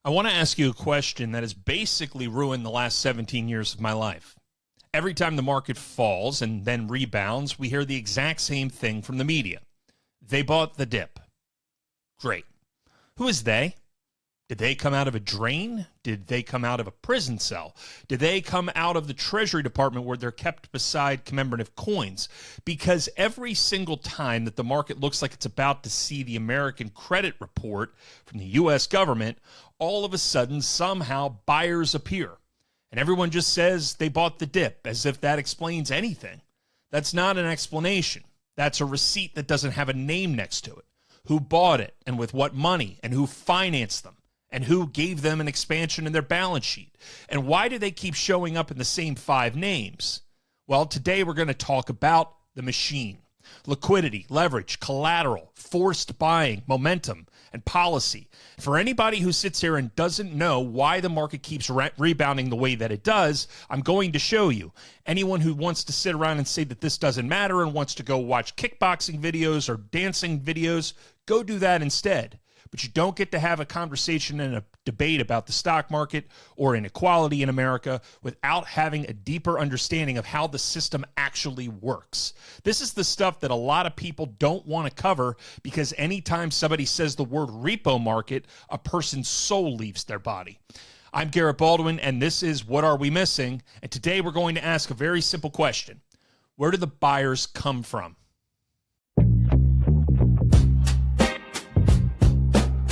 I want to ask you a question that has basically ruined the last 17 years of my life. Every time the market falls and then rebounds, we hear the exact same thing from the media. They bought the dip. Great. Who is they? Did they come out of a drain? Did they come out of a prison cell? Did they come out of the Treasury Department where they're kept beside commemorative coins? Because every single time that the market looks like it's about to see the American credit report from the U.S. government, all of a sudden, somehow, buyers appear. And everyone just says they bought the dip, as if that explains anything. That's not an explanation. That's a receipt that doesn't have a name next to it. Who bought it, and with what money, and who financed them? And who gave them an expansion in their balance sheet? And why do they keep showing up in the same 5 names? Well, today we're going to talk about the machine. Liquidity, leverage, collateral, forced buying, momentum, and policy. For anybody who sits here and doesn't know why the market keeps rebounding the way that it does, I'm going to show you. Anyone who wants to sit around and say that this doesn't matter and wants to go watch kickboxing videos or dancing videos, go do that instead. But you don't get to have a conversation and a debate about the stock market or inequality in America without having a deeper understanding of how the system actually works. This is the stuff that a lot of people don't want to cover because anytime somebody says the word repo market, a person's soul leaves their body. I'm Garrett Baldwin, and this is What Are We Missing? And today we're going to ask a very simple question. Where do the buyers come from?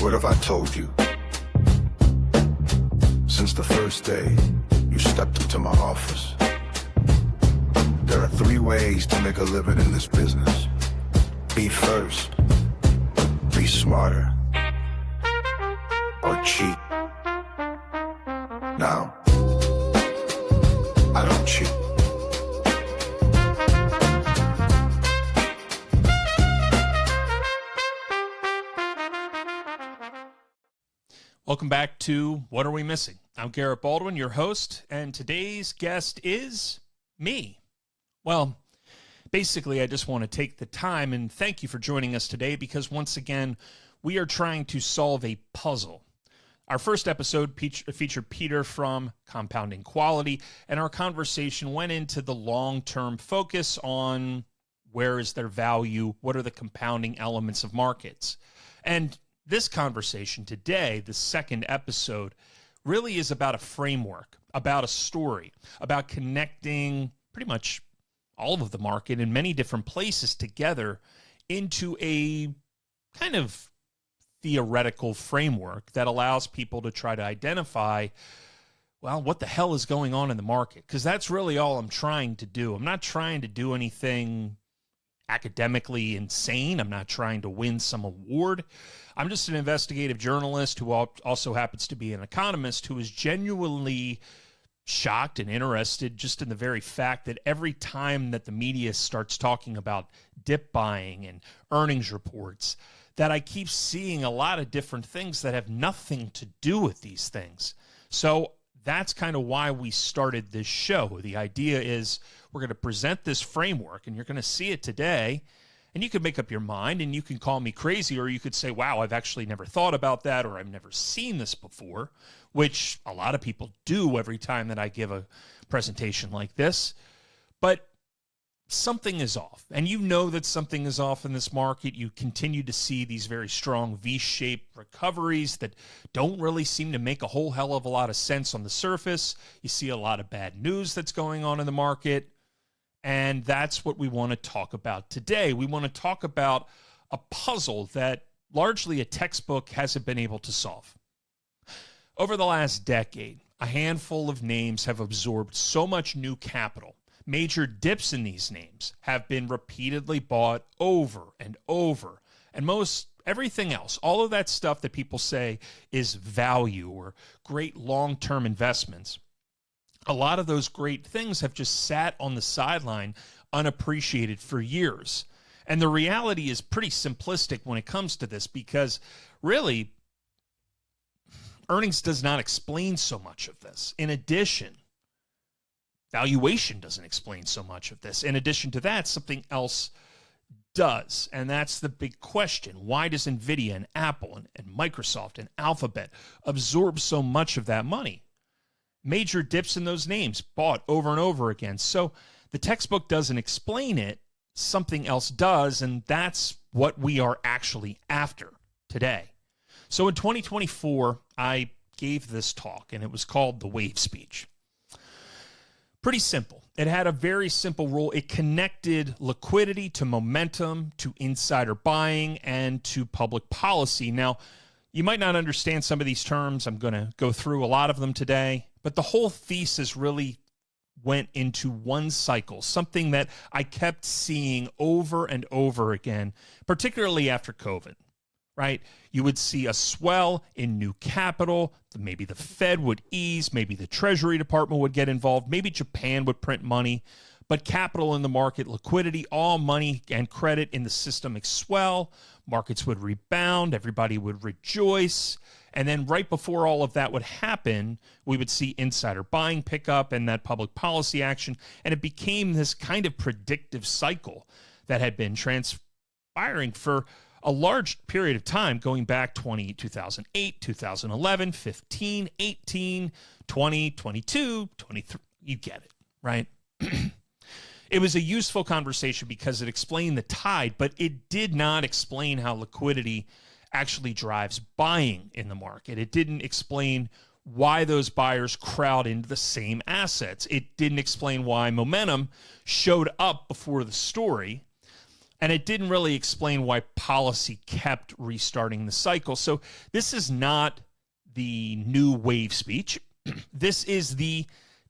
What if I told you? Since the first day you stepped into my office, there are 3 ways to make a living in this business. Be first, be smarter, or cheat. Now, I don't cheat. Welcome back to What Are We Missing? I'm Garrett Baldwin, your host, and today's guest is me. Well, basically, I just want to take the time and thank you for joining us today because, once again, we are trying to solve a puzzle. Our first episode featured Peter from Compounding Quality, and our conversation went into the long-term focus on where is their value, what are the compounding elements of markets. And this conversation today, the second episode, really is about a framework, about a story, about connecting pretty much all of the market in many different places together into a kind of theoretical framework that allows people to try to identify, well, what the hell is going on in the market? Because that's really all I'm trying to do. I'm not trying to do anything academically insane. I'm not trying to win some award. I'm just an investigative journalist who also happens to be an economist who is genuinely shocked and interested just in the very fact that every time that the media starts talking about dip buying and earnings reports, that I keep seeing a lot of different things that have nothing to do with these things. So that's kind of why we started this show. The idea is we're going to present this framework, and you're going to see it today, and you can make up your mind, and you can call me crazy, or you could say, wow, I've actually never thought about that, or I've never seen this before, which a lot of people do every time that I give a presentation like this. But something is off, and you know that something is off in this market. You continue to see these very strong V-shaped recoveries that don't really seem to make a whole hell of a lot of sense on the surface. You see a lot of bad news that's going on in the market, and that's what we want to talk about today. We want to talk about a puzzle that largely a textbook hasn't been able to solve. Over the last decade, a handful of names have absorbed so much new capital. Major dips in these names have been repeatedly bought over and over. And most everything else, all of that stuff that people say is value or great long-term investments, a lot of those great things have just sat on the sideline unappreciated for years. And the reality is pretty simplistic when it comes to this because really, earnings does not explain so much of this. In addition, valuation doesn't explain so much of this. In addition to that, something else does. And that's the big question. Why does Nvidia and Apple and Microsoft and Alphabet absorb so much of that money? Major dips in those names, bought over and over again. So the textbook doesn't explain it. Something else does, and that's what we are actually after today. So in 2024, I gave this talk, and it was called the Wave Speech. Pretty simple. It had a very simple rule. It connected liquidity to momentum, to insider buying, and to public policy. Now, you might not understand some of these terms. I'm going to go through a lot of them today, but the whole thesis really went into one cycle, something that I kept seeing over and over again, particularly after COVID, right? You would see a swell in new capital. Maybe the Fed would ease. Maybe the Treasury Department would get involved. Maybe Japan would print money. But capital in the market, liquidity, all money and credit in the system swell. Markets would rebound. Everybody would rejoice. And then right before all of that would happen, we would see insider buying pick up and that public policy action. And it became this kind of predictive cycle that had been transpiring for a large period of time, going back 2008, 2011, 15, 18, 20, 22, 23. You get it, right? It was a useful conversation because it explained the tide, but it did not explain how liquidity actually drives buying in the market. It didn't explain why those buyers crowd into the same assets. It didn't explain why momentum showed up before the story. And it didn't really explain why policy kept restarting the cycle. So this is not the new wave speech. This is the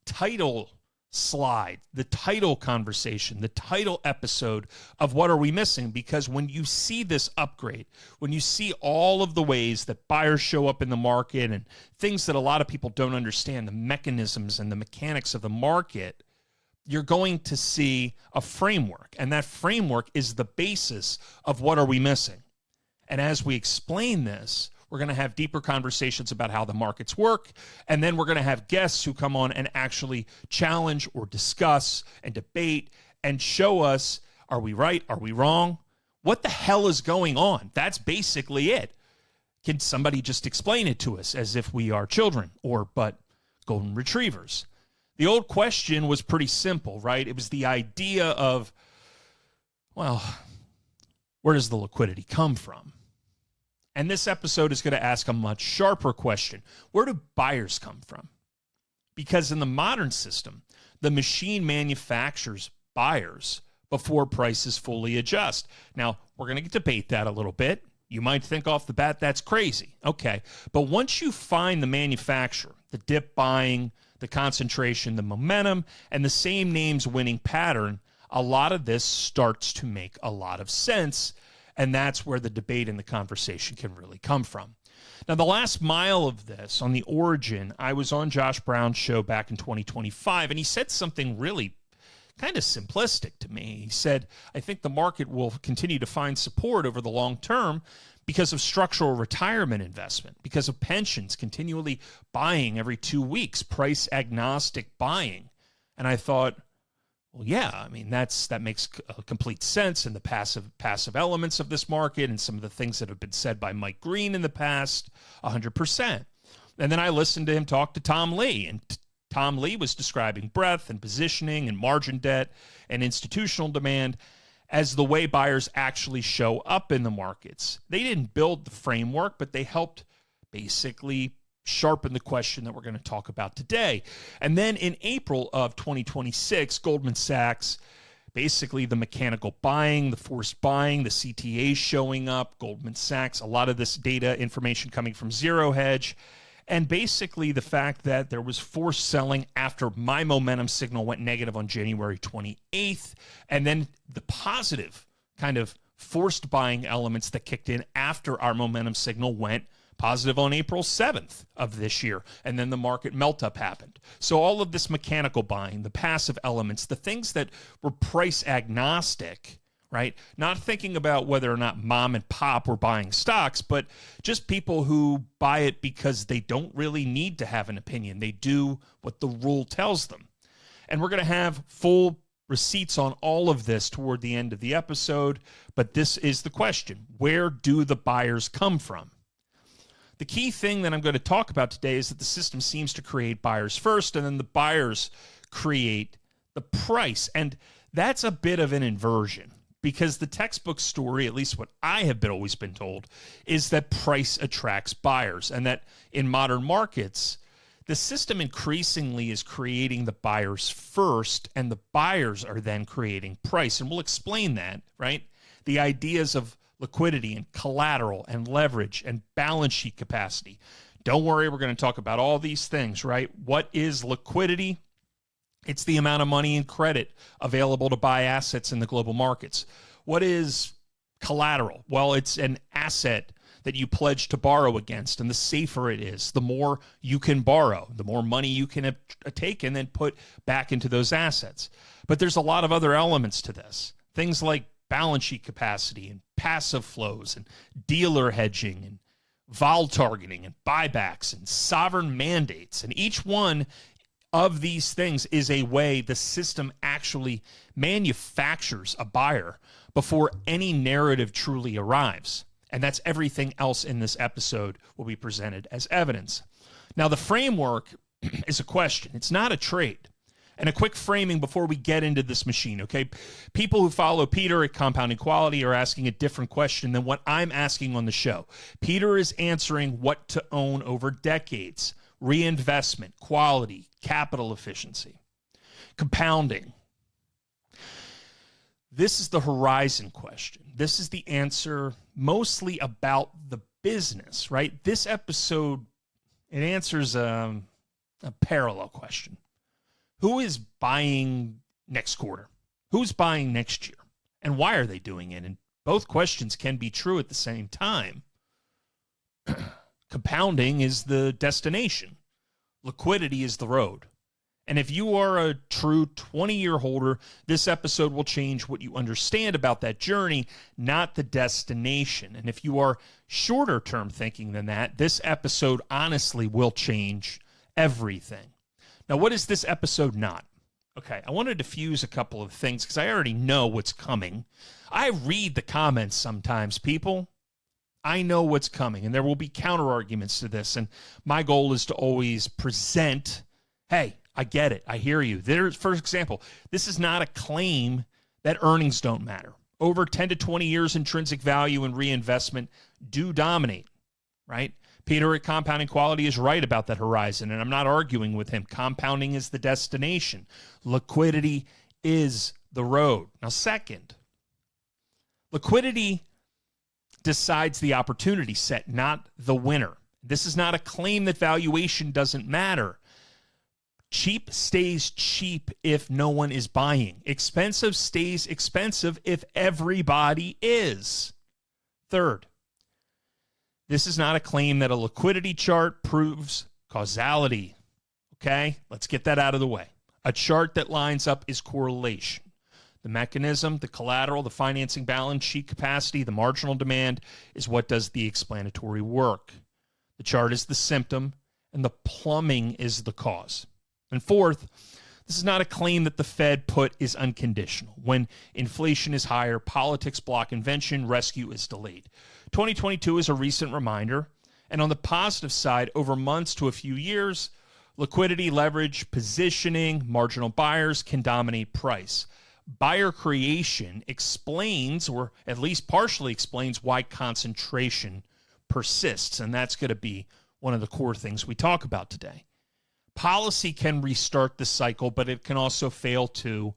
title slide, the title conversation, the title episode of What Are We Missing? Because when you see this upgrade, when you see all of the ways that buyers show up in the market and things that a lot of people don't understand, the mechanisms and the mechanics of the market, you're going to see a framework. And that framework is the basis of what are we missing. And as we explain this, we're going to have deeper conversations about how the markets work. And then we're going to have guests who come on and actually challenge or discuss and debate and show us, are we right? Are we wrong? What the hell is going on? That's basically it. Can somebody just explain it to us as if we are children or but golden retrievers? The old question was pretty simple, right? It was the idea of, well, where does the liquidity come from? And this episode is going to ask a much sharper question. Where do buyers come from? Because in the modern system, the machine manufactures buyers before prices fully adjust. Now, we're going to debate that a little bit. You might think off the bat that's crazy. Okay. But once you find the manufacturer, the dip buying, the concentration, the momentum, and the same names winning pattern, a lot of this starts to make a lot of sense. And that's where the debate and the conversation can really come from. Now, the last mile of this, on the origin, I was on Josh Brown's show back in 2025, and he said something really kind of simplistic to me. He said, I think the market will continue to find support over the long term because of structural retirement investment, because of pensions continually buying every 2 weeks, price agnostic buying. And I thought, well, yeah, I mean, that makes complete sense in the passive elements of this market and some of the things that have been said by Mike Green in the past, 100%. And then I listened to him talk to Tom Lee, and Tom Lee was describing breadth and positioning and margin debt and institutional demand as the way buyers actually show up in the markets. They didn't build the framework, but they helped basically sharpen the question that we're going to talk about today. And then in April of 2026, Goldman Sachs, basically the mechanical buying, the forced buying, the CTA showing up, Goldman Sachs, a lot of this data information coming from Zero Hedge, and basically the fact that there was forced selling after my momentum signal went negative on January 28th, and then the positive kind of forced buying elements that kicked in after our momentum signal went positive on April 7th of this year, and then the market melt-up happened. So all of this mechanical buying, the passive elements, the things that were price agnostic, right? Not thinking about whether or not mom and pop were buying stocks, but just people who buy it because they don't really need to have an opinion. They do what the rule tells them. And we're going to have full receipts on all of this toward the end of the episode, but this is the question. Where do the buyers come from? The key thing that I'm going to talk about today is that the system seems to create buyers first, and then the buyers create the price. And that's a bit of an inversion, because the textbook story, at least what I have always been told, is that price attracts buyers, and that in modern markets, the system increasingly is creating the buyers first, and the buyers are then creating price. And we'll explain that, right? The ideas of liquidity and collateral and leverage and balance sheet capacity. Don't worry, we're going to talk about all these things, right? What is liquidity? It's the amount of money and credit available to buy assets in the global markets. What is collateral? Well, it's an asset that you pledge to borrow against, and the safer it is, the more you can borrow, the more money you can take and then put back into those assets. But there's a lot of other elements to this. Things like balance sheet capacity and passive flows and dealer hedging and vol targeting and buybacks and sovereign mandates. And each one of these things is a way the system actually manufactures a buyer before any narrative truly arrives. And that's everything else in this episode will be presented as evidence. Now, the framework is a question. It's not a trade. And a quick framing before we get into this machine, okay? People who follow Peter at Compounding Quality are asking a different question than what I'm asking on the show. Peter is answering what to own over decades: reinvestment, quality, capital efficiency, compounding. This is the horizon question. This is the answer mostly about the business, right? This episode, it answers a parallel question. Who is buying next quarter? Who's buying next year? And why are they doing it? And both questions can be true at the same time. Compounding is the destination. Liquidity is the road. And if you are a true 20-year holder, this episode will change what you understand about that journey, not the destination. And if you are shorter term thinking than that, this episode honestly will change everything. Now, what is this episode not? Okay, I want to diffuse a couple of things because I already know what's coming. I read the comments sometimes, people. I know what's coming, and there will be counter arguments to this. And my goal is to always present, hey, I get it. I hear you. There's, for example, this is not a claim that earnings don't matter. Over 10 to 20 years, intrinsic value and reinvestment do dominate, right? Peter at Compounding Quality is right about that horizon, and I'm not arguing with him. Compounding is the destination. Liquidity is the road. Now, second, liquidity decides the opportunity set, not the winner. This is not a claim that valuation doesn't matter. Cheap stays cheap if no one is buying. Expensive stays expensive if everybody is. Third, this is not a claim that a liquidity chart proves causality. Okay, let's get that out of the way. A chart that lines up is correlation. The mechanism, the collateral, the financing balance sheet capacity, the marginal demand is what does the explanatory work. The chart is the symptom, and the plumbing is the cause. And fourth, this is not a claim that the Fed put is unconditional. When inflation is higher, politics block invention, rescue is delayed. 2022 is a recent reminder. And on the positive side, over months to a few years, liquidity, leverage, positioning, marginal buyers can dominate price. Buyer creation explains, or at least partially explains, why concentration persists. And that's going to be one of the core things we talk about today. Policy can restart the cycle, but it can also fail to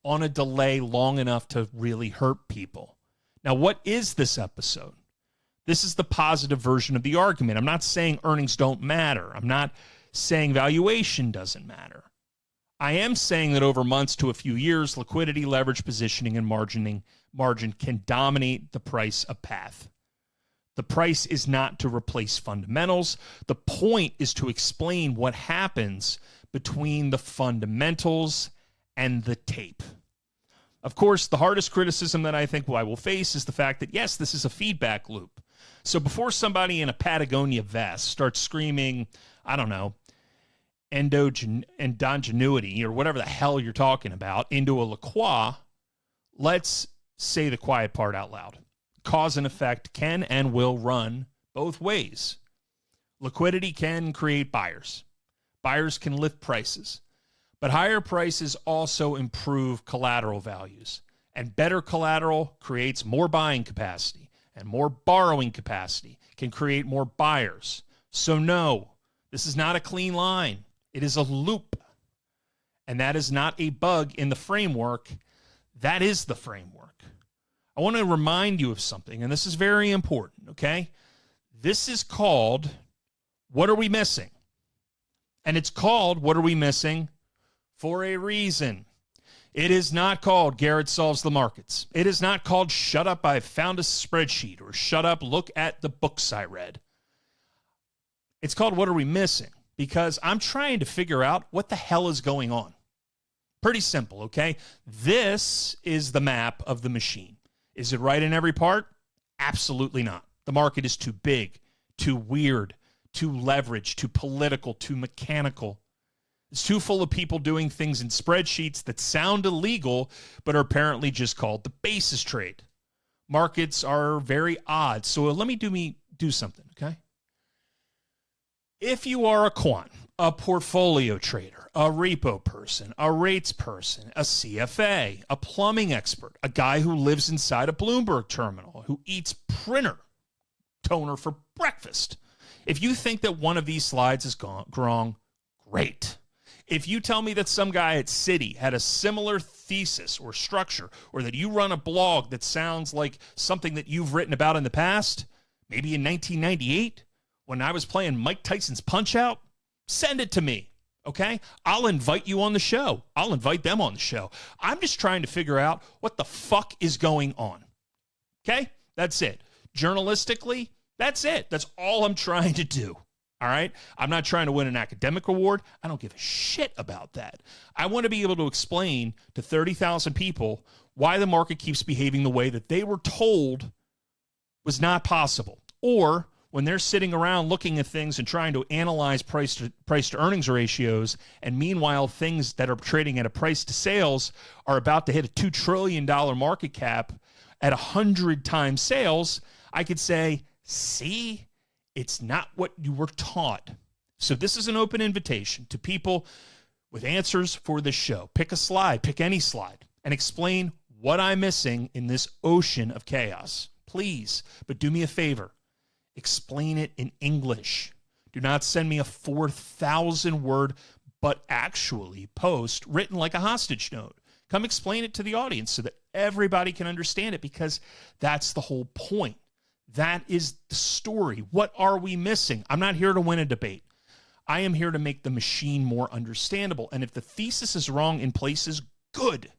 on a delay long enough to really hurt people. Now, what is this episode? This is the positive version of the argument. I'm not saying earnings don't matter. I'm not saying valuation doesn't matter. I am saying that over months to a few years, liquidity, leverage, positioning, and margin can dominate the price of path. The price is not to replace fundamentals. The point is to explain what happens between the fundamentals and the tape. Of course, the hardest criticism that I think I will face is the fact that, yes, this is a feedback loop. So before somebody in a Patagonia vest starts screaming, I don't know, endogenuity, or whatever the hell you're talking about, into a liquid, let's say the quiet part out loud. Cause and effect can and will run both ways. Liquidity can create buyers. Buyers can lift prices. But higher prices also improve collateral values. And better collateral creates more buying capacity. And more borrowing capacity can create more buyers. So no, this is not a clean line. It is a loop. And that is not a bug in the framework. That is the framework. I want to remind you of something, and this is very important, okay? This is called, what are we missing? And it's called, what are we missing? For a reason. It is not called Garrett Solves the Markets. It is not called Shut Up, I Found a Spreadsheet, or Shut Up, Look at the Books I Read. It's called What Are We Missing? Because I'm trying to figure out what the hell is going on. Pretty simple, okay? This is the map of the machine. Is it right in every part? Absolutely not. The market is too big, too weird, too leveraged, too political, too mechanical. It's too full of people doing things in spreadsheets that sound illegal, but are apparently just called the basis trade. Markets are very odd. So let me do something, okay? If you are a quant, a portfolio trader, a repo person, a rates person, a CFA, a plumbing expert, a guy who lives inside a Bloomberg terminal, who eats printer toner for breakfast, if you think that one of these slides is wrong, great. If you tell me that some guy at Citi had a similar thesis or structure, or that you run a blog that sounds like something that you've written about in the past, maybe in 1998, when I was playing Mike Tyson's Punch-Out, send it to me, okay? I'll invite you on the show. I'll invite them on the show. I'm just trying to figure out what the fuck is going on, okay? That's it. Journalistically, that's it. That's all I'm trying to do. All right? I'm not trying to win an academic award. I don't give a shit about that. I want to be able to explain to 30,000 people why the market keeps behaving the way that they were told was not possible. Or when they're sitting around looking at things and trying to analyze price to earnings ratios, and meanwhile things that are trading at a price to sales are about to hit a $2 trillion market cap at 100 times sales, I could say, see? It's not what you were taught. So this is an open invitation to people with answers for this show. Pick a slide, pick any slide, and explain what I'm missing in this ocean of chaos. Please, but do me a favor. Explain it in English. Do not send me a 4,000-word, but actually post written like a hostage note. Come explain it to the audience so that everybody can understand it, because that's the whole point. That is the story. What are we missing? I'm not here to win a debate. I am here to make the machine more understandable. And if the thesis is wrong in places, good.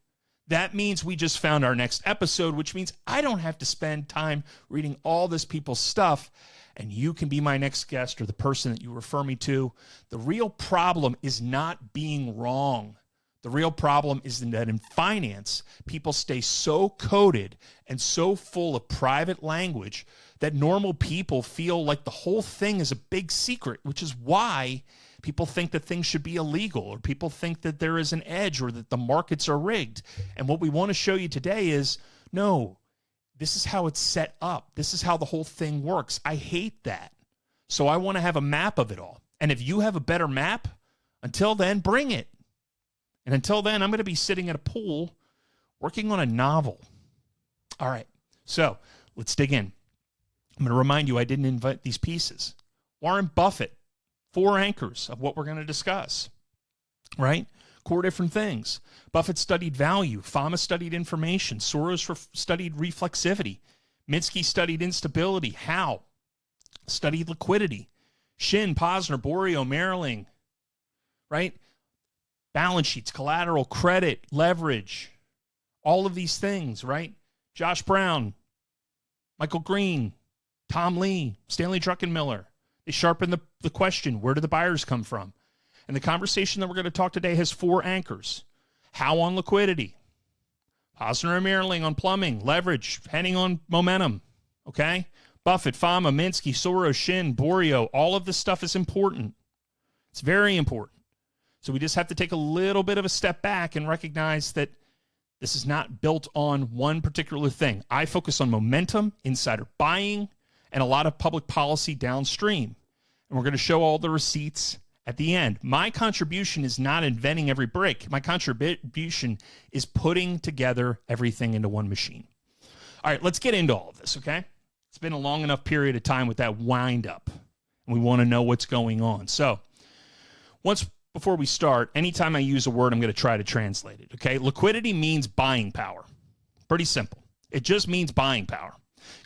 That means we just found our next episode, which means I don't have to spend time reading all this people's stuff, and you can be my next guest or the person that you refer me to. The real problem is not being wrong. The real problem is that in finance, people stay so coded and so full of private language that normal people feel like the whole thing is a big secret, which is why people think that things should be illegal, or people think that there is an edge, or that the markets are rigged. And what we want to show you today is, no, this is how it's set up. This is how the whole thing works. I hate that. So I want to have a map of it all. And if you have a better map, until then, bring it. And until then, I'm going to be sitting at a pool working on a novel. All right, so let's dig in. I'm going to remind you I didn't invent these pieces. Warren Buffett, 4 anchors of what we're going to discuss, right? Core different things. Buffett studied value. Fama studied information. Soros studied reflexivity. Minsky studied instability. Howe studied liquidity. Shin, Posner, Borio, Merriling, right? Balance sheets, collateral, credit, leverage, all of these things, right? Josh Brown, Michael Green, Tom Lee, Stanley Druckenmiller. They sharpen the question, where do the buyers come from? And the conversation that we're going to talk today has 4 anchors. Howe on liquidity, Posner and Merriling on plumbing, leverage, Henning on momentum, okay? Buffett, Fama, Minsky, Soros, Shin, Borio, all of this stuff is important. It's very important. So we just have to take a little bit of a step back and recognize that this is not built on one particular thing. I focus on momentum, insider buying, and a lot of public policy downstream. And we're going to show all the receipts at the end. My contribution is not inventing every brick. My contribution is putting together everything into one machine. All right, let's get into all of this, okay? It's been a long enough period of time with that wind up, and we want to know what's going on. So before we start, anytime I use a word, I'm going to try to translate it, okay? Liquidity means buying power. Pretty simple. It just means buying power.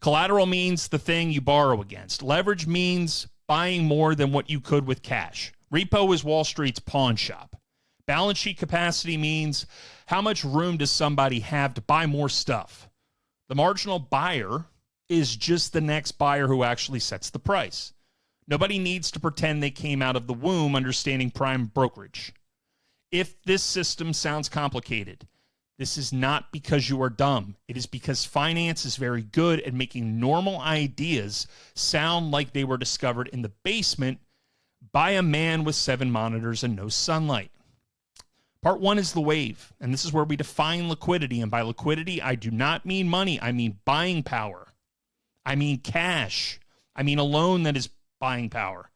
Collateral means the thing you borrow against. Leverage means buying more than what you could with cash. Repo is Wall Street's pawn shop. Balance sheet capacity means how much room does somebody have to buy more stuff. The marginal buyer is just the next buyer who actually sets the price. Nobody needs to pretend they came out of the womb understanding prime brokerage. If this system sounds complicated, this is not because you are dumb. It is because finance is very good at making normal ideas sound like they were discovered in the basement by a man with 7 monitors and no sunlight. Part 1 is the wave, and this is where we define liquidity. And by liquidity, I do not mean money. I mean buying power. I mean cash. I mean a loan that is buying power.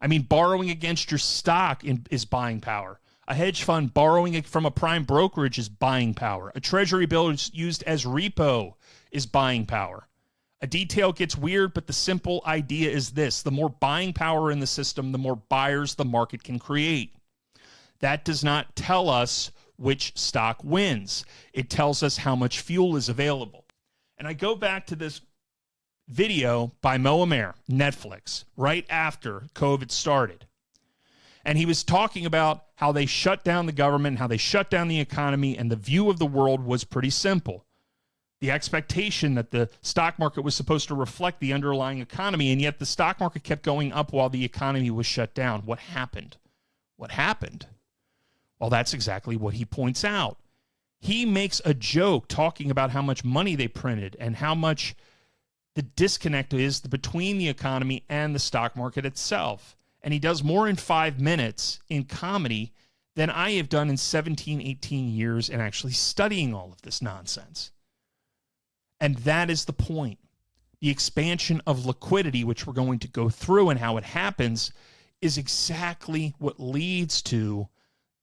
I mean borrowing against your stock is buying power. A hedge fund borrowing from a prime brokerage is buying power. A treasury bill is used as repo is buying power. A detail gets weird, but the simple idea is this. The more buying power in the system, the more buyers the market can create. That does not tell us which stock wins. It tells us how much fuel is available. And I go back to this video by Mo Amer, Netflix, right after COVID started. And he was talking about how they shut down the government, how they shut down the economy, and the view of the world was pretty simple. The expectation that the stock market was supposed to reflect the underlying economy, and yet the stock market kept going up while the economy was shut down. What happened? What happened? Well, that's exactly what he points out. He makes a joke talking about how much money they printed and how much the disconnect is between the economy and the stock market itself. And he does more in 5 minutes in comedy than I have done in 17, 18 years in actually studying all of this nonsense. And that is the point. The expansion of liquidity, which we're going to go through and how it happens, is exactly what leads to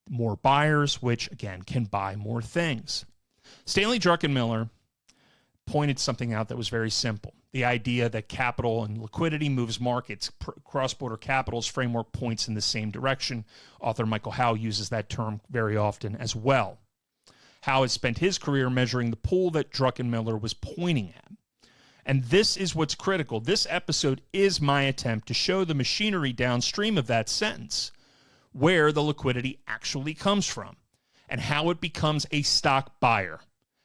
more buyers, which, again, can buy more things. Stanley Druckenmiller pointed something out that was very simple. The idea that capital and liquidity moves markets, cross-border capital's framework points in the same direction. Author Michael Howe uses that term very often as well. Howe has spent his career measuring the pool that Druckenmiller was pointing at. And this is what's critical. This episode is my attempt to show the machinery downstream of that sentence, where the liquidity actually comes from, and how it becomes a stock buyer,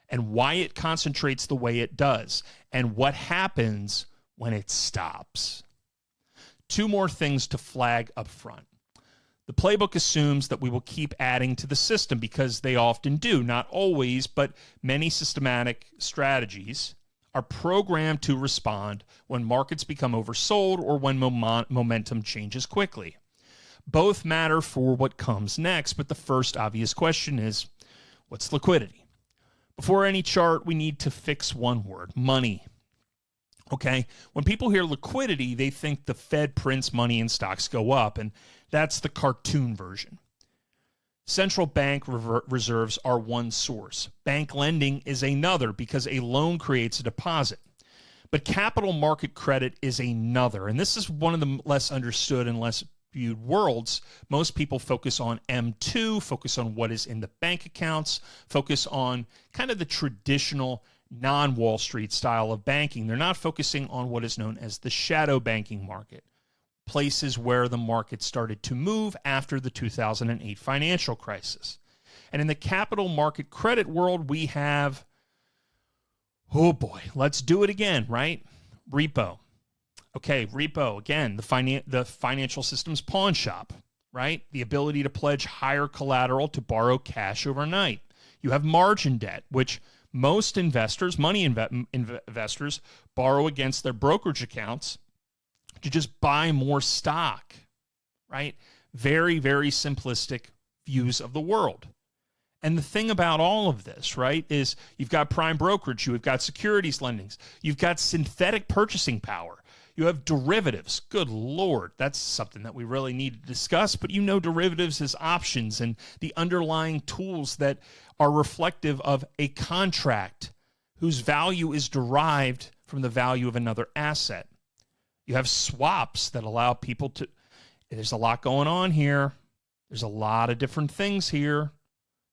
and why it concentrates the way it does, and what happens when it stops. 2 more things to flag up front. The playbook assumes that we will keep adding to the system because they often do, not always, but many systematic strategies are programmed to respond when markets become oversold or when momentum changes quickly. Both matter for what comes next, but the first obvious question is, what's liquidity? Before any chart, we need to fix one word, money. Okay? When people hear liquidity, they think the Fed prints money and stocks go up, and that's the cartoon version. Central bank reserves are one source. Bank lending is another because a loan creates a deposit. But capital market credit is another, and this is one of the less understood and less viewed worlds. Most people focus on M2, focus on what is in the bank accounts, focus on kind of the traditional non-Wall Street style of banking. They're not focusing on what is known as the shadow banking market, places where the market started to move after the 2008 financial crisis. And in the capital market credit world, we have, oh boy, let's do it again, right? Repo. Okay, repo, again, the financial system's pawn shop, right? The ability to pledge higher collateral to borrow cash overnight. You have margin debt, which most investors, investors, borrow against their brokerage accounts to just buy more stock, right? Very, very simplistic views of the world. And the thing about all of this, right, is you've got prime brokerage, you've got securities lendings, you've got synthetic purchasing power, you have derivatives. Good Lord, that's something that we really need to discuss. But you know derivatives as options and the underlying tools that are reflective of a contract whose value is derived from the value of another asset. You have swaps that allow people to, there's a lot going on here. There's a lot of different things here.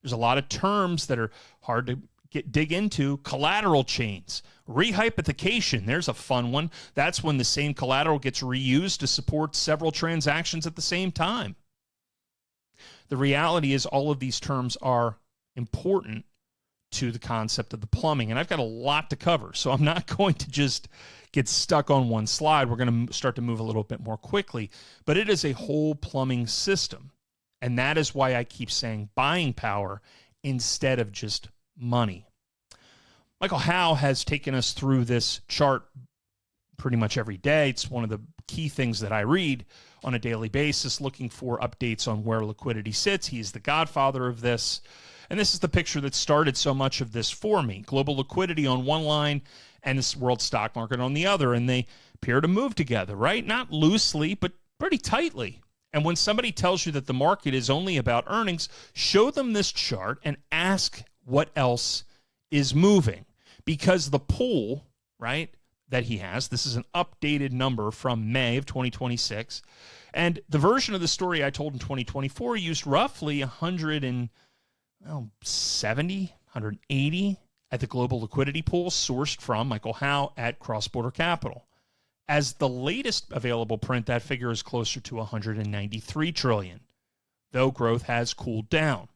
There's a lot of terms that are hard to dig into. Collateral chains, rehypothecation. There's a fun one. That's when the same collateral gets reused to support several transactions at the same time. The reality is all of these terms are important to the concept of the plumbing. And I've got a lot to cover, so I'm not going to just get stuck on one slide. We're going to start to move a little bit more quickly. But it is a whole plumbing system. And that is why I keep saying buying power instead of just money. Michael Howe has taken us through this chart pretty much every day. It's one of the key things that I read on a daily basis, looking for updates on where liquidity sits. He is the godfather of this. And this is the picture that started so much of this for me. Global liquidity on one line and this world stock market on the other. And they appear to move together, right? Not loosely, but pretty tightly. And when somebody tells you that the market is only about earnings, show them this chart and ask what else is moving. Because the pool, right, that he has, this is an updated number from May of 2026. And the version of the story I told in 2024 used roughly 170, 180 at the global liquidity pool sourced from Michael Howe at Cross Border Capital. As the latest available print, that figure is closer to 193 trillion, though growth has cooled down.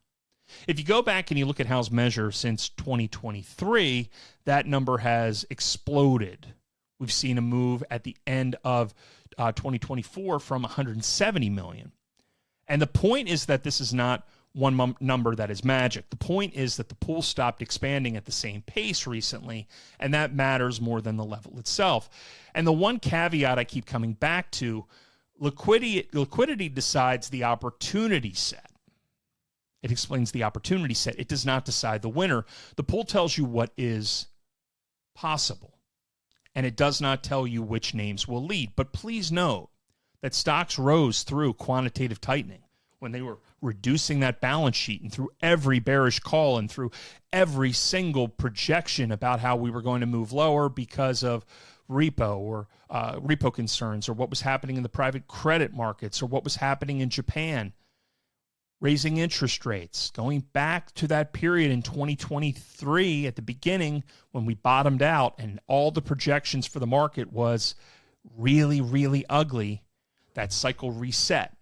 If you go back and you look at Howe's measure since 2023, that number has exploded. We've seen a move at the end of 2024 from 170 million. And the point is that this is not one number that is magic. The point is that the pool stopped expanding at the same pace recently, and that matters more than the level itself. And the one caveat I keep coming back to, liquidity decides the opportunity set. It explains the opportunity set. It does not decide the winner. The pool tells you what is possible, and it does not tell you which names will lead. But please note that stocks rose through quantitative tightening when they were reducing that balance sheet and through every bearish call and through every single projection about how we were going to move lower because of repo or repo concerns or what was happening in the private credit markets or what was happening in Japan. Raising interest rates, going back to that period in 2023 at the beginning when we bottomed out and all the projections for the market was really, really ugly. That cycle reset.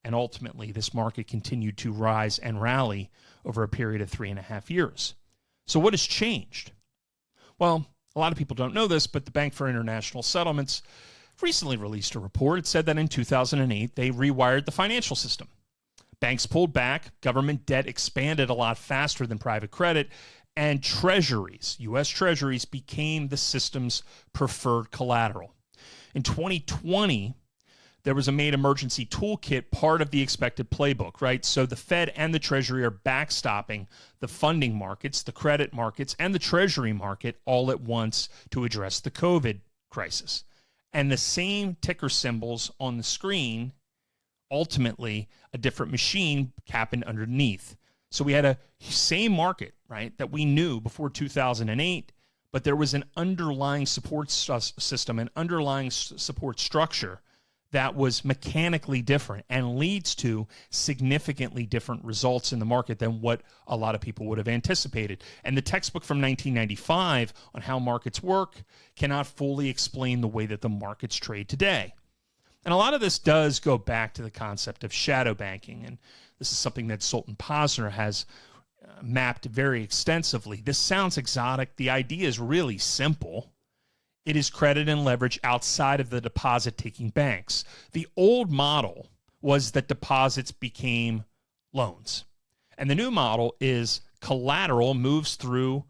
And ultimately, this market continued to rise and rally over a period of 3.5 years. So what has changed? Well, a lot of people don't know this, but the Bank for International Settlements recently released a report. It said that in 2008, they rewired the financial system. Banks pulled back, government debt expanded a lot faster than private credit, and treasuries, U.S. treasuries, became the system's preferred collateral. In 2020, there was a made emergency toolkit, part of the expected playbook, right? So the Fed and the Treasury are backstopping the funding markets, the credit markets, and the Treasury market all at once to address the COVID crisis. And the same ticker symbols on the screen, ultimately a different machine happened underneath. So we had a same market, right, that we knew before 2008, but there was an underlying support system, an underlying support structure that was mechanically different and leads to significantly different results in the market than what a lot of people would have anticipated. And the textbook from 1995 on how markets work cannot fully explain the way that the markets trade today. And a lot of this does go back to the concept of shadow banking. And this is something that Sultan Posner has mapped very extensively. This sounds exotic. The idea is really simple. It is credit and leverage outside of the deposit-taking banks. The old model was that deposits became loans. And the new model is collateral moves through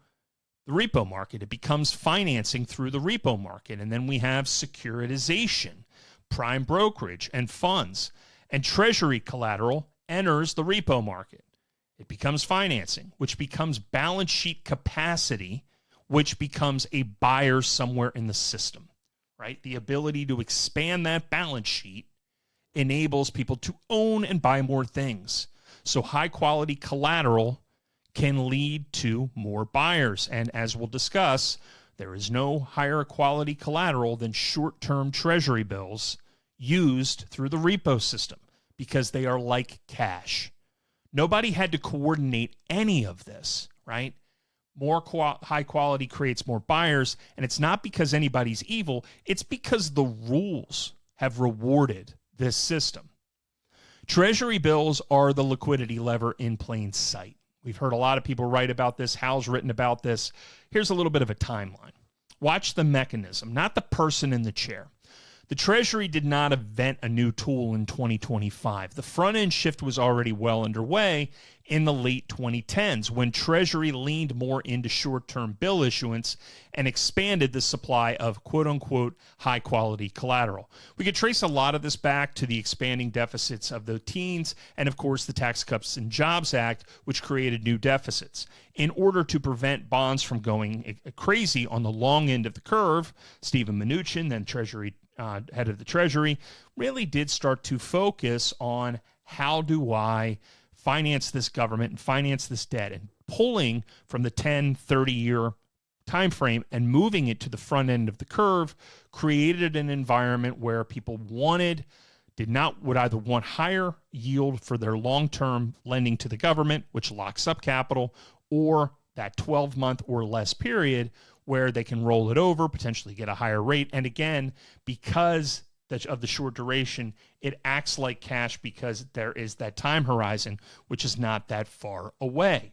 the repo market. It becomes financing through the repo market. And then we have securitization, prime brokerage, and funds. And treasury collateral enters the repo market. It becomes financing, which becomes balance sheet capacity, which becomes a buyer somewhere in the system, right? The ability to expand that balance sheet enables people to own and buy more things. So high quality collateral can lead to more buyers. And as we'll discuss, there is no higher quality collateral than short-term Treasury bills used through the repo system because they are like cash. Nobody had to coordinate any of this, right? More high quality creates more buyers, and it's not because anybody's evil. It's because the rules have rewarded this system. Treasury bills are the liquidity lever in plain sight. We've heard a lot of people write about this. Hal's written about this. Here's a little bit of a timeline. Watch the mechanism, not the person in the chair. The Treasury did not invent a new tool in 2025. The front-end shift was already well underway in the late 2010s when Treasury leaned more into short-term bill issuance and expanded the supply of quote-unquote high-quality collateral. We could trace a lot of this back to the expanding deficits of the teens and, of course, the Tax Cuts and Jobs Act, which created new deficits. In order to prevent bonds from going crazy on the long end of the curve, Steven Mnuchin, then head of the Treasury, really did start to focus on how do I finance this government and finance this debt, and pulling from the 10, 30-year time frame and moving it to the front end of the curve created an environment where people would either want higher yield for their long-term lending to the government, which locks up capital, or that 12-month or less period where they can roll it over, potentially get a higher rate. And again, because of the short duration, it acts like cash because there is that time horizon, which is not that far away.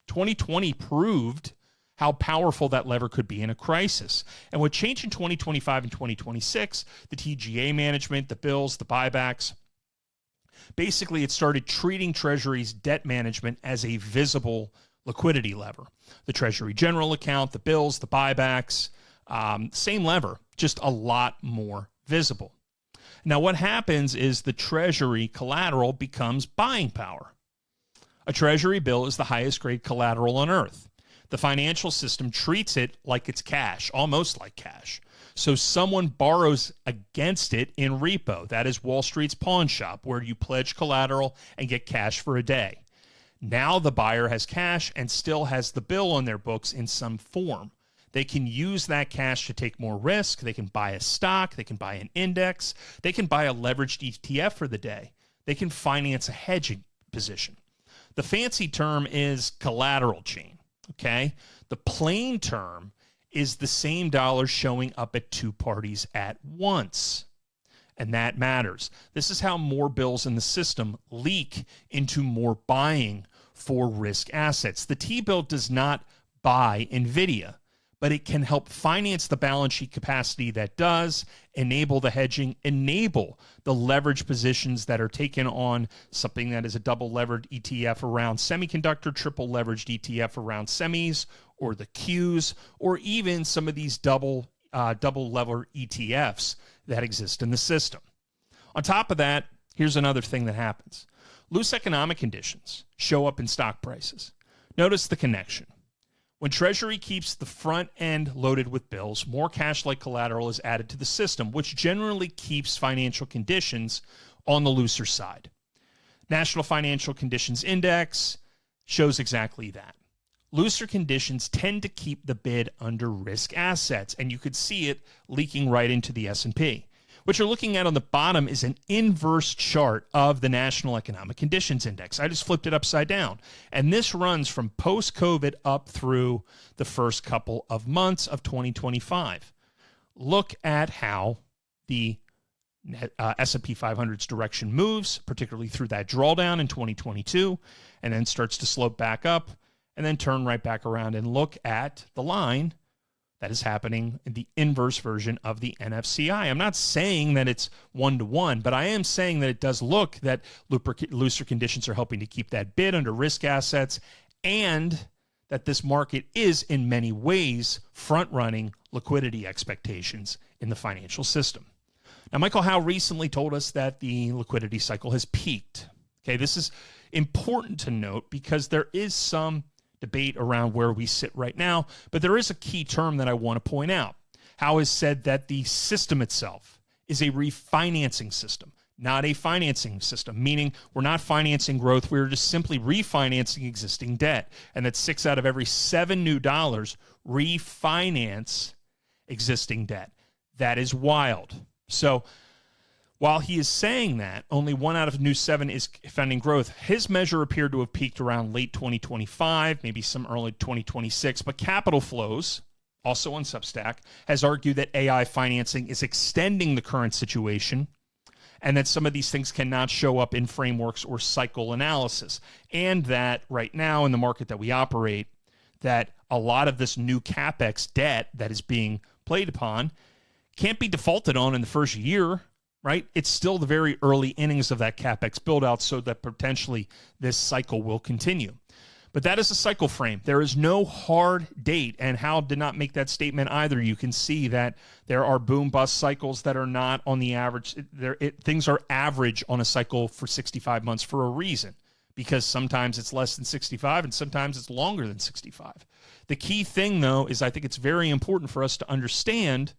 2020 proved how powerful that lever could be in a crisis. And what changed in 2025 and 2026, the TGA management, the bills, the buybacks, basically it started treating Treasury's debt management as a visible liquidity lever. The Treasury General account, the bills, the buybacks, same lever, just a lot more visible. Now, what happens is the Treasury collateral becomes buying power. A Treasury bill is the highest grade collateral on earth. The financial system treats it like it's cash, almost like cash. So someone borrows against it in repo. That is Wall Street's pawn shop, where you pledge collateral and get cash for a day. Now the buyer has cash and still has the bill on their books in some form. They can use that cash to take more risk. They can buy a stock. They can buy an index. They can buy a leveraged ETF for the day. They can finance a hedging position. The fancy term is collateral chain, okay? The plain term is the same dollar showing up at two parties at once. And that matters. This is how more bills in the system leak into more buying for risk assets. The T-bill does not buy Nvidia, but it can help finance the balance sheet capacity that does, enable the hedging, enable the leverage positions that are taken on something that is a double levered ETF around semiconductor, triple leveraged ETF around semis, or the Qs, or even some of these double lever ETFs that exist in the system. On top of that, here's another thing that happens. Loose economic conditions show up in stock prices. Notice the connection. When Treasury keeps the front end loaded with bills, more cash-like collateral is added to the system, which generally keeps financial conditions on the looser side. National Financial Conditions Index shows exactly that. Looser conditions tend to keep the bid under risk assets, and you could see it leaking right into the S&P. What you're looking at on the bottom is an inverse chart of the National Economic Conditions Index. I just flipped it upside down. And this runs from post-COVID up through the first couple of months of 2025. Look at how the S&P 500's direction moves, particularly through that drawdown in 2022, and then starts to slope back up, and then turn right back around and look at the line that is happening in the inverse version of the NFCI. I'm not saying that it's one-to-one, but I am saying that it does look that looser conditions are helping to keep that bid under risk assets, and that this market is in many ways front-running liquidity expectations in the financial system. Now, Michael Howe recently told us that the liquidity cycle has peaked. Okay, this is important to note because there is some debate around where we sit right now, but there is a key term that I want to point out. Howe has said that the system itself is a refinancing system, not a financing system, meaning we're not financing growth, we're just simply refinancing existing debt, and that 6 out of every 7 new dollars refinance existing debt. That is wild. So while he is saying that only 1 out of new 7 is funding growth, his measure appeared to have peaked around late 2025, maybe some early 2026. But Capital Flows, also on Substack, has argued that AI financing is extending the current situation and that some of these things cannot show up in frameworks or cycle analysis. And that right now in the market that we operate, that a lot of this new CapEx debt that is being played upon can't be defaulted on in the first year, right? It's still the very early innings of that CapEx build out, so that potentially this cycle will continue. But that is a cycle frame. There is no hard date, and Howe did not make that statement either. You can see that there are boom-bust cycles that are not on the average. Things are average on a cycle for 65 months for a reason, because sometimes it's less than 65 and sometimes it's longer than 65. The key thing, though, is I think it's very important for us to understand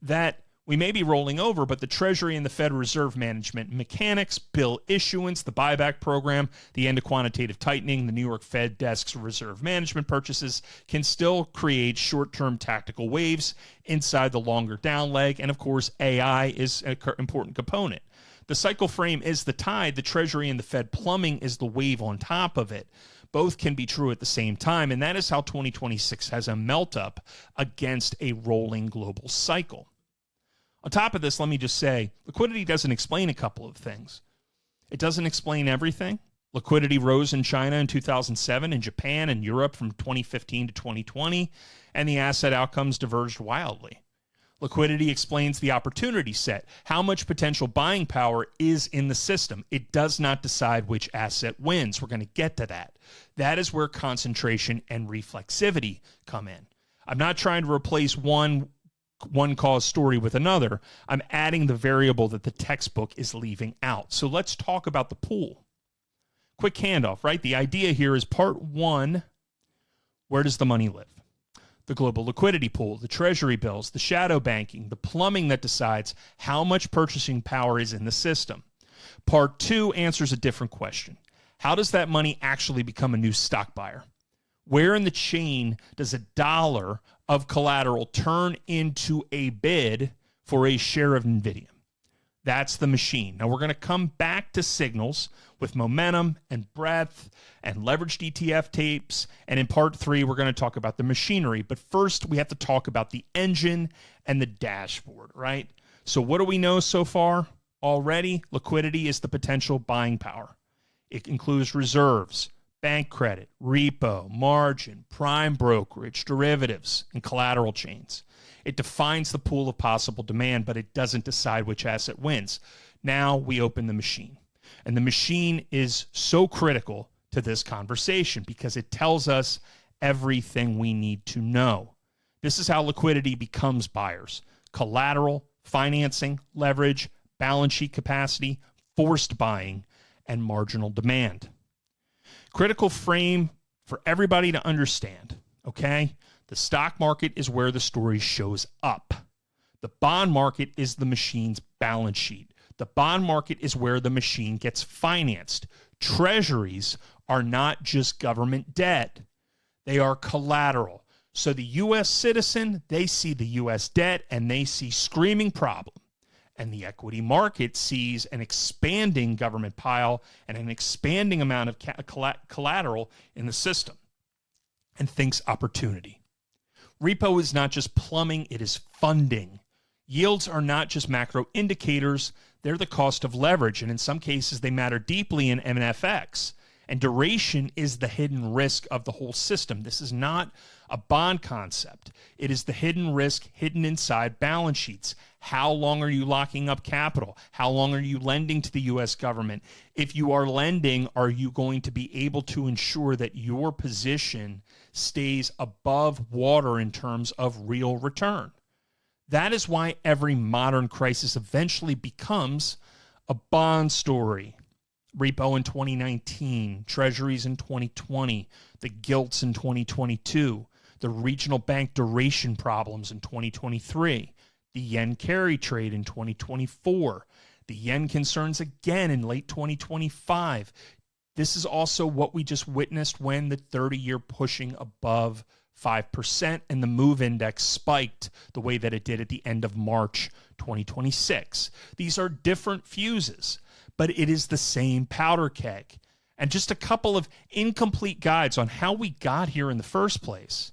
that we may be rolling over, but the Treasury and the Fed Reserve management mechanics, bill issuance, the buyback program, the end of quantitative tightening, the New York Fed desk's reserve management purchases can still create short-term tactical waves inside the longer down leg. And of course, AI is an important component. The cycle frame is the tide. The Treasury and the Fed plumbing is the wave on top of it. Both can be true at the same time, and that is how 2026 has a melt-up against a rolling global cycle. On top of this, let me just say, liquidity doesn't explain a couple of things. It doesn't explain everything. Liquidity rose in China in 2007, in Japan and Europe from 2015 to 2020, and the asset outcomes diverged wildly. Liquidity explains the opportunity set, how much potential buying power is in the system. It does not decide which asset wins. We're going to get to that. That is where concentration and reflexivity come in. I'm not trying to replace one cause story with another. I'm adding the variable that the textbook is leaving out. So let's talk about the pool. Quick handoff, right? The idea here is part one, where does the money live? The global liquidity pool, the treasury bills, the shadow banking, the plumbing that decides how much purchasing power is in the system. Part two answers a different question. How does that money actually become a new stock buyer? Where in the chain does $1 of collateral turn into a bid for a share of Nvidia? That's the machine. Now we're going to come back to signals with momentum and breadth and leveraged ETF tapes. And in part three, we're going to talk about the machinery. But first, we have to talk about the engine and the dashboard, right? So what do we know so far already? Liquidity is the potential buying power. It includes reserves, bank credit, repo, margin, prime brokerage, derivatives, and collateral chains. It defines the pool of possible demand, but it doesn't decide which asset wins. Now we open the machine. And the machine is so critical to this conversation because it tells us everything we need to know. This is how liquidity becomes buyers. Collateral, financing, leverage, balance sheet capacity, forced buying, and marginal demand. Critical frame for everybody to understand, okay? The stock market is where the story shows up. The bond market is the machine's balance sheet. The bond market is where the machine gets financed. Treasuries are not just government debt. They are collateral. So the U.S. citizen, they see the U.S. debt and they see screaming problem. And the equity market sees an expanding government pile and an expanding amount of collateral in the system and thinks opportunity. Repo is not just plumbing, it is funding. Yields are not just macro indicators, they're the cost of leverage, and in some cases they matter deeply in MNFX. And duration is the hidden risk of the whole system. This is not a bond concept. It is the hidden risk hidden inside balance sheets. How long are you locking up capital? How long are you lending to the U.S. government? If you are lending, are you going to be able to ensure that your position stays above water in terms of real return? That is why every modern crisis eventually becomes a bond story. repo in 2019, treasuries in 2020, the gilts in 2022, the regional bank duration problems in 2023, the yen carry trade in 2024, the yen concerns again in late 2025. This is also what we just witnessed when the 30-year pushing above 5% and the MOVE index spiked the way that it did at the end of March 2026. These are different fuses, but it is the same powder keg. And just a couple of incomplete guides on how we got here in the first place.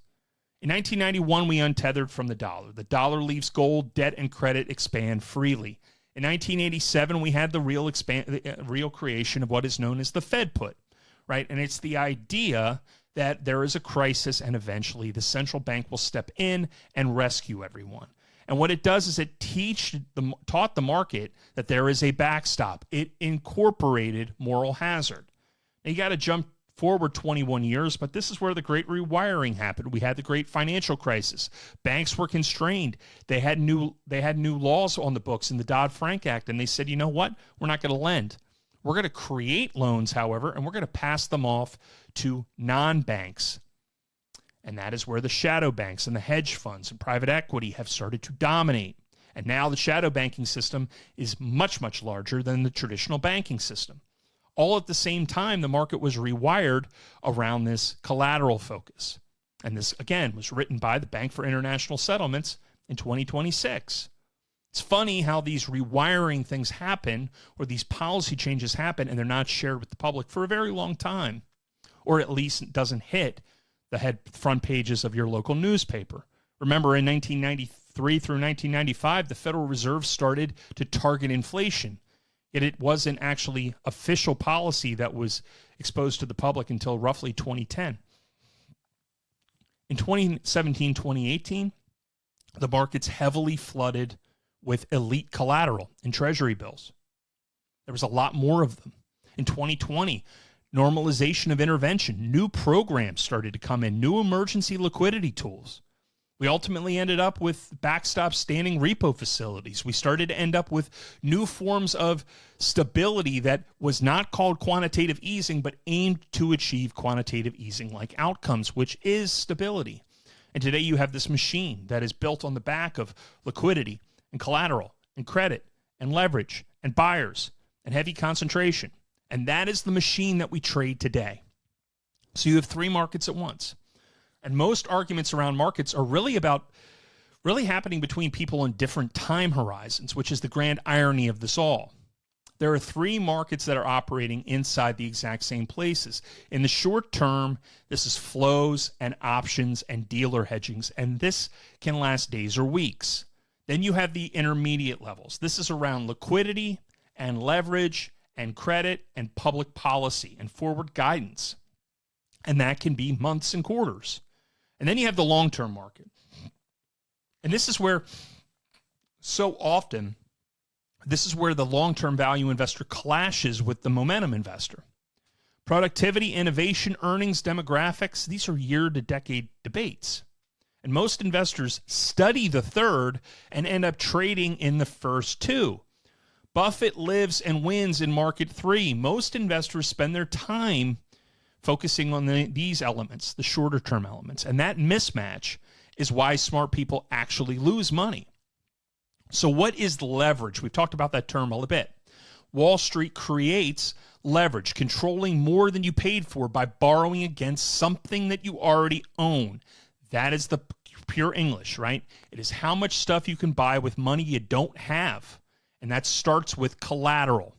In 1991, we untethered from the dollar. The dollar leaves gold, debt, and credit expand freely. In 1987, we had the real creation of what is known as the Fed put, right? And it's the idea that there is a crisis and eventually the central bank will step in and rescue everyone. And what it does is it taught the market that there is a backstop. It incorporated moral hazard. Now, you got to jump forward 21 years, but this is where the great rewiring happened. We had the great financial crisis. Banks were constrained. They had new laws on the books in the Dodd-Frank Act, and they said, you know what? We're not going to lend. We're going to create loans, however, and we're going to pass them off to non-banks. And that is where the shadow banks and the hedge funds and private equity have started to dominate. And now the shadow banking system is much, much larger than the traditional banking system. All at the same time, the market was rewired around this collateral focus. And this, again, was written by the Bank for International Settlements in 2026. It's funny how these rewiring things happen, or these policy changes happen, and they're not shared with the public for a very long time, or at least it doesn't hit the front pages of your local newspaper. Remember, in 1993 through 1995, the Federal Reserve started to target inflation. Yet it wasn't actually official policy that was exposed to the public until roughly 2010. In 2017, 2018, the markets heavily flooded with elite collateral in Treasury bills. There was a lot more of them. In 2020, normalization of intervention, new programs started to come in, new emergency liquidity tools. We ultimately ended up with backstop standing repo facilities. We started to end up with new forms of stability that was not called quantitative easing, but aimed to achieve quantitative easing-like outcomes, which is stability. And today you have this machine that is built on the back of liquidity and collateral and credit and leverage and buyers and heavy concentration. And that is the machine that we trade today. So you have three markets at once. And most arguments around markets are really happening between people on different time horizons, which is the grand irony of this all. There are three markets that are operating inside the exact same places. In the short term, this is flows and options and dealer hedgings, and this can last days or weeks. Then you have the intermediate levels. This is around liquidity and leverage and credit and public policy and forward guidance. And that can be months and quarters. And then you have the long-term market. And this is where, so often, this is where the long-term value investor clashes with the momentum investor. Productivity, innovation, earnings, demographics, these are year-to-decade debates. And most investors study the third and end up trading in the first two. Buffett lives and wins in market three. Most investors spend their time focusing on these elements, the shorter term elements. And that mismatch is why smart people actually lose money. So what is leverage? We've talked about that term a bit. Wall Street creates leverage, controlling more than you paid for by borrowing against something that you already own. That is the pure English, right? It is how much stuff you can buy with money you don't have. And that starts with collateral.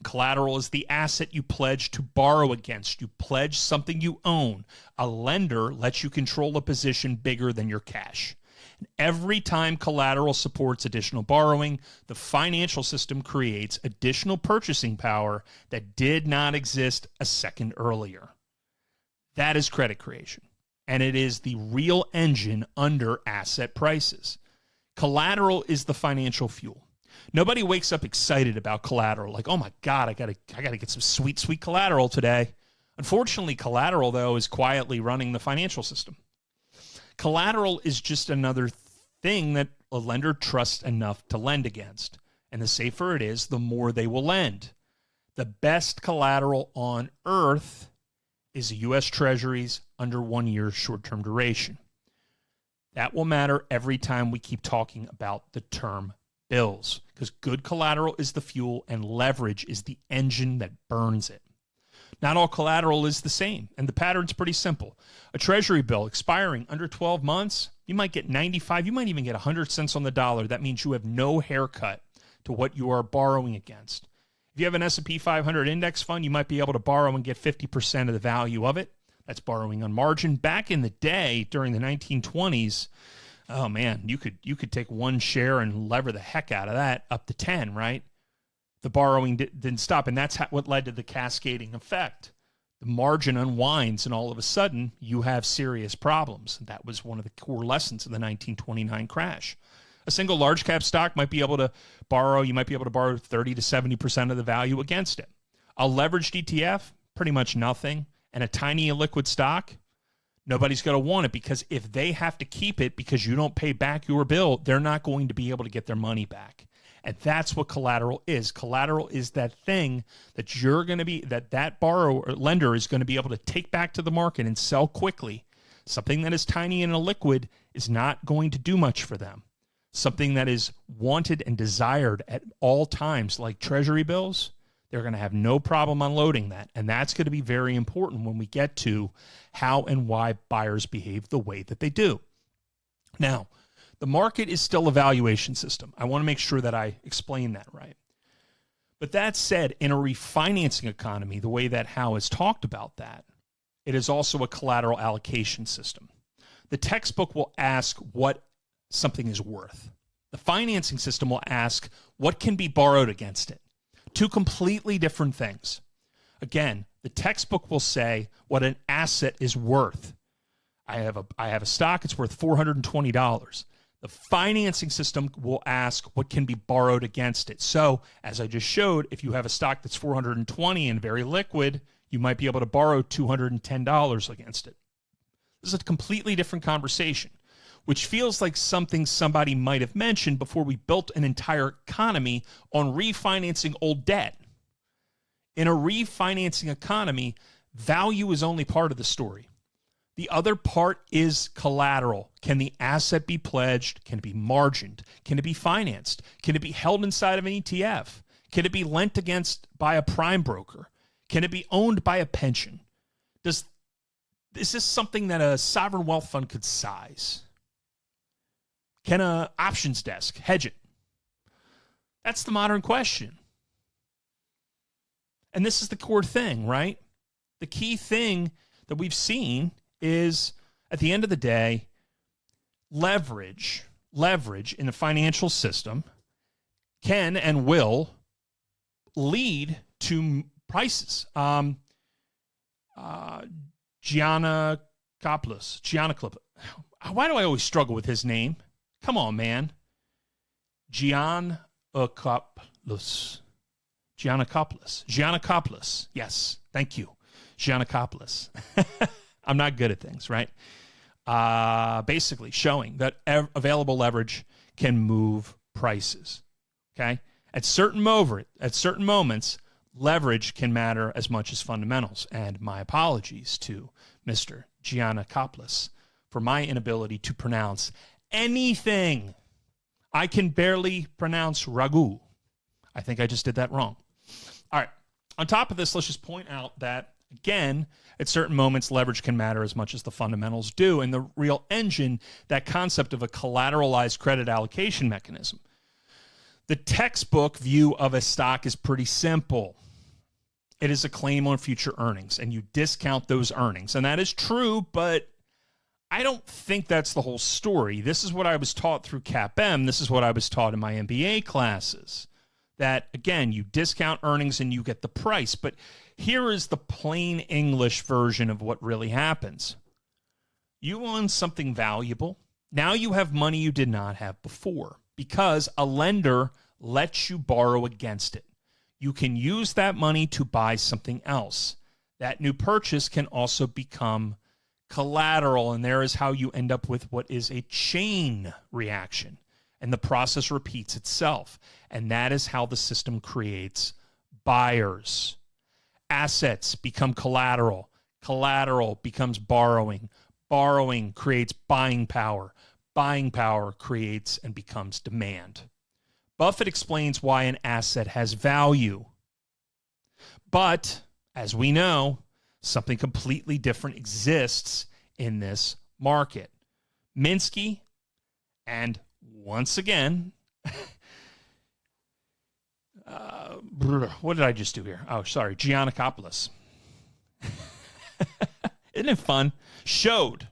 Collateral is the asset you pledge to borrow against. You pledge something you own. A lender lets you control a position bigger than your cash. And every time collateral supports additional borrowing, the financial system creates additional purchasing power that did not exist a second earlier. That is credit creation. And it is the real engine under asset prices. Collateral is the financial fuel. Nobody wakes up excited about collateral, like, oh my God, I gotta get some sweet, sweet collateral today. Unfortunately, collateral, though, is quietly running the financial system. Collateral is just another thing that a lender trusts enough to lend against. And the safer it is, the more they will lend. The best collateral on earth is the U.S. Treasuries under 1 year short-term duration. That will matter every time we keep talking about the term bills, because good collateral is the fuel and leverage is the engine that burns it. Not all collateral is the same, and the pattern's pretty simple. A Treasury bill expiring under 12 months, you might get 95, you might even get 100 cents on the dollar. That means you have no haircut to what you are borrowing against. If you have an S&P 500 index fund, you might be able to borrow and get 50% of the value of it. That's borrowing on margin. Back in the day, during the 1920s, oh man, you could take one share and lever the heck out of that up to 10, right? The borrowing didn't stop, and that's what led to the cascading effect. The margin unwinds, and all of a sudden, you have serious problems. That was one of the core lessons of the 1929 crash. A single large cap stock might be able to borrow, you might be able to borrow 30 to 70% of the value against it. A leveraged ETF, pretty much nothing. And a tiny illiquid stock, nobody's going to want it, because if they have to keep it because you don't pay back your bill, they're not going to be able to get their money back. And that's what collateral is. Collateral is that thing that you're going to be, that borrower or lender is going to be able to take back to the market and sell quickly. Something that is tiny and illiquid is not going to do much for them. Something that is wanted and desired at all times, like Treasury bills, they're going to have no problem unloading that. And that's going to be very important when we get to how and why buyers behave the way that they do. Now, the market is still a valuation system. I want to make sure that I explain that right. But that said, in a refinancing economy, the way that Howe has talked about that, it is also a collateral allocation system. The textbook will ask what something is worth. The financing system will ask what can be borrowed against it. Two completely different things. Again, the textbook will say what an asset is worth. I have a stock, it's worth $420. The financing system will ask what can be borrowed against it. So, as I just showed, if you have a stock that's $420 and very liquid, you might be able to borrow $210 against it. This is a completely different conversation, which feels like something somebody might have mentioned before we built an entire economy on refinancing old debt. In a refinancing economy, value is only part of the story. The other part is collateral. Can the asset be pledged? Can it be margined? Can it be financed? Can it be held inside of an ETF? Can it be lent against by a prime broker? Can it be owned by a pension? Is this something that a sovereign wealth fund could size? Can an options desk hedge it? That's the modern question. And this is the core thing, right? The key thing that we've seen is, at the end of the day, leverage in the financial system can and will lead to prices. Giannakopoulos. Why do I always struggle with his name? Come on, man. Giannakopoulos. Yes, thank you. Giannakopoulos. I'm not good at things, right? Basically showing that available leverage can move prices, okay? At certain moments, leverage can matter as much as fundamentals. And my apologies to Mr. Giannakopoulos for my inability to pronounce anything. I can barely pronounce ragu. I think I just did that wrong. All right. On top of this, let's just point out that, again, at certain moments, leverage can matter as much as the fundamentals do. And the real engine, that concept of a collateralized credit allocation mechanism. The textbook view of a stock is pretty simple. It is a claim on future earnings, and you discount those earnings. And that is true, but I don't think that's the whole story. This is what I was taught through CAPM. This is what I was taught in my MBA classes. That, again, you discount earnings and you get the price. But here is the plain English version of what really happens. You own something valuable. Now you have money you did not have before because a lender lets you borrow against it. You can use that money to buy something else. That new purchase can also become collateral, and there is how you end up with what is a chain reaction. And the process repeats itself. And that is how the system creates buyers. Assets become collateral. Collateral becomes borrowing. Borrowing creates buying power. Buying power creates and becomes demand. Buffett explains why an asset has value. But, as we know, something completely different exists in this market. Minsky, and once again, what did I just do here? Oh, sorry, Giannakopoulos. Isn't it fun? Showed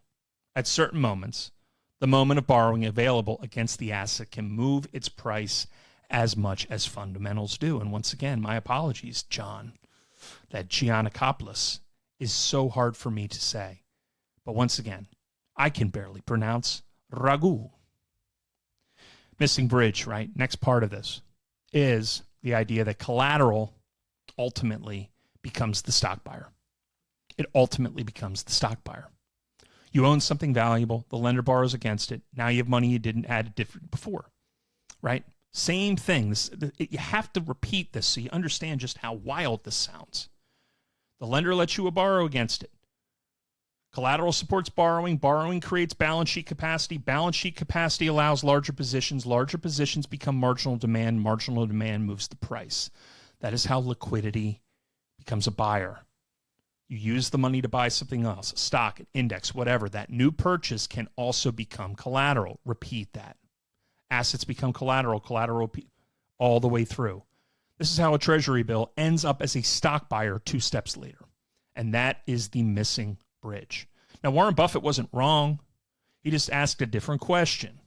at certain moments the moment of borrowing available against the asset can move its price as much as fundamentals do. And once again, my apologies, John, that Giannakopoulos is so hard for me to say. But once again, I can barely pronounce ragu. Missing bridge, right? Next part of this is the idea that collateral ultimately becomes the stock buyer. It ultimately becomes the stock buyer. You own something valuable, the lender borrows against it. Now you have money you didn't add different before, right? Same thing. You have to repeat this so you understand just how wild this sounds. The lender lets you borrow against it. Collateral supports borrowing. Borrowing creates balance sheet capacity. Balance sheet capacity allows larger positions. Larger positions become marginal demand. Marginal demand moves the price. That is how liquidity becomes a buyer. You use the money to buy something else, a stock, an index, whatever. That new purchase can also become collateral. Repeat that. Assets become collateral, collateral all the way through. This is how a Treasury bill ends up as a stock buyer 2 steps later. And that is the missing bridge. Now, Warren Buffett wasn't wrong. He just asked a different question.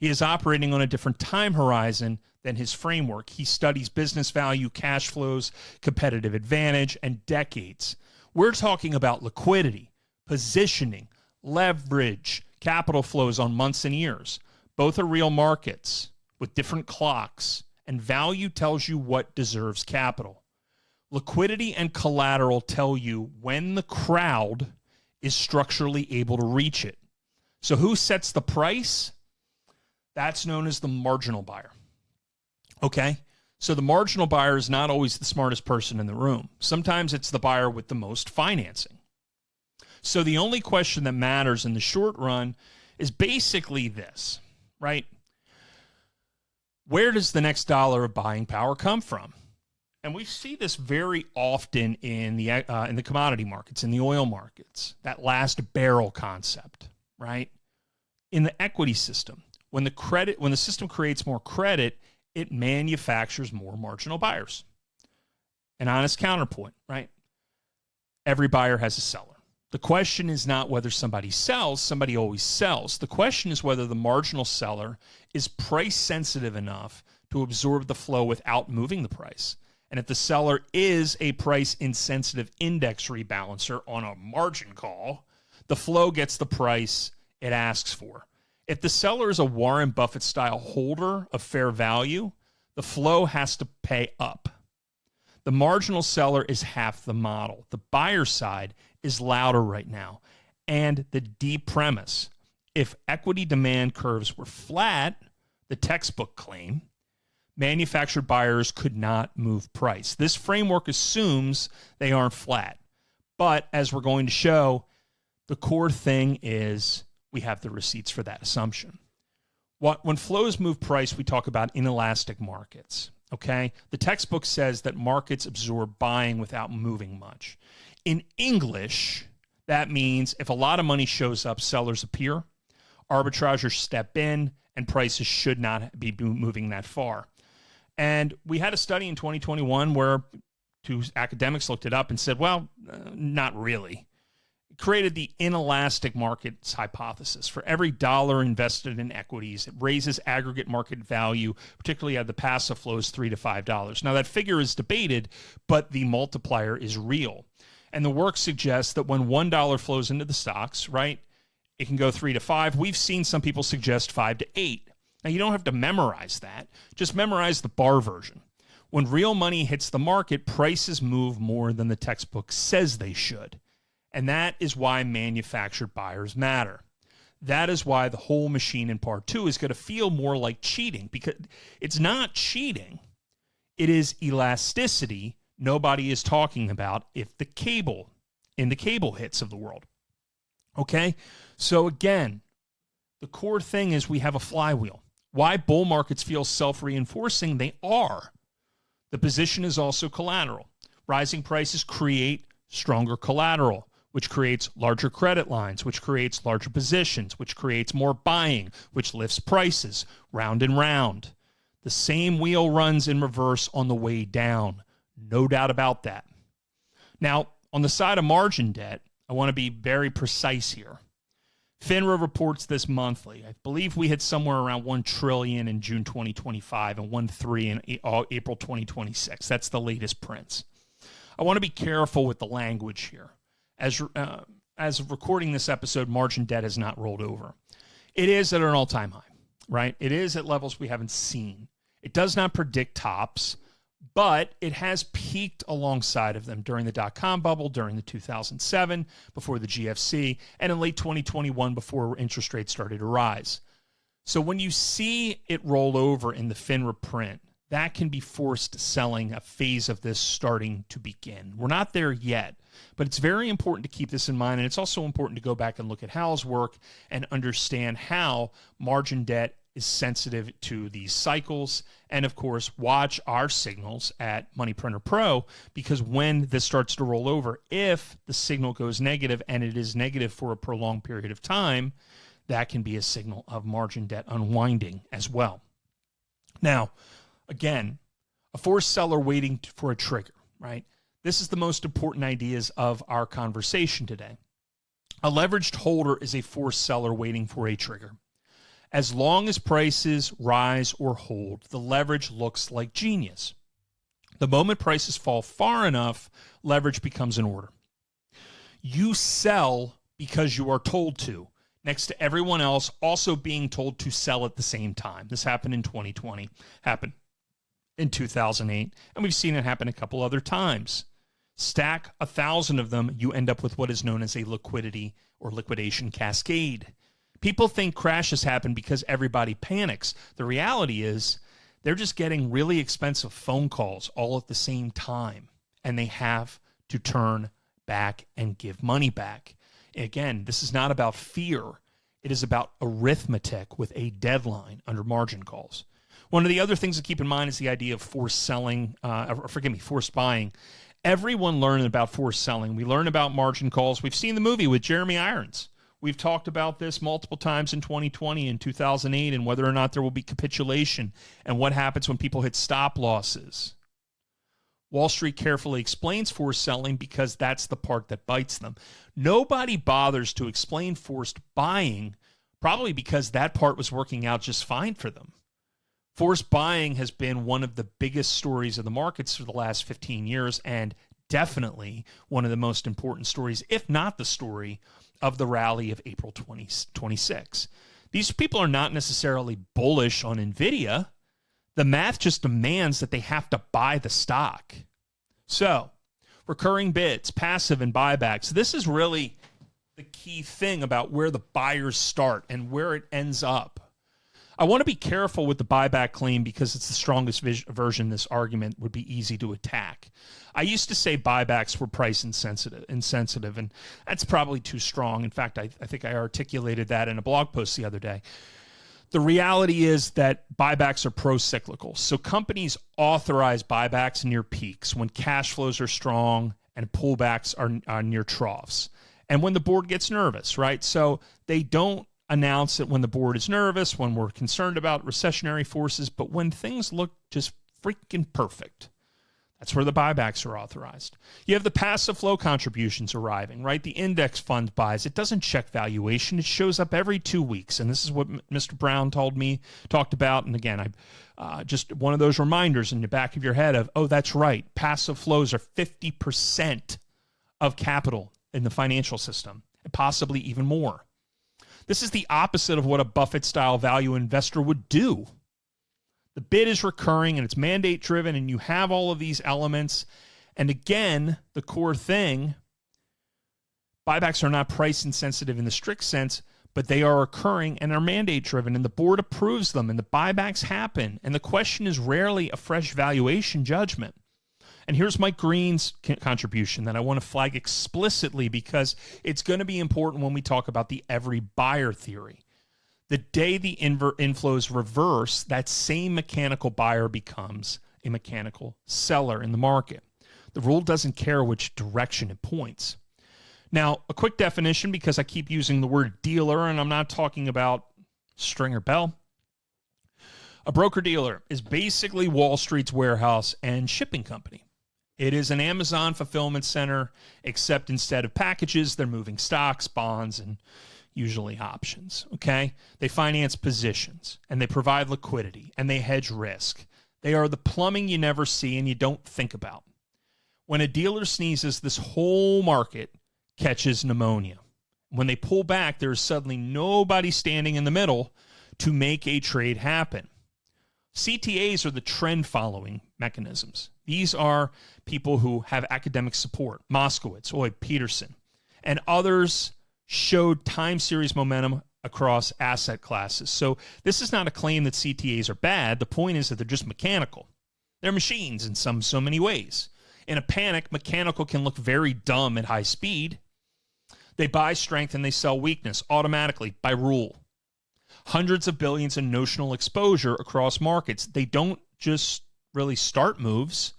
He is operating on a different time horizon than his framework. He studies business value, cash flows, competitive advantage, and decades. We're talking about liquidity, positioning, leverage, capital flows on months and years. Both are real markets with different clocks, and value tells you what deserves capital. Liquidity and collateral tell you when the crowd is structurally able to reach it. So who sets the price? That's known as the marginal buyer. Okay? So the marginal buyer is not always the smartest person in the room. Sometimes it's the buyer with the most financing. So the only question that matters in the short run is basically this, right? Where does the next dollar of buying power come from? And we see this very often in the commodity markets, in the oil markets, that last barrel concept, right? In the equity system, when the system creates more credit, it manufactures more marginal buyers. An honest counterpoint, right? Every buyer has a seller. The question is not whether somebody sells, somebody always sells. The question is whether the marginal seller is price sensitive enough to absorb the flow without moving the price. And if the seller is a price insensitive index rebalancer on a margin call, the flow gets the price it asks for. If the seller is a Warren Buffett style holder of fair value, the flow has to pay up. The marginal seller is half the model. The buyer side is louder right now. And the deep premise, if equity demand curves were flat, the textbook claim, manufactured buyers could not move price. This framework assumes they aren't flat. But as we're going to show, the core thing is we have the receipts for that assumption. When flows move price, we talk about inelastic markets, okay? The textbook says that markets absorb buying without moving much. In English, that means if a lot of money shows up, sellers appear, arbitrageurs step in, and prices should not be moving that far. And we had a study in 2021 where 2 academics looked it up and said, well, not really. Created the inelastic markets hypothesis. For every dollar invested in equities, it raises aggregate market value, particularly at the passive flows, $3 to $5. Now, that figure is debated, but the multiplier is real. And the work suggests that when $1 flows into the stocks, right, it can go 3 to 5. We've seen some people suggest 5 to 8. Now, you don't have to memorize that. Just memorize the bar version. When real money hits the market, prices move more than the textbook says they should. And that is why manufactured buyers matter. That is why the whole machine in part 2 is going to feel more like cheating, because it's not cheating. It is elasticity nobody is talking about if the cable hits of the world. Okay? So again, the core thing is we have a flywheel. Why bull markets feel self-reinforcing? They are. The position is also collateral. Rising prices create stronger collateral, which creates larger credit lines, which creates larger positions, which creates more buying, which lifts prices round and round. The same wheel runs in reverse on the way down. No doubt about that. Now, on the side of margin debt, I want to be very precise here. FINRA reports this monthly. I believe we hit somewhere around $1 trillion in June 2025 and $1.3 trillion in April 2026. That's the latest prints. I want to be careful with the language here. As of recording this episode, margin debt has not rolled over. It is at an all-time high, right? It is at levels we haven't seen. It does not predict tops, but it has peaked alongside of them during the dot-com bubble, during the 2007, before the GFC, and in late 2021 before interest rates started to rise. So when you see it roll over in the FINRA print, that can be forced selling, a phase of this starting to begin. We're not there yet, but it's very important to keep this in mind, and it's also important to go back and look at Hal's work and understand how margin debt is sensitive to these cycles, and of course, watch our signals at Money Printer Pro, because when this starts to roll over, if the signal goes negative, and it is negative for a prolonged period of time, that can be a signal of margin debt unwinding as well. Now, again, a forced seller waiting for a trigger, right? This is the most important ideas of our conversation today. A leveraged holder is a forced seller waiting for a trigger. As long as prices rise or hold, the leverage looks like genius. The moment prices fall far enough, leverage becomes in order. You sell because you are told to, next to everyone else also being told to sell at the same time. This happened in 2020, happened in 2008, and we've seen it happen a couple other times. Stack 1,000 of them, you end up with what is known as a liquidity or liquidation cascade. People think crashes happen because everybody panics. The reality is they're just getting really expensive phone calls all at the same time, and they have to turn back and give money back. Again, this is not about fear. It is about arithmetic with a deadline under margin calls. One of the other things to keep in mind is the idea of forced buying. Everyone learned about forced selling. We learn about margin calls. We've seen the movie with Jeremy Irons. We've talked about this multiple times in 2020 and 2008 and whether or not there will be capitulation and what happens when people hit stop losses. Wall Street carefully explains forced selling because that's the part that bites them. Nobody bothers to explain forced buying, probably because that part was working out just fine for them. Forced buying has been one of the biggest stories of the markets for the last 15 years and definitely one of the most important stories, if not the story, of the rally of April 2026. These people are not necessarily bullish on Nvidia. The math just demands that they have to buy the stock. So, recurring bids, passive, and buybacks. This is really the key thing about where the buyers start and where it ends up. I want to be careful with the buyback claim because it's the strongest version. This argument would be easy to attack. I used to say buybacks were price insensitive, and that's probably too strong. In fact, I think I articulated that in a blog post the other day. The reality is that buybacks are pro-cyclical. So companies authorize buybacks near peaks when cash flows are strong and pullbacks are near troughs. And when the board gets nervous, right? So they don't announce it when the board is nervous, when we're concerned about recessionary forces, but when things look just freaking perfect. That's where the buybacks are authorized. You have the passive flow contributions arriving, right? The index fund buys. It doesn't check valuation. It shows up every 2 weeks. And this is what Mr. Brown talked about. And again, just one of those reminders in the back of your head of, oh, that's right. Passive flows are 50% of capital in the financial system, and possibly even more. This is the opposite of what a Buffett-style value investor would do. The bid is recurring and it's mandate-driven, and you have all of these elements. And again, the core thing, buybacks are not price insensitive in the strict sense, but they are occurring and are mandate driven, and the board approves them, and the buybacks happen. And the question is rarely a fresh valuation judgment. And here's Mike Green's contribution that I want to flag explicitly because it's going to be important when we talk about the every buyer theory. The day the inflows reverse, that same mechanical buyer becomes a mechanical seller in the market. The rule doesn't care which direction it points. Now, a quick definition, because I keep using the word dealer, and I'm not talking about Stringer Bell. A broker-dealer is basically Wall Street's warehouse and shipping company. It is an Amazon fulfillment center, except instead of packages, they're moving stocks, bonds, and usually options, okay? They finance positions, and they provide liquidity, and they hedge risk. They are the plumbing you never see and you don't think about. When a dealer sneezes, this whole market catches pneumonia. When they pull back, there's suddenly nobody standing in the middle to make a trade happen. CTAs are the trend-following mechanisms. These are people who have academic support. Moskowitz, Peterson, and others showed time series momentum across asset classes. So this is not a claim that CTAs are bad. The point is that they're just mechanical. They're machines in so many ways. In a panic, mechanical can look very dumb at high speed. They buy strength and they sell weakness automatically by rule. Hundreds of billions in notional exposure across markets. They don't just really start moves,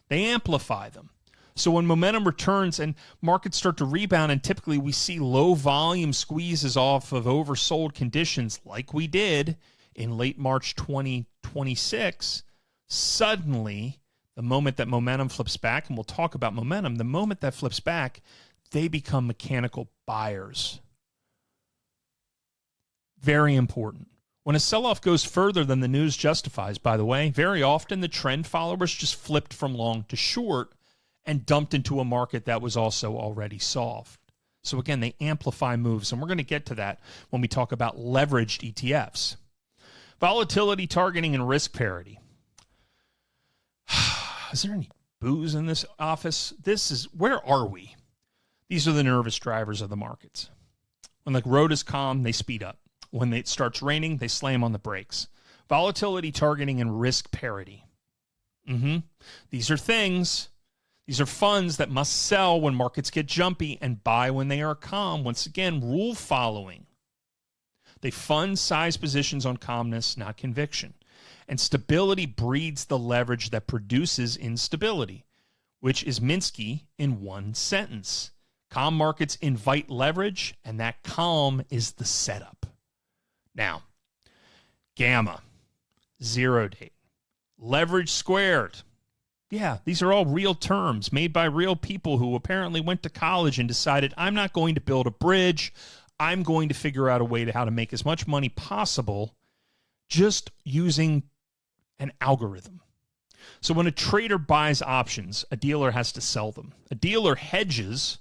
they amplify them. So when momentum returns and markets start to rebound, and typically we see low volume squeezes off of oversold conditions like we did in late March 2026, suddenly the moment that momentum flips back, and we'll talk about momentum, the moment that flips back, they become mechanical buyers. Very important. When a sell-off goes further than the news justifies, by the way, very often the trend followers just flipped from long to short and dumped into a market that was also already soft. So again, they amplify moves, and we're going to get to that when we talk about leveraged ETFs. Volatility targeting and risk parity. Is there any booze in this office? Where are we? These are the nervous drivers of the markets. When the road is calm, they speed up. When it starts raining, they slam on the brakes. Volatility targeting and risk parity. These are things. These are funds that must sell when markets get jumpy and buy when they are calm. Once again, rule following. They fund size positions on calmness, not conviction. And stability breeds the leverage that produces instability, which is Minsky in one sentence. Calm markets invite leverage, and that calm is the setup. Now, gamma, 0 date, leverage squared. Yeah, these are all real terms made by real people who apparently went to college and decided, I'm not going to build a bridge. I'm going to figure out a way to how to make as much money possible just using an algorithm. So when a trader buys options, a dealer has to sell them. A dealer hedges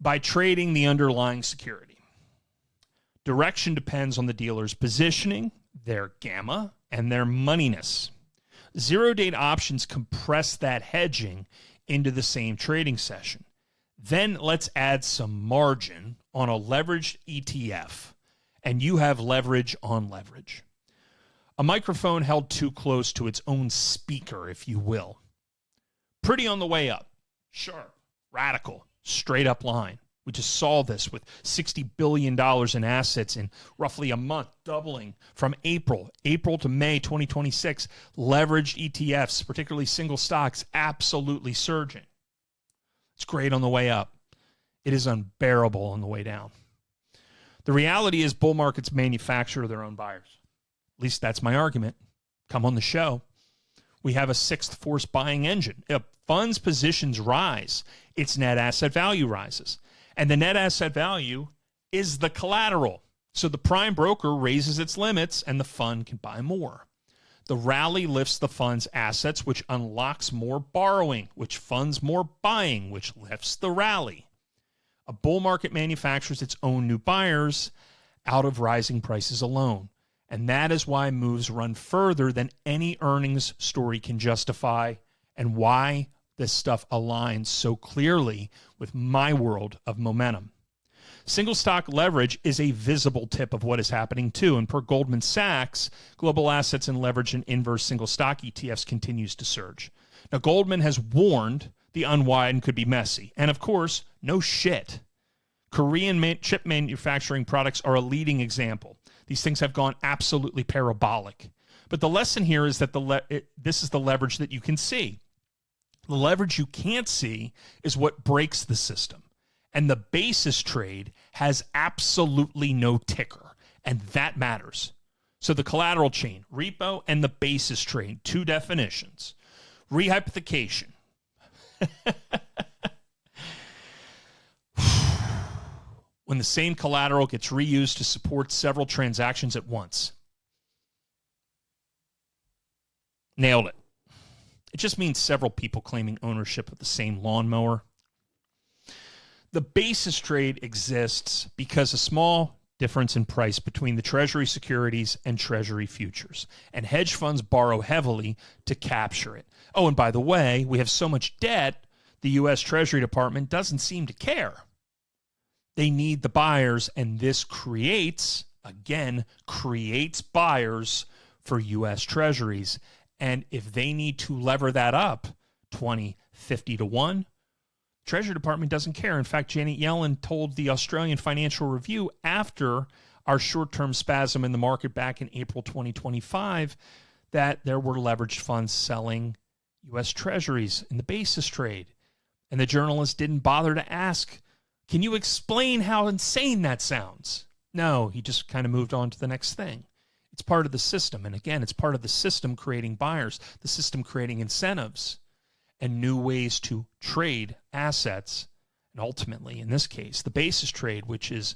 by trading the underlying security. Direction depends on the dealer's positioning, their gamma, and their moneyness. 0 date options compress that hedging into the same trading session. Then let's add some margin on a leveraged ETF, and you have leverage on leverage. A microphone held too close to its own speaker, if you will. Pretty on the way up. Sharp, radical, straight up line. We just saw this with $60 billion in assets in roughly a month, doubling from April to May 2026. Leveraged ETFs, particularly single stocks, absolutely surging. It's great on the way up. It is unbearable on the way down. The reality is bull markets manufacture their own buyers. At least that's my argument. Come on the show. We have a sixth force buying engine. If funds positions rise, its net asset value rises. And the net asset value is the collateral. So the prime broker raises its limits and the fund can buy more. The rally lifts the fund's assets, which unlocks more borrowing, which funds more buying, which lifts the rally. A bull market manufactures its own new buyers out of rising prices alone. And that is why moves run further than any earnings story can justify, and why this stuff aligns so clearly with my world of momentum. Single stock leverage is a visible tip of what is happening too. And per Goldman Sachs, global assets and leverage in inverse single stock ETFs continues to surge. Now, Goldman has warned the unwind could be messy. And of course, no shit. Korean chip manufacturing products are a leading example. These things have gone absolutely parabolic. But the lesson here is that this is the leverage that you can see. The leverage you can't see is what breaks the system. And the basis trade has absolutely no ticker. And that matters. So the collateral chain, repo, and the basis trade, two definitions. Rehypothecation. When the same collateral gets reused to support several transactions at once. Nailed it. It just means several people claiming ownership of the same lawnmower. The basis trade exists because a small difference in price between the Treasury securities and Treasury futures, and hedge funds borrow heavily to capture it. Oh, and by the way, we have so much debt, the U.S. Treasury Department doesn't seem to care. They need the buyers, and this creates buyers for U.S. Treasuries. And if they need to lever that up 20, 50 to 1, Treasury Department doesn't care. In fact, Janet Yellen told the Australian Financial Review after our short-term spasm in the market back in April 2025 that there were leveraged funds selling U.S. Treasuries in the basis trade. And the journalist didn't bother to ask, can you explain how insane that sounds? No, he just kind of moved on to the next thing. It's part of the system. And again, it's part of the system creating buyers, the system creating incentives and new ways to trade assets. And ultimately, in this case, the basis trade, which is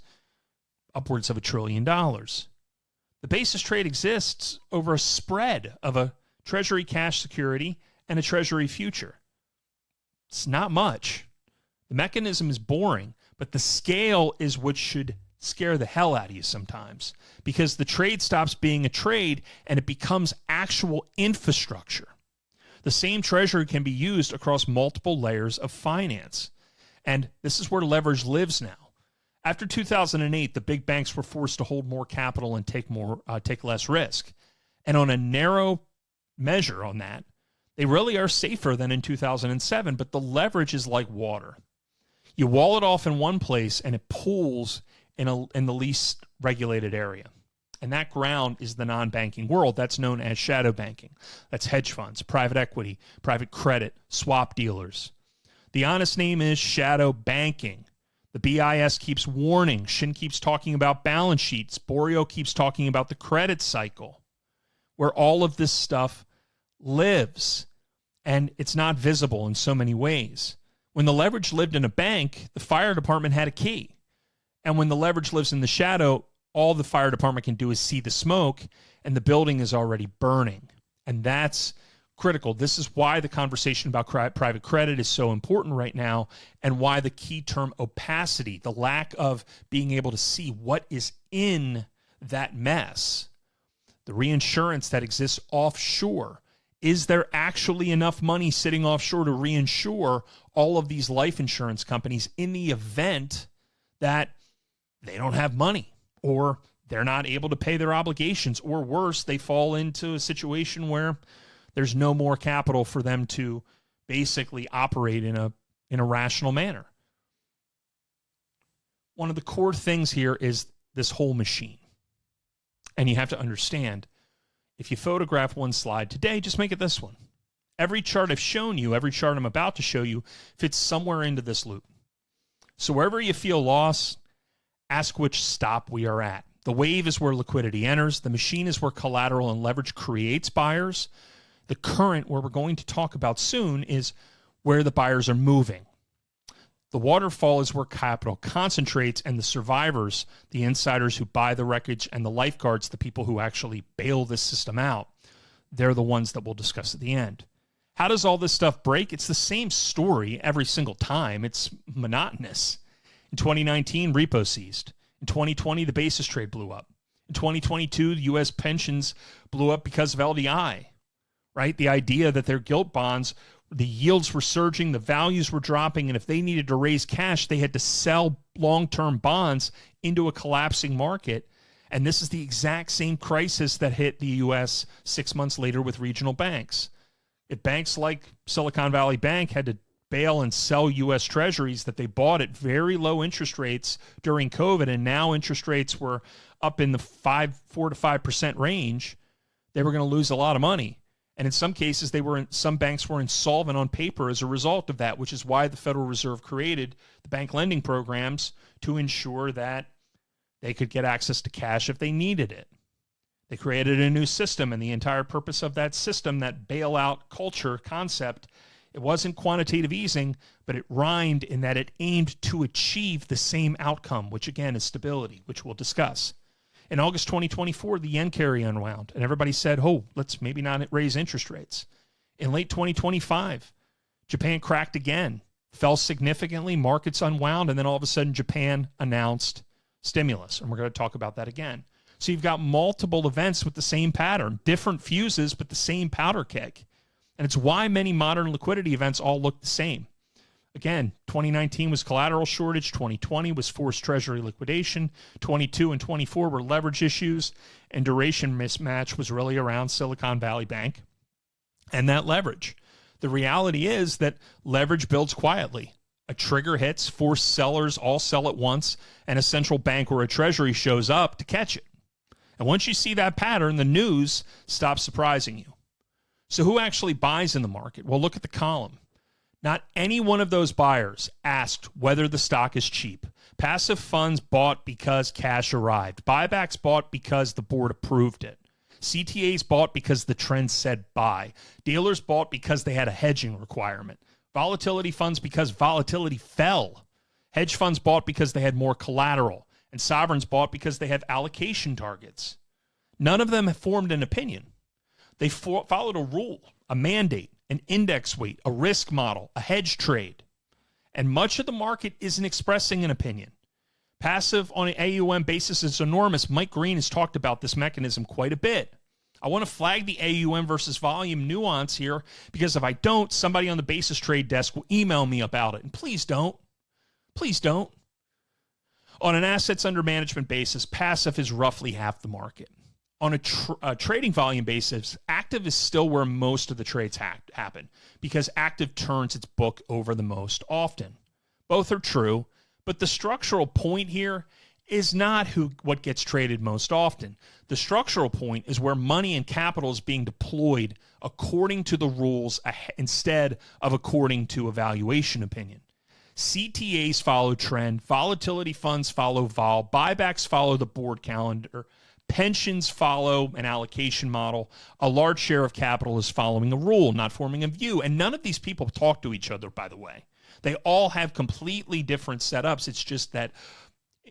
upwards of $1 trillion. The basis trade exists over a spread of a Treasury cash security and a Treasury future. It's not much. The mechanism is boring, but the scale is what should scare the hell out of you sometimes, because the trade stops being a trade and it becomes actual infrastructure. The same treasury can be used across multiple layers of finance. And this is where leverage lives now. After 2008, the big banks were forced to hold more capital and take less risk. And on a narrow measure on that, they really are safer than in 2007, but the leverage is like water. You wall it off in one place and it pools in the least regulated area. And that ground is the non-banking world. That's known as shadow banking. That's hedge funds, private equity, private credit, swap dealers. The honest name is shadow banking. The BIS keeps warning. Shin keeps talking about balance sheets. Borio keeps talking about the credit cycle, where all of this stuff lives. And it's not visible in so many ways. When the leverage lived in a bank, the fire department had a key. And when the leverage lives in the shadow, all the fire department can do is see the smoke, and the building is already burning. And that's critical. This is why the conversation about private credit is so important right now, and why the key term opacity, the lack of being able to see what is in that mess, the reinsurance that exists offshore. Is there actually enough money sitting offshore to reinsure all of these life insurance companies in the event that they don't have money, or they're not able to pay their obligations, or worse, they fall into a situation where there's no more capital for them to basically operate in a rational manner? One of the core things here is this whole machine. And you have to understand, if you photograph one slide today, just make it this one. Every chart I've shown you, every chart I'm about to show you, fits somewhere into this loop. So wherever you feel loss, ask which stop we are at. The wave is where liquidity enters. The machine is where collateral and leverage creates buyers. The current, where we're going to talk about soon, is where the buyers are moving. The waterfall is where capital concentrates, and the survivors, the insiders who buy the wreckage, and the lifeguards, the people who actually bail this system out, they're the ones that we'll discuss at the end. How does all this stuff break? It's the same story every single time. It's monotonous. In 2019, repo seized. In 2020, the basis trade blew up. In 2022, the U.S. pensions blew up because of LDI, right? The idea that their gilt bonds, the yields were surging, the values were dropping, and if they needed to raise cash, they had to sell long-term bonds into a collapsing market. And this is the exact same crisis that hit the U.S. 6 months later with regional banks. If banks like Silicon Valley Bank had to bail and sell U.S. Treasuries that they bought at very low interest rates during COVID, and now interest rates were up in the 4 to 5% range, they were going to lose a lot of money. And in some cases, some banks were insolvent on paper as a result of that, which is why the Federal Reserve created the bank lending programs to ensure that they could get access to cash if they needed it. They created a new system, and the entire purpose of that system, that bailout culture concept, it wasn't quantitative easing, but it rhymed in that it aimed to achieve the same outcome, which again is stability, which we'll discuss. In August 2024, the yen carry unwound, and everybody said, oh, let's maybe not raise interest rates. In late 2025, Japan cracked again, fell significantly, markets unwound, and then all of a sudden Japan announced stimulus, and we're going to talk about that again. So you've got multiple events with the same pattern, different fuses, but the same powder keg. And it's why many modern liquidity events all look the same. Again, 2019 was collateral shortage, 2020 was forced Treasury liquidation, 22 and 24 were leverage issues, and duration mismatch was really around Silicon Valley Bank and that leverage. The reality is that leverage builds quietly. A trigger hits, forced sellers all sell at once, and a central bank or a treasury shows up to catch it. And once you see that pattern, the news stops surprising you. So who actually buys in the market? Well, look at the column. Not any one of those buyers asked whether the stock is cheap. Passive funds bought because cash arrived. Buybacks bought because the board approved it. CTAs bought because the trend said buy. Dealers bought because they had a hedging requirement. Volatility funds because volatility fell. Hedge funds bought because they had more collateral. And sovereigns bought because they have allocation targets. None of them have formed an opinion. They followed a rule, a mandate, an index weight, a risk model, a hedge trade. And much of the market isn't expressing an opinion. Passive on an AUM basis is enormous. Mike Green has talked about this mechanism quite a bit. I want to flag the AUM versus volume nuance here, because if I don't, somebody on the basis trade desk will email me about it. And please don't. Please don't. On an assets under management basis, passive is roughly half the market. On a trading volume basis, active is still where most of the trades happen, because active turns its book over the most often. Both are true, but the structural point here is not what gets traded most often. The structural point is where money and capital is being deployed according to the rules instead of according to a valuation opinion. CTAs follow trend, volatility funds follow vol, buybacks follow the board calendar, pensions follow an allocation model. A large share of capital is following a rule, not forming a view. And none of these people talk to each other, by the way. They all have completely different setups. It's just that,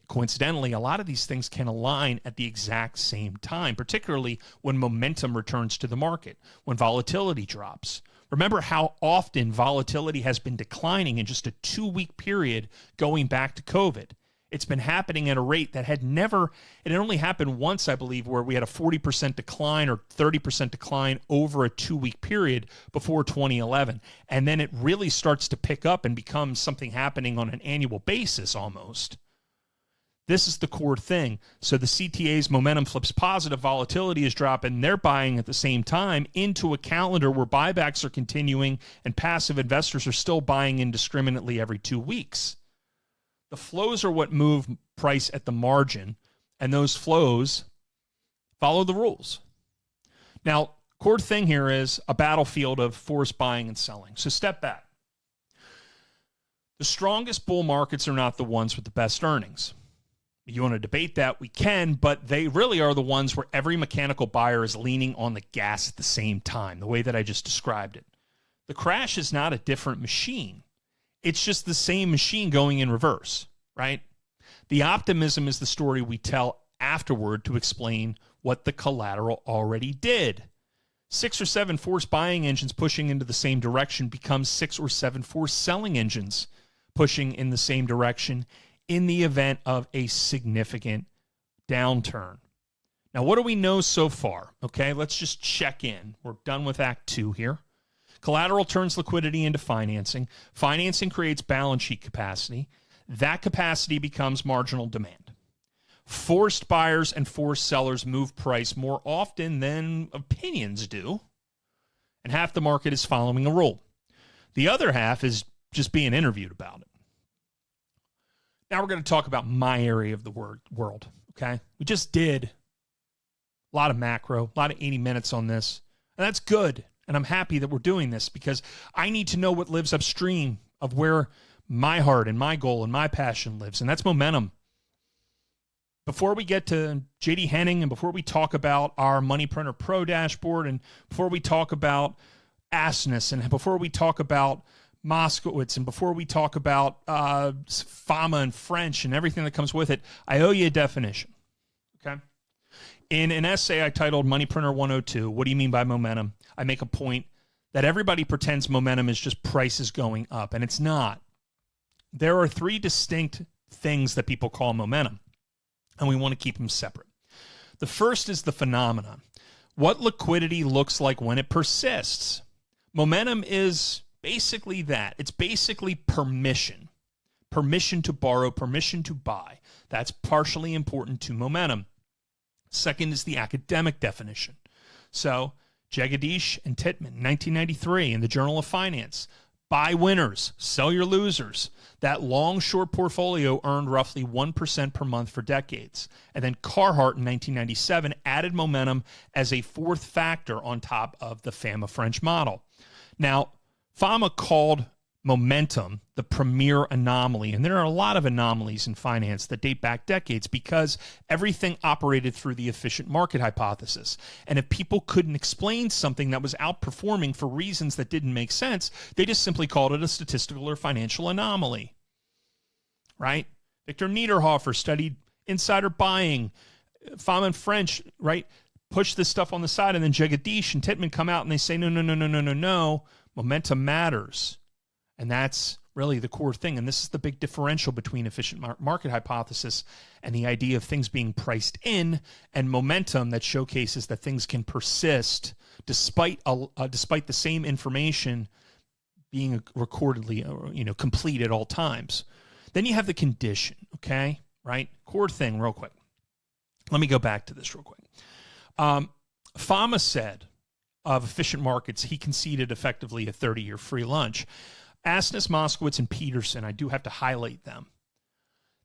coincidentally, a lot of these things can align at the exact same time, particularly when momentum returns to the market, when volatility drops. Remember how often volatility has been declining in just a 2-week period going back to COVID. It's been happening at a rate that it only happened once, I believe, where we had a 40% decline or 30% decline over a 2-week period before 2011. And then it really starts to pick up and become something happening on an annual basis almost. This is the core thing. So the CTA's momentum flips positive, volatility is dropping, they're buying at the same time into a calendar where buybacks are continuing and passive investors are still buying indiscriminately every 2 weeks. The flows are what move price at the margin, and those flows follow the rules. Now, core thing here is a battlefield of forced buying and selling. So step back. The strongest bull markets are not the ones with the best earnings. You want to debate that, we can, but they really are the ones where every mechanical buyer is leaning on the gas at the same time, the way that I just described it. The crash is not a different machine. It's just the same machine going in reverse, right? The optimism is the story we tell afterward to explain what the collateral already did. 6 or 7 forced buying engines pushing into the same direction becomes 6 or 7 forced selling engines pushing in the same direction in the event of a significant downturn. Now, what do we know so far? Okay, let's just check in. We're done with Act 2 here. Collateral turns liquidity into financing. Financing creates balance sheet capacity. that capacity becomes marginal demand. Forced buyers and forced sellers move price more often than opinions do, and half the market is following a rule. The other half is just being interviewed about it. Now we're going to talk about my area of the world, okay? We just did a lot of macro, a lot of 80 minutes on this, and that's good, and I'm happy that we're doing this because I need to know what lives upstream of where my heart and my goal and my passion lives, and that's momentum. Before we get to JD Henning and before we talk about our Money Printer Pro dashboard and before we talk about Asness and before we talk about Moskowitz and before we talk about FAMA and French and everything that comes with it, I owe you a definition, okay? In an essay I titled Money Printer 102, What Do You Mean by Momentum? I make a point that everybody pretends momentum is just prices going up, and it's not. There are three distinct things that people call momentum, and we want to keep them separate. The first is the phenomenon. What liquidity looks like when it persists. Momentum is basically that. It's basically permission. Permission to borrow, permission to buy. That's partially important to momentum. Second is the academic definition. So, Jagadish and Titman, 1993, in the Journal of Finance. Buy winners, sell your losers. That long-short portfolio earned roughly 1% per month for decades. And then Carhart in 1997 added momentum as a fourth factor on top of the FAMA French model. Now, FAMA called momentum the premier anomaly, and there are a lot of anomalies in finance that date back decades because everything operated through the efficient market hypothesis. And if people couldn't explain something that was outperforming for reasons that didn't make sense, they just simply called it a statistical or financial anomaly, right? Victor Niederhofer studied insider buying. FAMA and French, right, push this stuff on the side, and then Jagadish and Titman come out and they say, no, momentum matters. And that's really the core thing. And this is the big differential between efficient market hypothesis and the idea of things being priced in, and momentum that showcases that things can persist despite the same information being recordedly, complete at all times. Then you have the condition, okay? Right? Core thing real quick. Let me go back to this real quick. FAMA said of efficient markets, he conceded effectively a 30-year free lunch. Asness, Moskowitz, and Peterson, I do have to highlight them.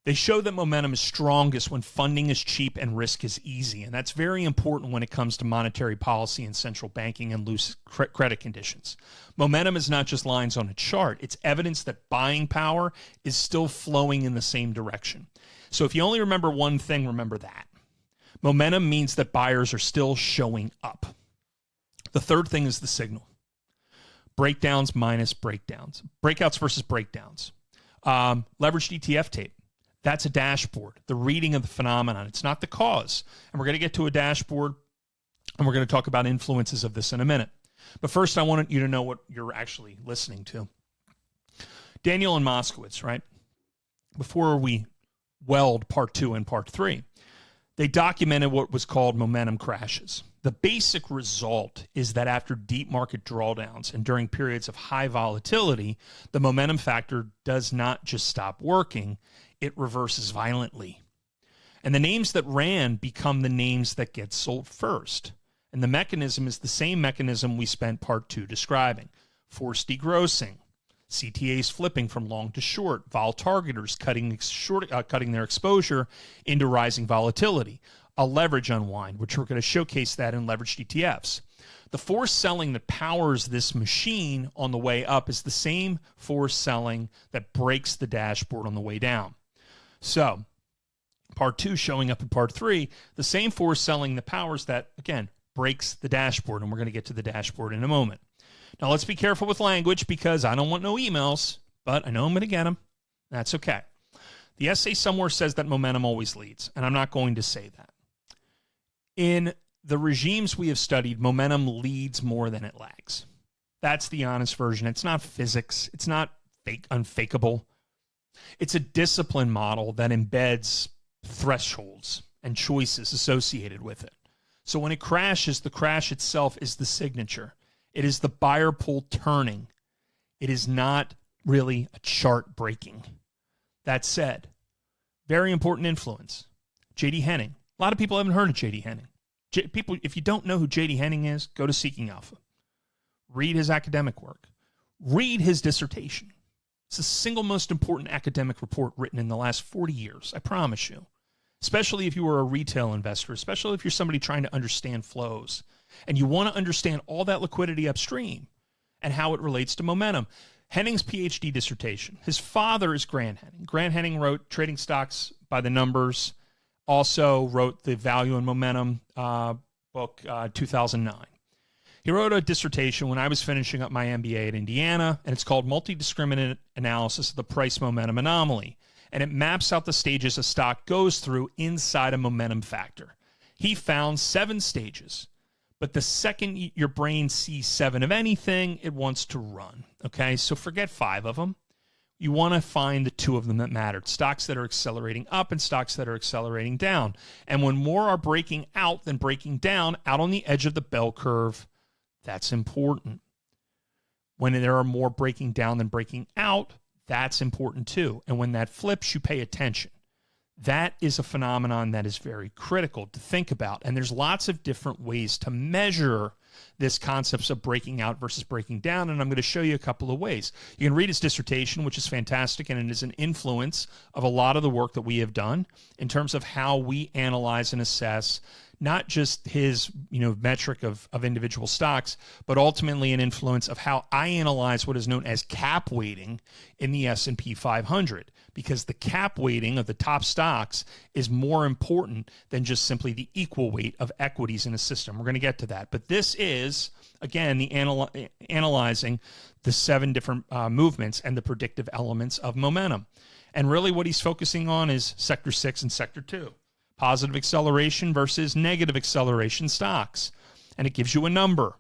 They show that momentum is strongest when funding is cheap and risk is easy, and that's very important when it comes to monetary policy and central banking and loose credit conditions. Momentum is not just lines on a chart. It's evidence that buying power is still flowing in the same direction. So if you only remember one thing, remember that. Momentum means that buyers are still showing up. The third thing is the signal. Breakdowns minus breakdowns. Breakouts versus breakdowns. Leveraged ETF tape. That's a dashboard, the reading of the phenomenon. It's not the cause. And we're going to get to a dashboard, and we're going to talk about influences of this in a minute. But first, I want you to know what you're actually listening to. Daniel and Moskowitz, right? Before we weld part 2 and part 3, they documented what was called momentum crashes. The basic result is that after deep market drawdowns and during periods of high volatility, the momentum factor does not just stop working, it reverses violently. And the names that ran become the names that get sold first. And the mechanism is the same mechanism we spent part 2 describing. Forced degrossing, CTAs flipping from long to short, vol targeters cutting their exposure into rising volatility, a leverage unwind, which we're going to showcase that in leveraged ETFs. The forced selling that powers this machine on the way up is the same forced selling that breaks the dashboard on the way down. So, part 2 showing up in part 3, the same forced selling that powers that, again, breaks the dashboard, and we're going to get to the dashboard in a moment. Now, let's be careful with language because I don't want no emails, but I know I'm going to get them. That's okay. The essay somewhere says that momentum always leads, and I'm not going to say that. In the regimes we have studied, momentum leads more than it lags. That's the honest version. It's not physics. It's not unfakeable. It's a discipline model that embeds thresholds and choices associated with it. So when it crashes, the crash itself is the signature. It is the buyer pool turning. It is not really a chart breaking. That said, very important influence, J.D. Henning. A lot of people haven't heard of J.D. Henning. People, if you don't know who J.D. Henning is, go to Seeking Alpha. Read his academic work. Read his dissertation. It's the single most important academic report written in the last 40 years, I promise you. Especially if you are a retail investor, especially if you're somebody trying to understand flows, and you want to understand all that liquidity upstream and how it relates to momentum. Henning's PhD dissertation. His father is Grant Henning. Grant Henning wrote Trading Stocks by the Numbers, also wrote the Value and Momentum book, 2009. He wrote a dissertation when I was finishing up my MBA at Indiana, and it's called Multi-Discriminant Analysis of the Price Momentum Anomaly, and it maps out the stages a stock goes through inside a momentum factor. He found 7 stages. But the second your brain sees 7 of anything, it wants to run. Okay, so forget 5 of them. You want to find the 2 of them that mattered. Stocks that are accelerating up and stocks that are accelerating down. And when more are breaking out than breaking down, out on the edge of the bell curve, that's important. When there are more breaking down than breaking out, that's important too. And when that flips, you pay attention. That is a phenomenon that is very critical to think about. And there's lots of different ways to measure this concepts of breaking out versus breaking down. And I'm going to show you a couple of ways. You can read his dissertation, which is fantastic. And it is an influence of a lot of the work that we have done in terms of how we analyze and assess not just his metric of individual stocks, but ultimately an influence of how I analyze what is known as cap weighting in the S&P 500. Because the cap weighting of the top stocks is more important than just simply the equal weight of equities in a system. We're going to get to that. But this is, again, the analyzing the 7 different movements and the predictive elements of momentum. And really what he's focusing on is Sector 6 and Sector 2. Positive acceleration versus negative acceleration stocks. And it gives you a number.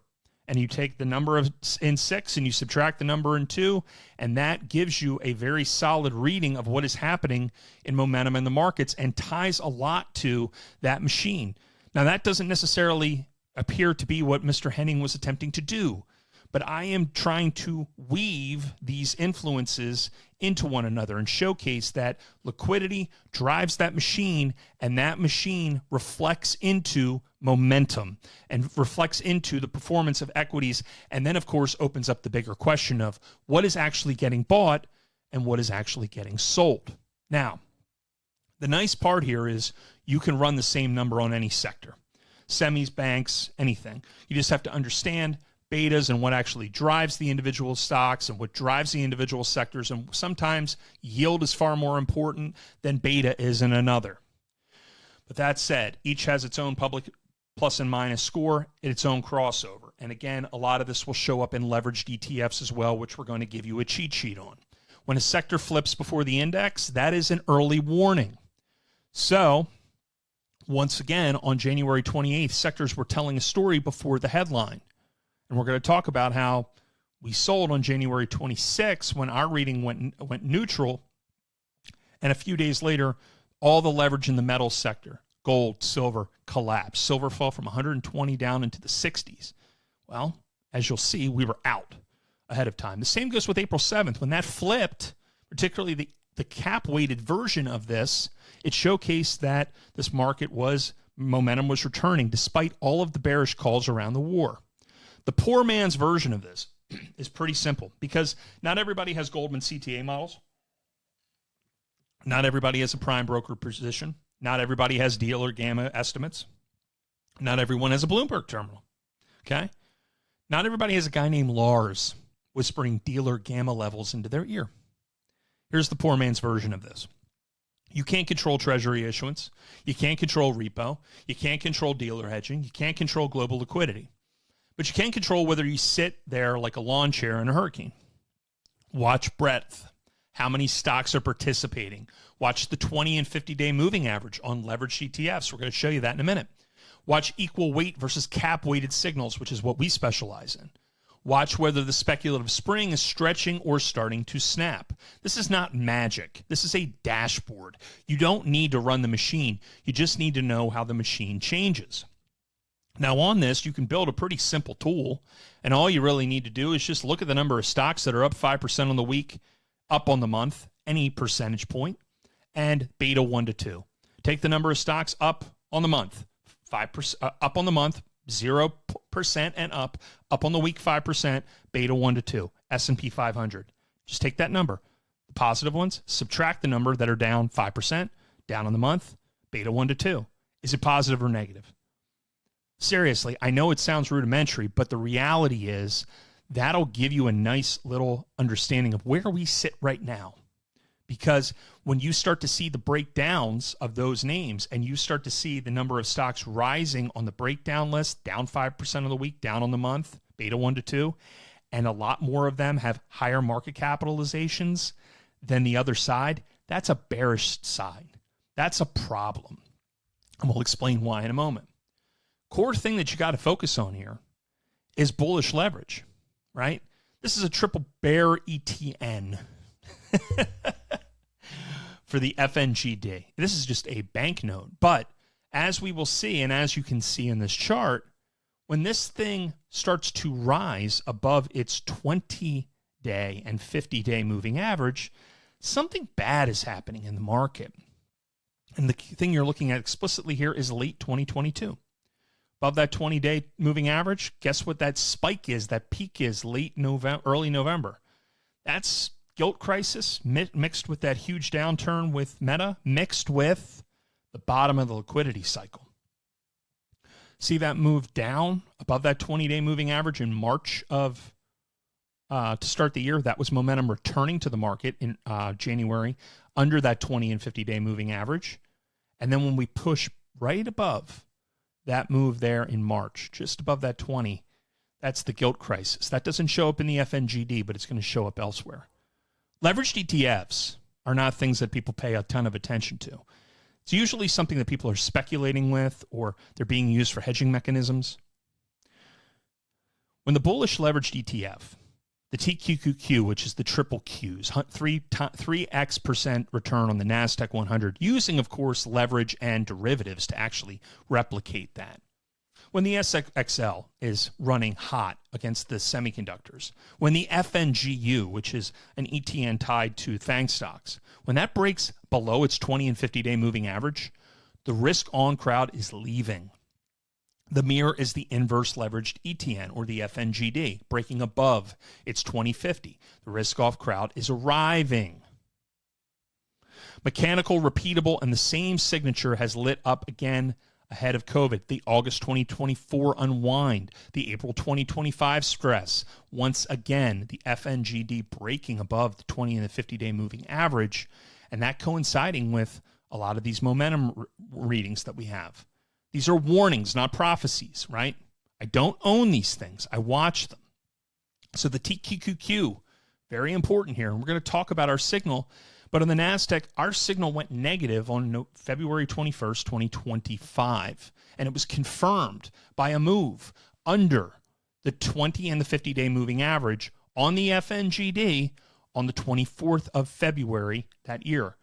And you take the number in 6 and you subtract the number in 2, and that gives you a very solid reading of what is happening in momentum in the markets and ties a lot to that machine. Now, that doesn't necessarily appear to be what Mr. Henning was attempting to do, but I am trying to weave these influences into one another and showcase that liquidity drives that machine, and that machine reflects into momentum and reflects into the performance of equities, and then, of course, opens up the bigger question of what is actually getting bought and what is actually getting sold. Now, the nice part here is you can run the same number on any sector. Semis, banks, anything. You just have to understand betas and what actually drives the individual stocks and what drives the individual sectors. And sometimes yield is far more important than beta is in another. But that said, each has its own public plus and minus score, its own crossover. And again, a lot of this will show up in leveraged ETFs as well, which we're going to give you a cheat sheet on. When a sector flips before the index, that is an early warning. So, once again, on January 28th, sectors were telling a story before the headline. And we're going to talk about how we sold on January 26th when our reading went neutral. And a few days later, all the leverage in the metals sector, gold, silver, collapsed. Silver fell from 120 down into the 60s. Well, as you'll see, we were out ahead of time. The same goes with April 7th. When that flipped, particularly the cap-weighted version of this, it showcased that this market momentum was returning despite all of the bearish calls around the war. The poor man's version of this is pretty simple because not everybody has Goldman CTA models. Not everybody has a prime broker position. Not everybody has dealer gamma estimates. Not everyone has a Bloomberg terminal. Okay? Not everybody has a guy named Lars whispering dealer gamma levels into their ear. Here's the poor man's version of this. You can't control Treasury issuance. You can't control repo. You can't control dealer hedging. You can't control global liquidity. But you can control whether you sit there like a lawn chair in a hurricane. Watch breadth. How many stocks are participating? Watch the 20 and 50-day moving average on leveraged ETFs. We're going to show you that in a minute. Watch equal weight versus cap-weighted signals, which is what we specialize in. Watch whether the speculative spring is stretching or starting to snap. This is not magic. This is a dashboard. You don't need to run the machine. You just need to know how the machine changes. Now on this, you can build a pretty simple tool, and all you really need to do is just look at the number of stocks that are up 5% on the week, up on the month, any percentage point, and beta 1 to 2. Take the number of stocks up on the month, 5% up on the month, 0% and up on the week 5%, beta 1 to 2, S&P 500. Just take that number, the positive ones, subtract the number that are down 5%, down on the month, beta 1 to 2. Is it positive or negative? Seriously, I know it sounds rudimentary, but the reality is that'll give you a nice little understanding of where we sit right now. Because when you start to see the breakdowns of those names and you start to see the number of stocks rising on the breakdown list, down 5% of the week, down on the month, beta 1 to 2, and a lot more of them have higher market capitalizations than the other side, that's a bearish sign. That's a problem. And we'll explain why in a moment. Core thing that you got to focus on here is bullish leverage, right? This is a triple bear ETN. For the FNGD. This is just a banknote. But as we will see, and as you can see in this chart, when this thing starts to rise above its 20-day and 50-day moving average, something bad is happening in the market. And the thing you're looking at explicitly here is late 2022. Above that 20-day moving average, guess what that spike is, that peak is late November, early November. That's gilt crisis mixed with that huge downturn with Meta, mixed with the bottom of the liquidity cycle. See that move down above that 20-day moving average in March of to start the year? That was momentum returning to the market in January under that 20 and 50-day moving average. And then when we push right above that move there in March, just above that 20, that's the gilt crisis. That doesn't show up in the FNGD, but it's going to show up elsewhere. Leveraged ETFs are not things that people pay a ton of attention to. It's usually something that people are speculating with or they're being used for hedging mechanisms. When the bullish leveraged ETF, the TQQQ, which is the triple Qs, 3x% return on the NASDAQ 100, using, of course, leverage and derivatives to actually replicate that. When the SXL is running hot against the semiconductors, when the FNGU, which is an ETN tied to FANG stocks, when that breaks below its 20 and 50-day moving average, the risk-on crowd is leaving. The mirror is the inverse leveraged ETN, or the FNGD, breaking above its 2050. The risk-off crowd is arriving. Mechanical, repeatable, and the same signature has lit up again ahead of COVID, the August 2024 unwind, the April 2025 stress. Once again, the FNGD breaking above the 20 and the 50-day moving average, and that coinciding with a lot of these momentum readings that we have. These are warnings, not prophecies, right? I don't own these things. I watch them. So the TQQQ, very important here, and we're going to talk about our signal. But on the NASDAQ, our signal went negative on February 21st, 2025. And it was confirmed by a move under the 20 and the 50-day moving average on the FNGD on the 24th of February that year.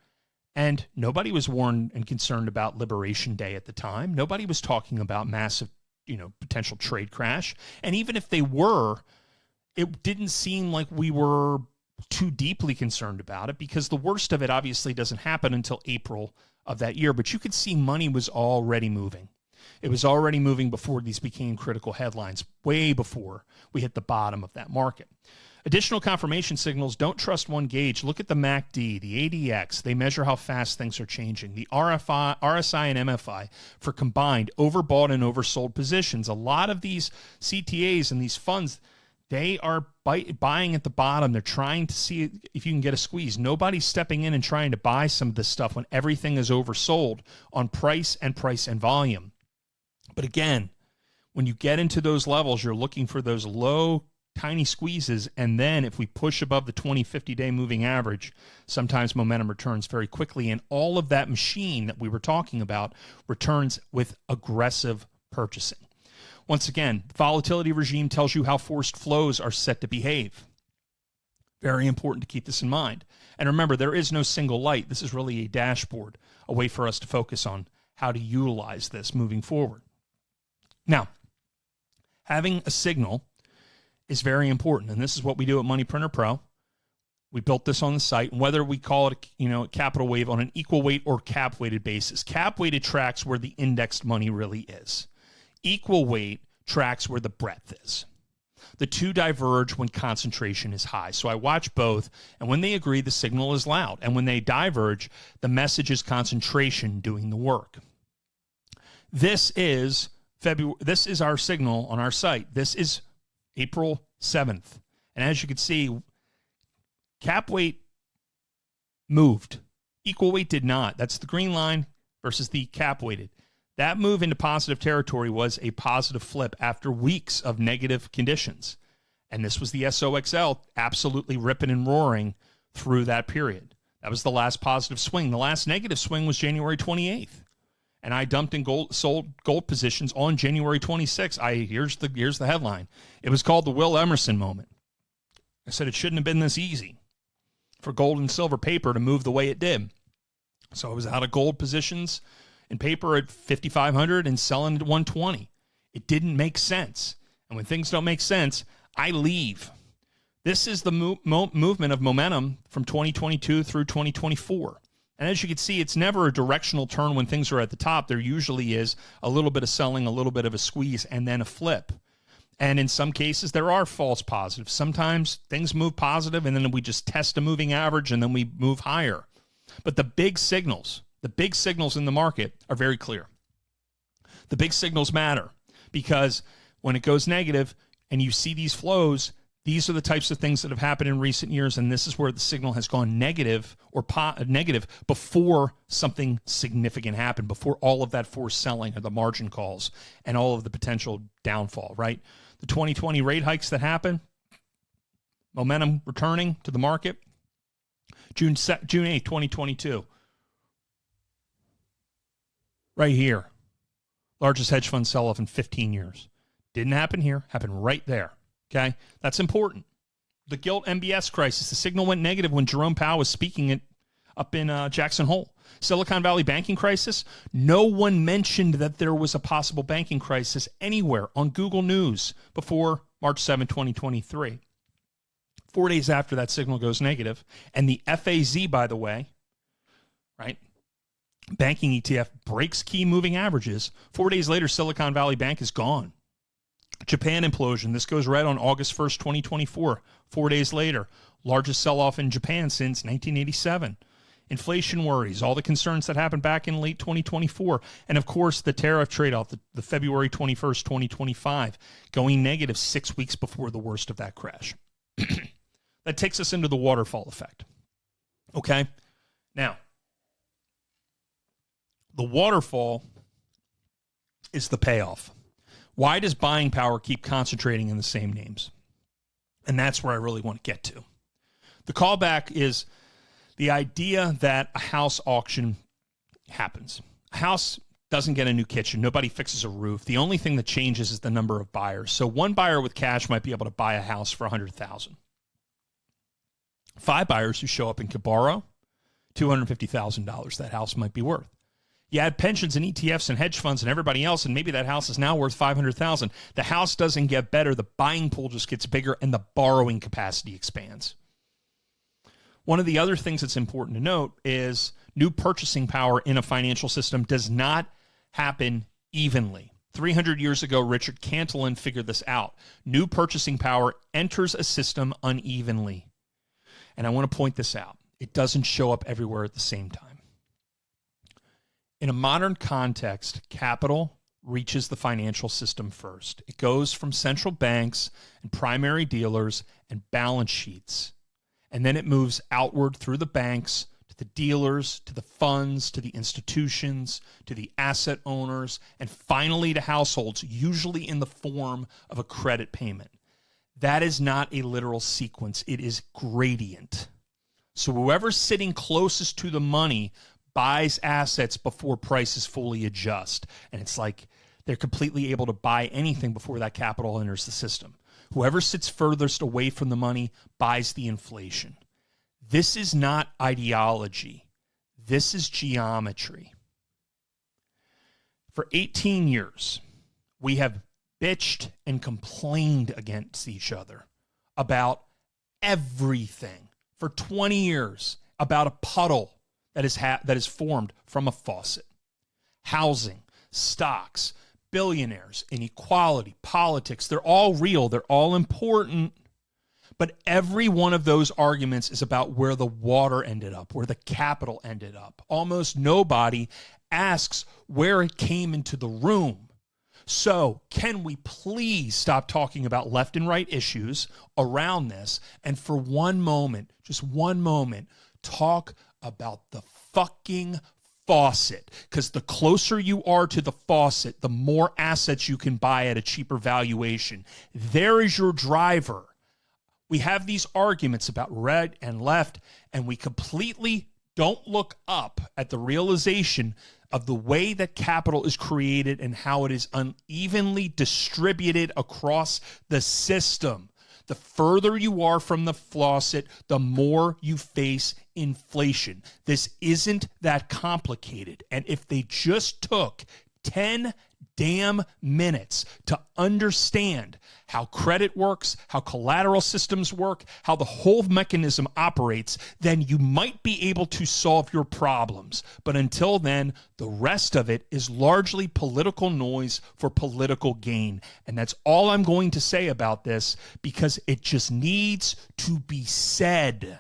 And nobody was warned and concerned about Liberation Day at the time. Nobody was talking about massive, potential trade crash. And even if they were, it didn't seem like we were too deeply concerned about it, because the worst of it obviously doesn't happen until April of that year. But you could see money was already moving. It was already moving before these became critical headlines, way before we hit the bottom of that market. Additional confirmation signals: don't trust one gauge. Look at the MACD, the ADX. They measure how fast things are changing. The RSI and MFI for combined overbought and oversold positions. A lot of these CTAs and these funds, they are buying at the bottom. They're trying to see if you can get a squeeze. Nobody's stepping in and trying to buy some of this stuff when everything is oversold on price and volume. But again, when you get into those levels, you're looking for those low, tiny squeezes. And then if we push above the 20, 50-day moving average, sometimes momentum returns very quickly. And all of that machine that we were talking about returns with aggressive purchasing. Once again, volatility regime tells you how forced flows are set to behave. Very important to keep this in mind. And remember, there is no single light. This is really a dashboard, a way for us to focus on how to utilize this moving forward. Now, having a signal is very important, and this is what we do at Money Printer Pro. We built this on the site, and whether we call it, a capital wave on an equal weight or cap weighted basis. Cap weighted tracks where the indexed money really is. Equal weight tracks where the breadth is. The two diverge when concentration is high. So I watch both, and when they agree, the signal is loud. And when they diverge, the message is concentration doing the work. This is our signal on our site. This is April 7th. And as you can see, cap weight moved. Equal weight did not. That's the green line versus the cap weighted. That move into positive territory was a positive flip after weeks of negative conditions. And this was the SOXL absolutely ripping and roaring through that period. That was the last positive swing. The last negative swing was January 28th. And I dumped in sold gold positions on January 26th. Here's the headline. It was called the Will Emerson moment. I said it shouldn't have been this easy for gold and silver paper to move the way it did. So I was out of gold positions in paper at 5,500 and selling at 120. It didn't make sense. And when things don't make sense, I leave. This is the movement of momentum from 2022 through 2024. And as you can see, it's never a directional turn when things are at the top. There usually is a little bit of selling, a little bit of a squeeze, and then a flip. And in some cases, there are false positives. Sometimes things move positive, and then we just test a moving average, and then we move higher. But the big signals in the market are very clear. The big signals matter because when it goes negative and you see these flows, these are the types of things that have happened in recent years, and this is where the signal has gone negative or negative before something significant happened, before all of that forced selling or the margin calls and all of the potential downfall, right? The 2020 rate hikes that happened, momentum returning to the market, June 8th, 2022. Right here, largest hedge fund sell-off in 15 years. Didn't happen here, happened right there. Okay, that's important. The gilt MBS crisis, the signal went negative when Jerome Powell was speaking it up in Jackson Hole. Silicon Valley banking crisis, no one mentioned that there was a possible banking crisis anywhere on Google News before March 7, 2023. 4 days after that signal goes negative, and the FAZ, by the way, right, banking ETF breaks key moving averages. 4 days later, Silicon Valley Bank is gone. Japan implosion. This goes right on August 1st, 2024. 4 days later, largest sell-off in Japan since 1987. Inflation worries, all the concerns that happened back in late 2024. And of course, the tariff trade-off, the February 21st, 2025, going negative 6 weeks before the worst of that crash. That takes us into the waterfall effect. Okay? Now, the waterfall is the payoff. Why does buying power keep concentrating in the same names? And that's where I really want to get to. The callback is the idea that a house auction happens. A house doesn't get a new kitchen. Nobody fixes a roof. The only thing that changes is the number of buyers. So one buyer with cash might be able to buy a house for $100,000. 5 buyers who show up and could borrow $250,000 that house might be worth. You add pensions and ETFs and hedge funds and everybody else, and maybe that house is now worth $500,000. The house doesn't get better. The buying pool just gets bigger, and the borrowing capacity expands. One of the other things that's important to note is new purchasing power in a financial system does not happen evenly. 300 years ago, Richard Cantillon figured this out. New purchasing power enters a system unevenly. And I want to point this out. It doesn't show up everywhere at the same time. In a modern context, capital reaches the financial system first. It goes from central banks and primary dealers and balance sheets, and then it moves outward through the banks to the dealers, to the funds, to the institutions, to the asset owners, and finally to households, usually in the form of a credit payment. That is not a literal sequence. It is gradient. So whoever's sitting closest to the money buys assets before prices fully adjust. And it's like they're completely able to buy anything before that capital enters the system. Whoever sits furthest away from the money buys the inflation. This is not ideology. This is geometry. For 18 years, we have bitched and complained against each other about everything. for 20 years about a puddle that is formed from a faucet. Housing, stocks, billionaires, inequality, politics, they're all real, they're all important. But every one of those arguments is about where the water ended up, where the capital ended up. Almost nobody asks where it came into the room. So can we please stop talking about left and right issues around this, and for one moment, just one moment, talk about the fucking faucet? Because the closer you are to the faucet, the more assets you can buy at a cheaper valuation. There is your driver. We have these arguments about right and left, and we completely don't look up at the realization of the way that capital is created and how it is unevenly distributed across the system. The further you are from the faucet, the more you face inflation. This isn't that complicated. And if they just took 10 damn minutes to understand how credit works, how collateral systems work, how the whole mechanism operates, then you might be able to solve your problems. But until then, the rest of it is largely political noise for political gain. And that's all I'm going to say about this, because it just needs to be said.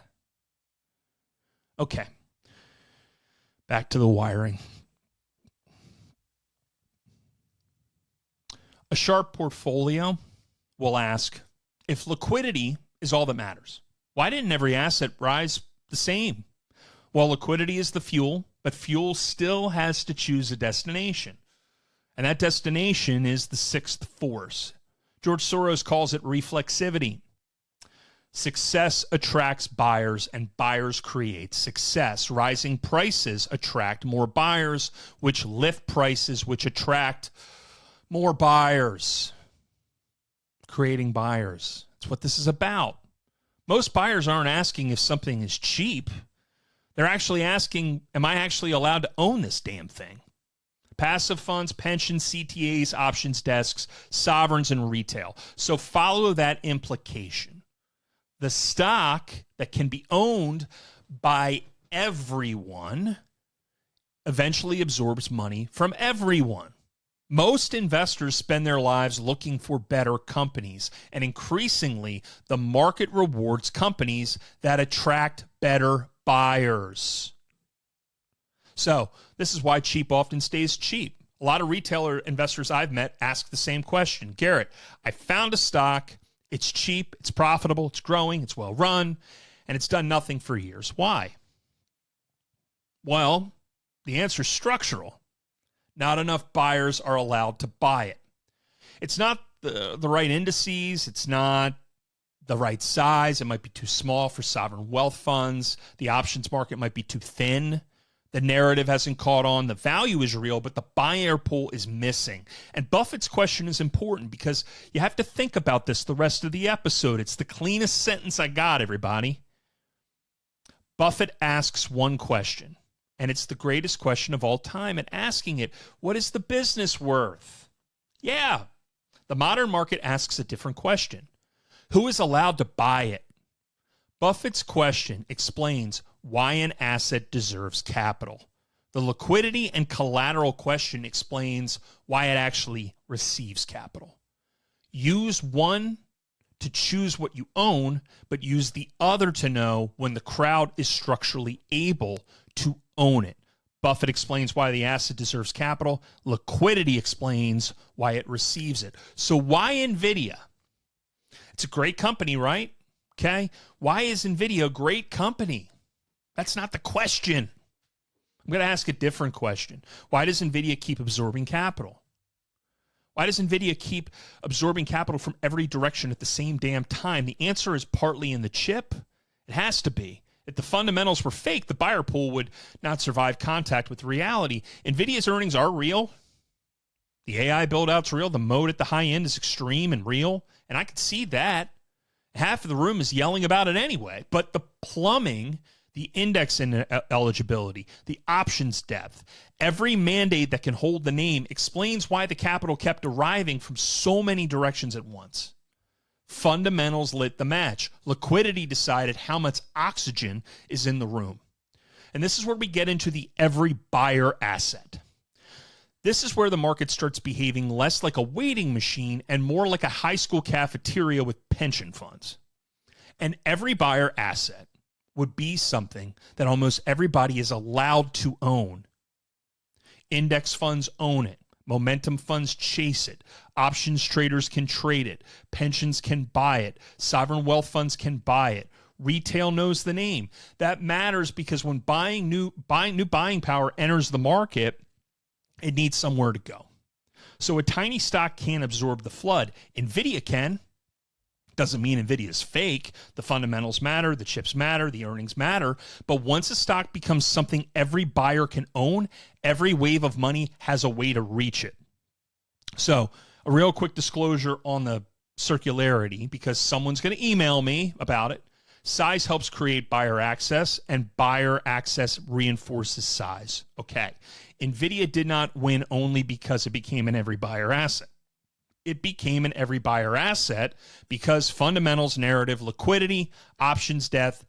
Okay, back to the wiring. A sharp portfolio will ask, if liquidity is all that matters, why didn't every asset rise the same? Well, liquidity is the fuel, but fuel still has to choose a destination. And that destination is the sixth force. George Soros calls it reflexivity. Success attracts buyers, and buyers create success. Rising prices attract more buyers, which lift prices, which attract more buyers. Creating buyers. That's what this is about. Most buyers aren't asking if something is cheap. They're actually asking, am I actually allowed to own this damn thing? Passive funds, pensions, CTAs, options desks, sovereigns, and retail. So follow that implication. The stock that can be owned by everyone eventually absorbs money from everyone. Most investors spend their lives looking for better companies, and increasingly, the market rewards companies that attract better buyers. So, this is why cheap often stays cheap. A lot of retailer investors I've met ask the same question. Garrett, I found a stock, it's cheap, it's profitable, it's growing, it's well run, and it's done nothing for years. Why? Well, the answer is structural. Not enough buyers are allowed to buy it. It's not the right indices. It's not the right size. It might be too small for sovereign wealth funds. The options market might be too thin. The narrative hasn't caught on. The value is real, but the buyer pool is missing. And Buffett's question is important because you have to think about this the rest of the episode. It's the cleanest sentence I got, everybody. Buffett asks one question. And it's the greatest question of all time. And asking it, what is the business worth? Yeah, the modern market asks a different question. Who is allowed to buy it? Buffett's question explains why an asset deserves capital. The liquidity and collateral question explains why it actually receives capital. Use one to choose what you own, but use the other to know when the crowd is structurally able to own it. Buffett explains why the asset deserves capital. Liquidity explains why it receives it. So why Nvidia? It's a great company, right? Okay. Why is Nvidia a great company? That's not the question. I'm going to ask a different question. Why does Nvidia keep absorbing capital? Why does Nvidia keep absorbing capital from every direction at the same damn time? The answer is partly in the chip. It has to be. If the fundamentals were fake, the buyer pool would not survive contact with reality. Nvidia's earnings are real. The AI build-out's real. The mode at the high end is extreme and real. And I could see that. Half of the room is yelling about it anyway. But the plumbing, the index eligibility, the options depth, every mandate that can hold the name explains why the capital kept arriving from so many directions at once. Fundamentals lit the match. Liquidity decided how much oxygen is in the room. And this is where we get into the every buyer asset. This is where the market starts behaving less like a waiting machine and more like a high school cafeteria with pension funds. An every buyer asset would be something that almost everybody is allowed to own. Index funds own it. Momentum funds chase it. Options traders can trade it. Pensions can buy it. Sovereign wealth funds can buy it. Retail knows the name. That matters because when new buying power enters the market, it needs somewhere to go. So a tiny stock can't absorb the flood. Nvidia can. Doesn't mean Nvidia is fake. The fundamentals matter, the chips matter, the earnings matter. But once a stock becomes something every buyer can own, every wave of money has a way to reach it. So a real quick disclosure on the circularity, because someone's going to email me about it. Size helps create buyer access, and buyer access reinforces size. Okay. Nvidia did not win only because it became an every buyer asset. It became an every buyer asset because fundamentals, narrative, liquidity, options depth,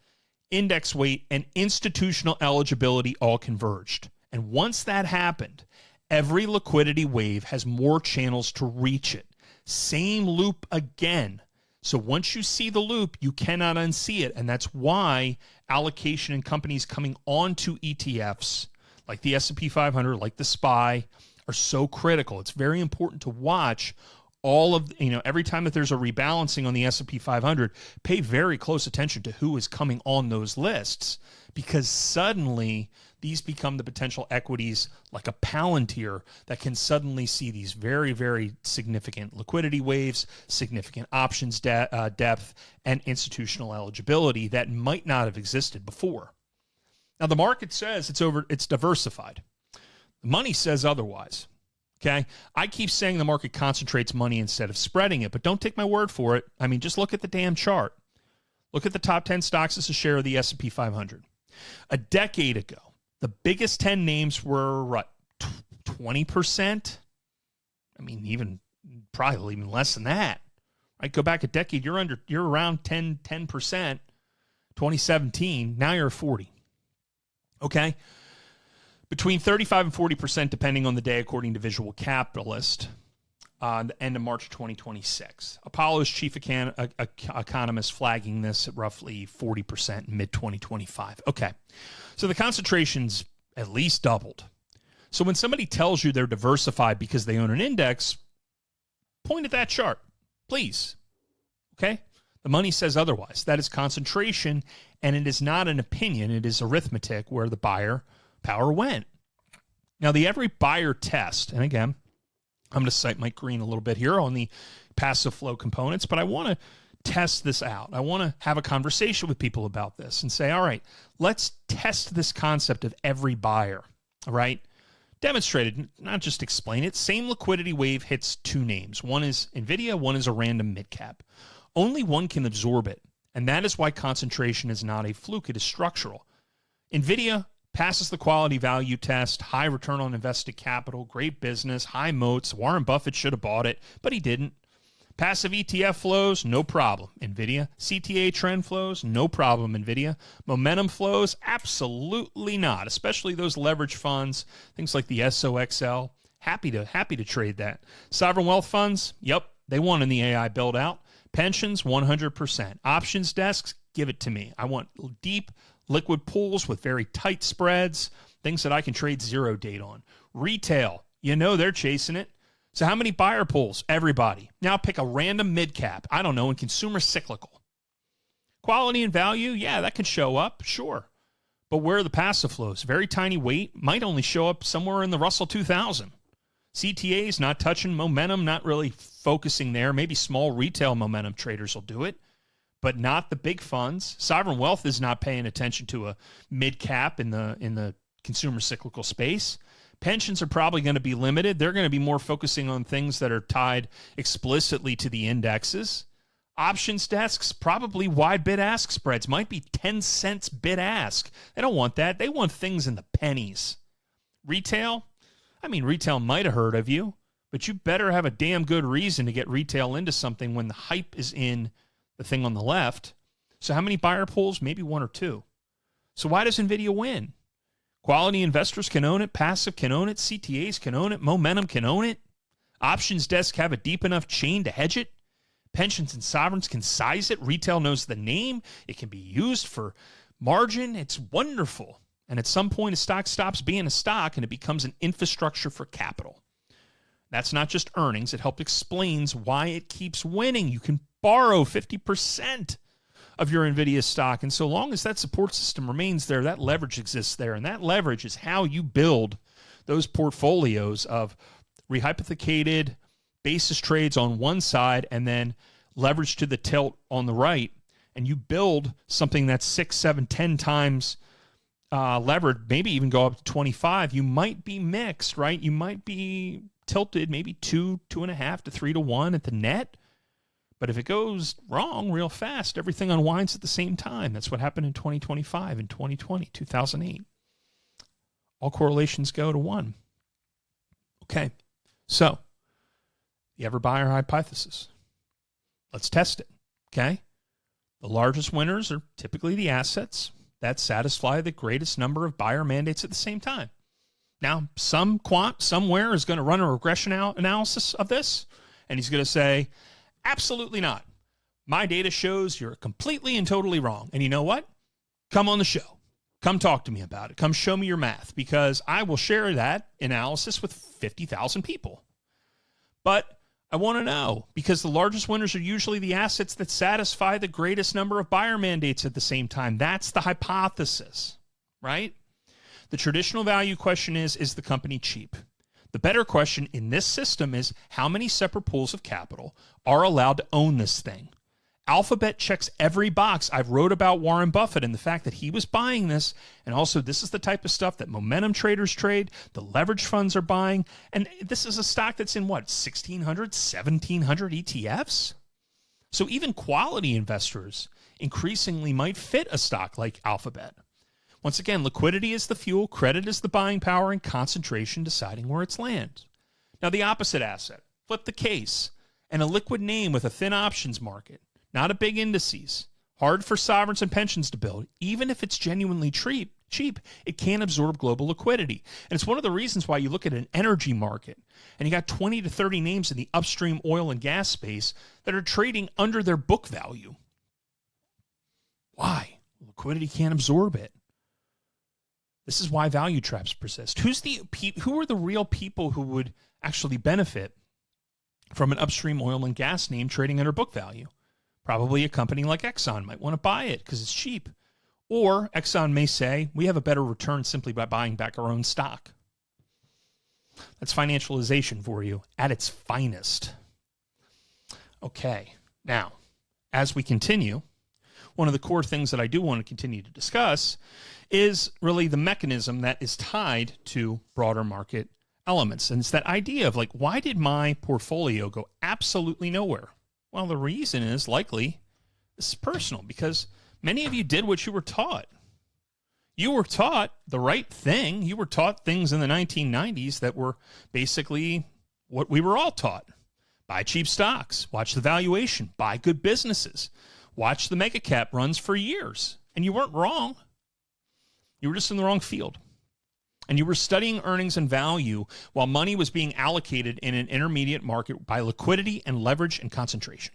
index weight, and institutional eligibility all converged. And once that happened, every liquidity wave has more channels to reach it. Same loop again. So once you see the loop, you cannot unsee it. And that's why allocation in companies coming onto ETFs, like the S&P 500, like the SPY, are so critical. It's very important to watch all of, every time that there's a rebalancing on the S&P 500, pay very close attention to who is coming on those lists, because suddenly these become the potential equities like a Palantir that can suddenly see these very, very significant liquidity waves, significant options depth, and institutional eligibility that might not have existed before. Now, the market says it's diversified. The money says otherwise. Okay, I keep saying the market concentrates money instead of spreading it, but don't take my word for it. I mean, just look at the damn chart. Look at the top 10 stocks as a share of the S&P 500. A decade ago, the biggest 10 names were what, 20%? I mean, probably even less than that. Right? Go back a decade, you're around 10%. 2017, now you're 40. Okay. Between 35 and 40%, depending on the day, according to Visual Capitalist, the end of March 2026. Apollo's chief economist flagging this at roughly 40% in mid-2025. Okay, so the concentration's at least doubled. So when somebody tells you they're diversified because they own an index, point at that chart, please. Okay? The money says otherwise. That is concentration, and it is not an opinion. It is arithmetic where the buyer power went. Now, the every buyer test, and again, I'm going to cite Mike Green a little bit here on the passive flow components, but I want to test this out. I want to have a conversation with people about this and say, all right, let's test this concept of every buyer, all right? Demonstrated, not just explain it. Same liquidity wave hits two names. One is Nvidia, one is a random mid-cap. Only one can absorb it, and that is why concentration is not a fluke. It is structural. Nvidia passes the quality value test, high return on invested capital, great business, high moats. Warren Buffett should have bought it, but he didn't. Passive ETF flows, no problem, Nvidia. CTA trend flows, no problem, Nvidia. Momentum flows, absolutely not, especially those leverage funds, things like the SOXL. Happy to trade that. Sovereign wealth funds, yep, they won in the AI build out. Pensions, 100%. Options desks, give it to me. I want deep liquid pools with very tight spreads, things that I can trade zero date on. Retail, they're chasing it. So how many buyer pools? Everybody. Now pick a random mid-cap, I don't know, in consumer cyclical. Quality and value, yeah, that can show up, sure. But where are the passive flows? Very tiny weight, might only show up somewhere in the Russell 2000. CTAs not touching momentum, not really focusing there. Maybe small retail momentum traders will do it, but not the big funds. Sovereign wealth is not paying attention to a mid-cap in the consumer cyclical space. Pensions are probably going to be limited. They're going to be more focusing on things that are tied explicitly to the indexes. Options desks, probably wide bid-ask spreads. Might be 10 cents bid-ask. They don't want that. They want things in the pennies. Retail might have heard of you, but you better have a damn good reason to get retail into something when the hype is in the thing on the left. So how many buyer pools? Maybe one or two. So why does Nvidia win? Quality investors can own it. Passive can own it. CTAs can own it. Momentum can own it. Options desk have a deep enough chain to hedge it. Pensions and sovereigns can size it. Retail knows the name. It can be used for margin. It's wonderful. And at some point, a stock stops being a stock and it becomes an infrastructure for capital. That's not just earnings. It helps explains why it keeps winning. You can borrow 50% of your Nvidia stock. And so long as that support system remains there, that leverage exists there. And that leverage is how you build those portfolios of rehypothecated basis trades on one side and then leverage to the tilt on the right. And you build something that's 6, 7, 10 times levered, maybe even go up to 25. You might be mixed, right? You might be tilted maybe 2, 2.5 to 3 to 1 at the net. But if it goes wrong real fast, everything unwinds at the same time. That's what happened in 2025, in 2020, 2008. All correlations go to 1. Okay, so the ever buyer hypothesis. Let's test it, okay? The largest winners are typically the assets that satisfy the greatest number of buyer mandates at the same time. Now, some quant somewhere is going to run a regression analysis of this, and he's going to say, absolutely not. My data shows you're completely and totally wrong. And you know what? Come on the show. Come talk to me about it. Come show me your math, because I will share that analysis with 50,000 people. But I want to know, because the largest winners are usually the assets that satisfy the greatest number of buyer mandates at the same time. That's the hypothesis, right? The traditional value question is the company cheap? The better question in this system is, how many separate pools of capital are allowed to own this thing? Alphabet checks every box. I've wrote about Warren Buffett and the fact that he was buying this. And also, this is the type of stuff that momentum traders trade, the leverage funds are buying. And this is a stock that's in what, 1,600, 1,700 ETFs? So even quality investors increasingly might fit a stock like Alphabet. Once again, liquidity is the fuel, credit is the buying power, and concentration deciding where it's lands. Now, the opposite asset, flip the case, and a liquid name with a thin options market, not a big indices, hard for sovereigns and pensions to build. Even if it's genuinely cheap, it can't absorb global liquidity. And it's one of the reasons why you look at an energy market, and you got 20 to 30 names in the upstream oil and gas space that are trading under their book value. Why? Liquidity can't absorb it. This is why value traps persist. Who are the real people who would actually benefit from an upstream oil and gas name trading under book value? Probably a company like Exxon might want to buy it because it's cheap. Or Exxon may say, we have a better return simply by buying back our own stock. That's financialization for you at its finest. Okay, now, as we continue, one of the core things that I do want to continue to discuss is really the mechanism that is tied to broader market elements. And it's that idea of, like, why did my portfolio go absolutely nowhere? Well, the reason is likely this is personal, because many of you did what you were taught. You were taught the right thing. You were taught things in the 1990s that were basically what we were all taught. Buy cheap stocks, watch the valuation, buy good businesses, watch the mega cap runs for years. And you weren't wrong. You were just in the wrong field. And you were studying earnings and value while money was being allocated in an intermediate market by liquidity and leverage and concentration.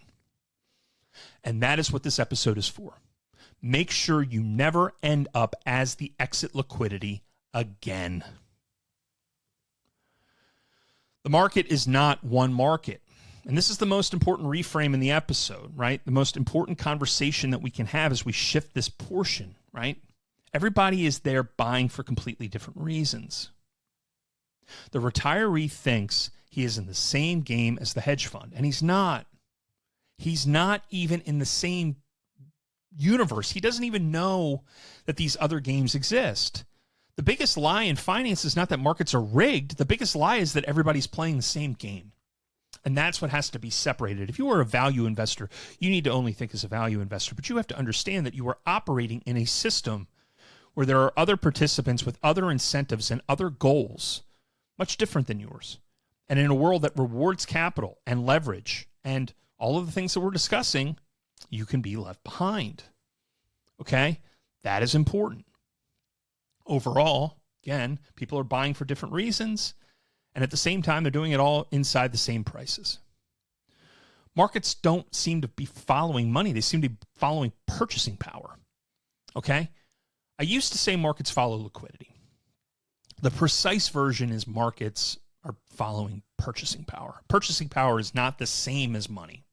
And that is what this episode is for. Make sure you never end up as the exit liquidity again. The market is not one market. And this is the most important reframe in the episode, right? The most important conversation that we can have as we shift this portion, right? Everybody is there buying for completely different reasons. The retiree thinks he is in the same game as the hedge fund, and he's not. He's not even in the same universe. He doesn't even know that these other games exist. The biggest lie in finance is not that markets are rigged. The biggest lie is that everybody's playing the same game. And that's what has to be separated. If you are a value investor, you need to only think as a value investor, but you have to understand that you are operating in a system where there are other participants with other incentives and other goals, much different than yours. And in a world that rewards capital and leverage and all of the things that we're discussing, you can be left behind. Okay? That is important. Overall, again, people are buying for different reasons, and at the same time, they're doing it all inside the same prices. Markets don't seem to be following money. They seem to be following purchasing power. Okay? I used to say markets follow liquidity. The precise version is markets are following purchasing power. Purchasing power is not the same as money.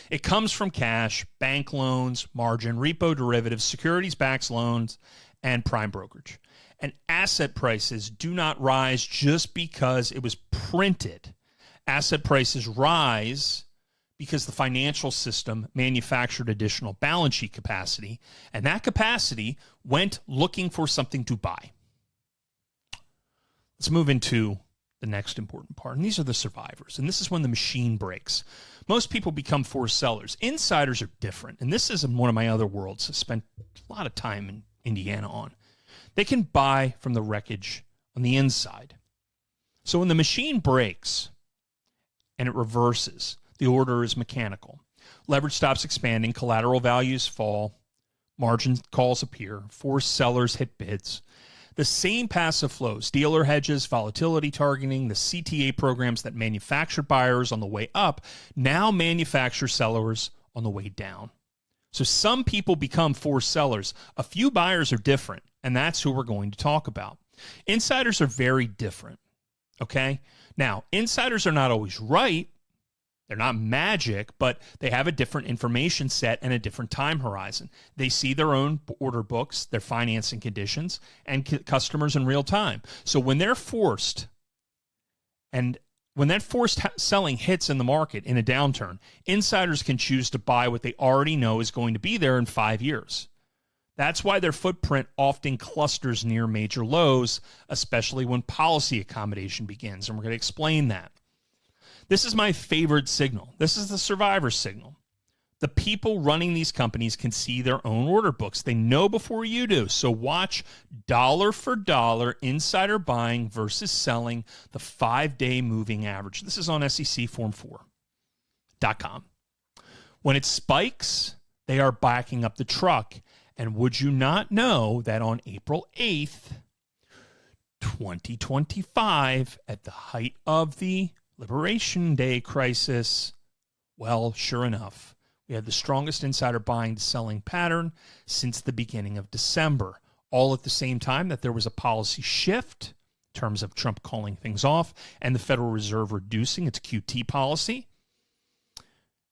It comes from cash, bank loans, margin, repo derivatives, securities-backed loans, and prime brokerage. And asset prices do not rise just because it was printed. Asset prices rise because the financial system manufactured additional balance sheet capacity, and that capacity went looking for something to buy. Let's move into the next important part, and these are the survivors, and this is when the machine breaks. Most people become forced sellers. Insiders are different, and this is in one of my other worlds I spent a lot of time in Indiana on. They can buy from the wreckage on the inside. So when the machine breaks and it reverses, the order is mechanical. Leverage stops expanding, collateral values fall, margin calls appear, forced sellers hit bids. The same passive flows, dealer hedges, volatility targeting, the CTA programs that manufactured buyers on the way up now manufacture sellers on the way down. So some people become forced sellers. A few buyers are different, and that's who we're going to talk about. Insiders are very different, okay? Now, insiders are not always right. They're not magic, but they have a different information set and a different time horizon. They see their own order books, their financing conditions, and customers in real time. So when they're forced, and when that forced selling hits in the market in a downturn, insiders can choose to buy what they already know is going to be there in 5 years. That's why their footprint often clusters near major lows, especially when policy accommodation begins, and we're going to explain that. This is my favorite signal. This is the survivor signal. The people running these companies can see their own order books. They know before you do. So watch dollar for dollar insider buying versus selling the 5-day moving average. This is on SECform4.com. When it spikes, they are backing up the truck. And would you not know that on April 8th, 2025, at the height of the Liberation Day crisis, well, sure enough, we had the strongest insider buying to selling pattern since the beginning of December, all at the same time that there was a policy shift in terms of Trump calling things off and the Federal Reserve reducing its QT policy.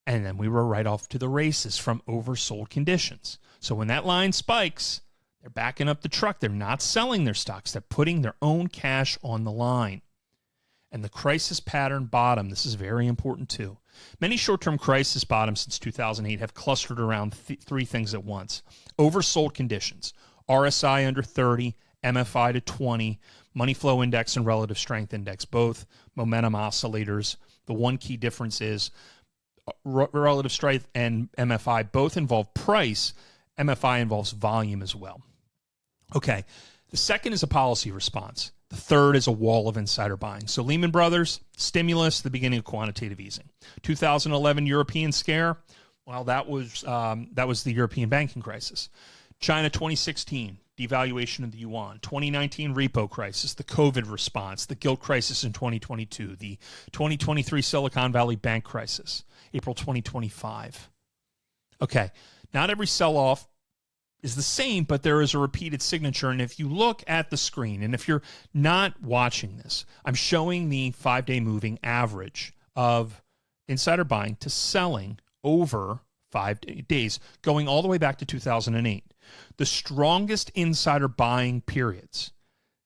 And then we were right off to the races from oversold conditions. So when that line spikes, they're backing up the truck. They're not selling their stocks. They're putting their own cash on the line. And the crisis pattern bottom, this is very important too. Many short-term crisis bottoms since 2008 have clustered around three things at once. Oversold conditions, RSI under 30, MFI to 20, money flow index and relative strength index, both momentum oscillators. The one key difference is relative strength and MFI both involve price. MFI involves volume as well. Okay, the second is a policy response. The third is a wall of insider buying. So Lehman Brothers, stimulus, the beginning of quantitative easing. 2011 European scare, well, that was the European banking crisis. China 2016, devaluation of the yuan. 2019 repo crisis, the COVID response, the gilt crisis in 2022, the 2023 Silicon Valley bank crisis, April 2025. Okay, not every sell-off is the same, but there is a repeated signature. And if you look at the screen, and if you're not watching this, I'm showing the 5-day moving average of insider buying to selling over 5 days, going all the way back to 2008. The strongest insider buying periods,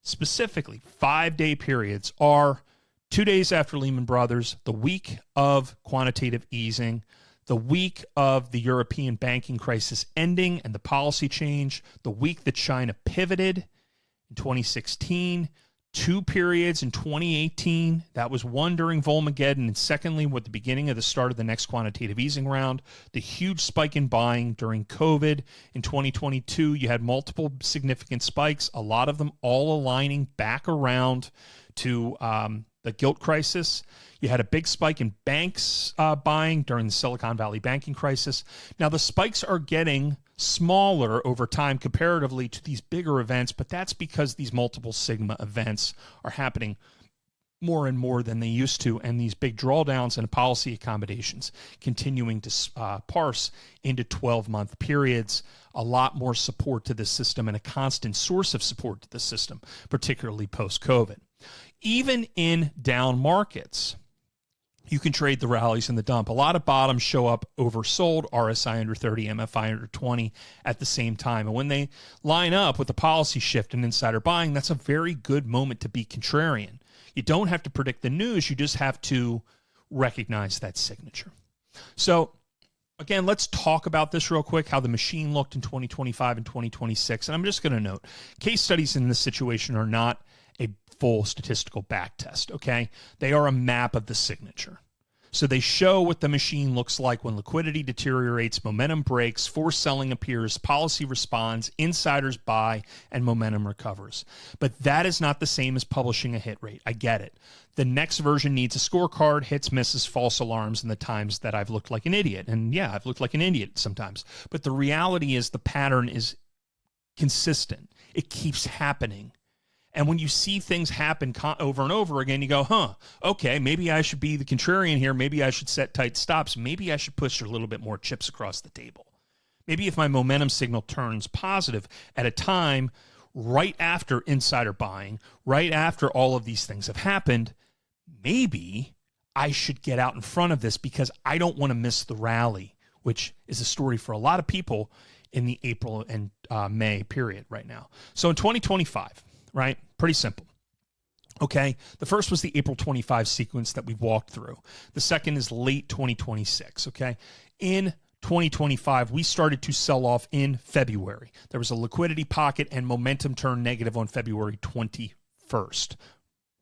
specifically 5-day periods, are 2 days after Lehman Brothers, the week of quantitative easing, the week of the European banking crisis ending and the policy change, the week that China pivoted in 2016, 2 periods in 2018. That was one during Volmageddon, and secondly, with the beginning of the start of the next quantitative easing round, the huge spike in buying during COVID in 2022. You had multiple significant spikes, a lot of them all aligning back around to the gilt crisis. You had a big spike in banks buying during the Silicon Valley banking crisis. Now, the spikes are getting smaller over time comparatively to these bigger events, but that's because these multiple sigma events are happening more and more than they used to, and these big drawdowns and policy accommodations continuing to parse into 12-month periods. A lot more support to the system and a constant source of support to the system, particularly post-COVID. Even in down markets, you can trade the rallies and the dump. A lot of bottoms show up oversold, RSI under 30, MFI under 20 at the same time. And when they line up with the policy shift and insider buying, that's a very good moment to be contrarian. You don't have to predict the news. You just have to recognize that signature. So again, let's talk about this real quick, how the machine looked in 2025 and 2026. And I'm just going to note, case studies in this situation are not a full statistical back test, okay? They are a map of the signature. So they show what the machine looks like when liquidity deteriorates, momentum breaks, forced selling appears, policy responds, insiders buy, and momentum recovers. But that is not the same as publishing a hit rate. I get it. The next version needs a scorecard, hits, misses, false alarms, and the times that I've looked like an idiot. And yeah, I've looked like an idiot sometimes. But the reality is the pattern is consistent. It keeps happening. And when you see things happen over and over again, you go, okay, maybe I should be the contrarian here. Maybe I should set tight stops. Maybe I should push a little bit more chips across the table. Maybe if my momentum signal turns positive at a time right after insider buying, right after all of these things have happened, maybe I should get out in front of this because I don't want to miss the rally, which is a story for a lot of people in the April and May period right now. So in 2025, right? Pretty simple. Okay. The first was the April 25 sequence that we walked through. The second is late 2026. Okay. In 2025, we started to sell off in February. There was a liquidity pocket and momentum turned negative on February 21st.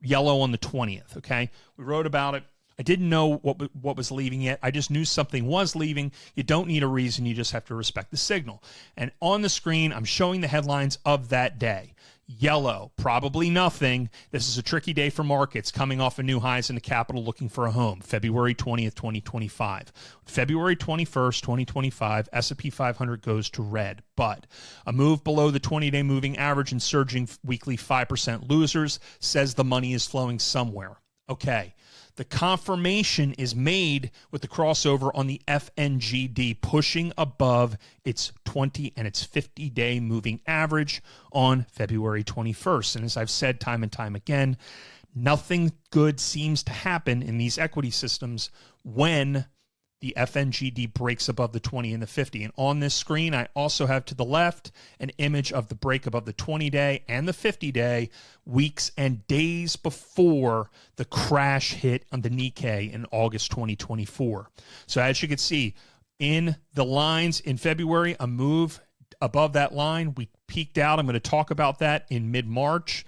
Yellow on the 20th. Okay. We wrote about it. I didn't know what was leaving yet. I just knew something was leaving. You don't need a reason. You just have to respect the signal. And on the screen, I'm showing the headlines of that day. Yellow, probably nothing. This is a tricky day for markets coming off of new highs in the capital looking for a home. February 20th, 2025. February 21st, 2025, S&P 500 goes to red. But a move below the 20-day moving average and surging weekly 5% losers says the money is flowing somewhere. Okay. The confirmation is made with the crossover on the FNGD pushing above its 20 and its 50-day moving average on February 21st. And as I've said time and time again, nothing good seems to happen in these equity systems when the FNGD breaks above the 20 and the 50. And on this screen, I also have to the left an image of the break above the 20-day and the 50-day weeks and days before the crash hit on the Nikkei in August 2024. So as you can see, in the lines in February, a move above that line. We peaked out. I'm going to talk about that in mid-March.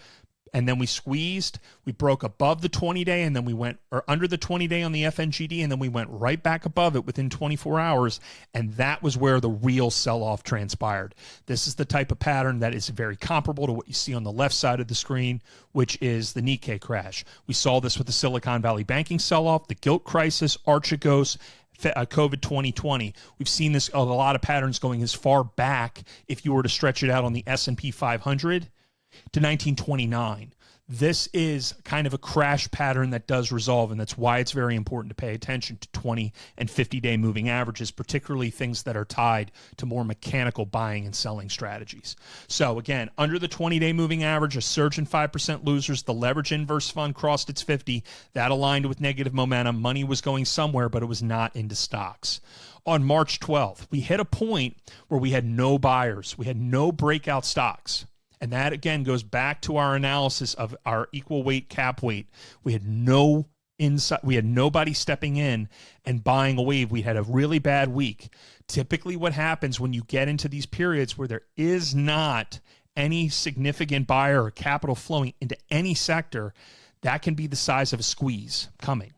And then we squeezed, we broke above the 20-day, and then we went under the 20-day on the FNGD, and then we went right back above it within 24 hours, and that was where the real sell-off transpired. This is the type of pattern that is very comparable to what you see on the left side of the screen, which is the Nikkei crash. We saw this with the Silicon Valley banking sell-off, the gilt crisis, Archegos, COVID 2020. We've seen this a lot of patterns going as far back, if you were to stretch it out on the S&P 500, to 1929. This is kind of a crash pattern that does resolve, and that's why it's very important to pay attention to 20 and 50-day moving averages, particularly things that are tied to more mechanical buying and selling strategies. So again, under the 20-day moving average, a surge in 5% losers, the leverage inverse fund crossed its 50. That aligned with negative momentum. Money was going somewhere, but it was not into stocks. On March 12th, we hit a point where we had no buyers. We had no breakout stocks. And that, again, goes back to our analysis of our equal weight cap weight. We had no insight. We had nobody stepping in and buying a wave. We had a really bad week. Typically what happens when you get into these periods where there is not any significant buyer or capital flowing into any sector, that can be the size of a squeeze coming.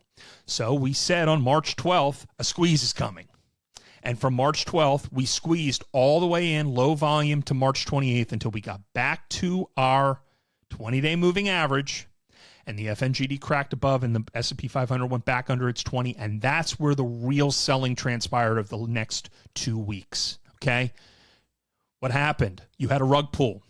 So we said on March 12th, a squeeze is coming. And from March 12th, we squeezed all the way in low volume to March 28th until we got back to our 20-day moving average. and the FNGD cracked above, and the S&P 500 went back under its 20, and that's where the real selling transpired of the next 2 weeks, okay? What happened? You had a rug pull.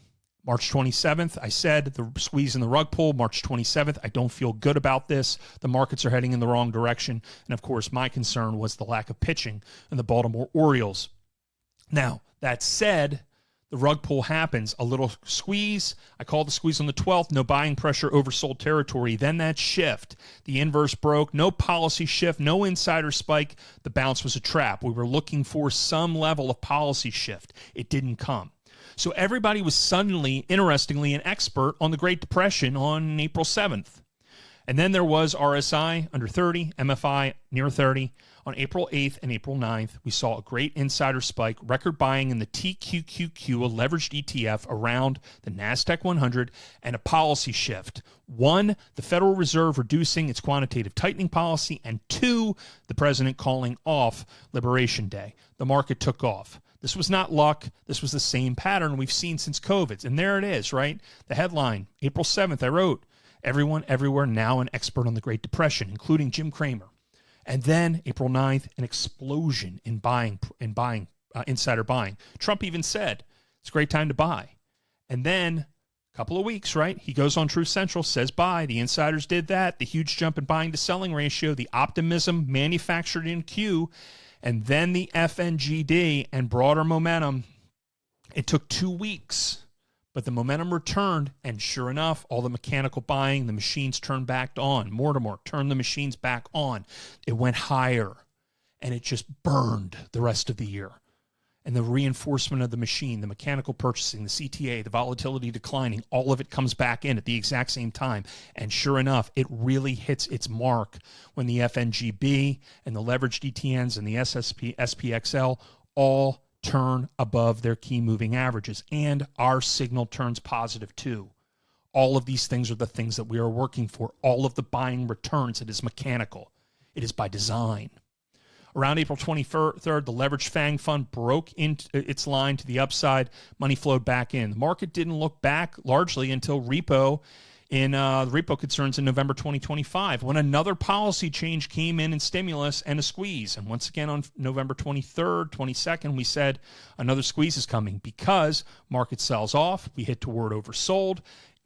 March 27th, I said the squeeze in the rug pull. March 27th, I don't feel good about this. The markets are heading in the wrong direction. And, of course, my concern was the lack of pitching in the Baltimore Orioles. Now, that said, the rug pull happens. A little squeeze. I called the squeeze on the 12th. No buying pressure, oversold territory. Then that shift. The inverse broke. No policy shift. No insider spike. The bounce was a trap. We were looking for some level of policy shift. It didn't come. So everybody was suddenly, interestingly, an expert on the Great Depression on April 7th. And then there was RSI under 30, MFI near 30. On April 8th and April 9th, we saw a great insider spike, record buying in the TQQQ, a leveraged ETF around the NASDAQ 100, and a policy shift. 1, the Federal Reserve reducing its quantitative tightening policy, and 2, the president calling off Liberation Day. The market took off. This was not luck. This was the same pattern we've seen since COVID. And there it is, right? The headline, April 7th, I wrote, "Everyone, everywhere, now an expert on the Great Depression, including Jim Cramer." And then April 9th, an explosion in insider buying. Trump even said, it's a great time to buy. And then a couple of weeks, right? He goes on Truth Central, says buy. The insiders did that. The huge jump in buying to selling ratio, the optimism manufactured in Q, and then the FNGD and broader momentum. It took 2 weeks, but the momentum returned, and sure enough, all the mechanical buying, the machines turned back on. Mortimer turned the machines back on. It went higher, and it just burned the rest of the year. And the reinforcement of the machine, the mechanical purchasing, the CTA, the volatility declining, all of it comes back in at the exact same time. And sure enough, it really hits its mark when the FNGB and the leveraged ETNs and the SPXL all turn above their key moving averages. And our signal turns positive too. All of these things are the things that we are working for. All of the buying returns. It is mechanical. It is by design. Around April 23rd, the leveraged FANG fund broke into its line to the upside. Money flowed back in. The market didn't look back largely until repo concerns in November 2025, when another policy change came in stimulus and a squeeze. And once again on November 23rd, 22nd, we said another squeeze is coming because market sells off. We hit toward oversold.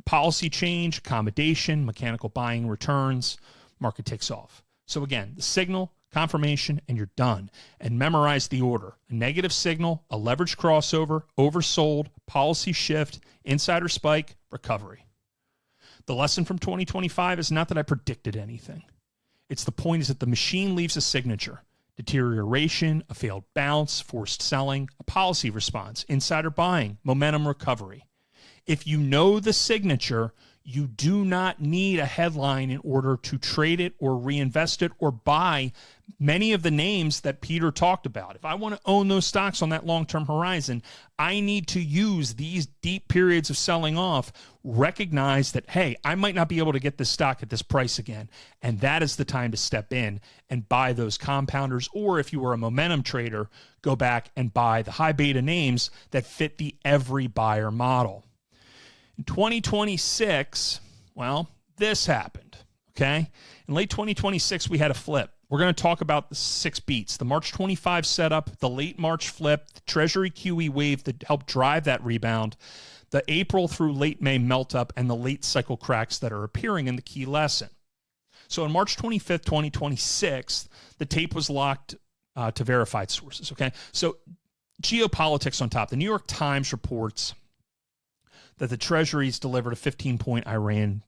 Policy change, accommodation, mechanical buying returns, market takes off. So again, the signal, confirmation, and you're done. And memorize the order. A negative signal, a leverage crossover, oversold, policy shift, insider spike, recovery. The lesson from 2025 is not that I predicted anything. It's the point is that the machine leaves a signature. Deterioration, a failed bounce, forced selling, a policy response, insider buying, momentum recovery. If you know the signature, you do not need a headline in order to trade it or reinvest it or buy many of the names that Peter talked about. If I want to own those stocks on that long-term horizon, I need to use these deep periods of selling off, recognize that, hey, I might not be able to get this stock at this price again, and that is the time to step in and buy those compounders. Or if you were a momentum trader, go back and buy the high beta names that fit the every buyer model. In 2026, well, this happened, okay? In late 2026, we had a flip. We're going to talk about the 6 beats, the March 25 setup, the late March flip, the Treasury QE wave that helped drive that rebound, the April through late May melt up, and the late cycle cracks that are appearing in the key lesson. So on March 25th, 2026, the tape was locked to verified sources, okay? So geopolitics on top. The New York Times reports that the Treasury's delivered a 15-point Iran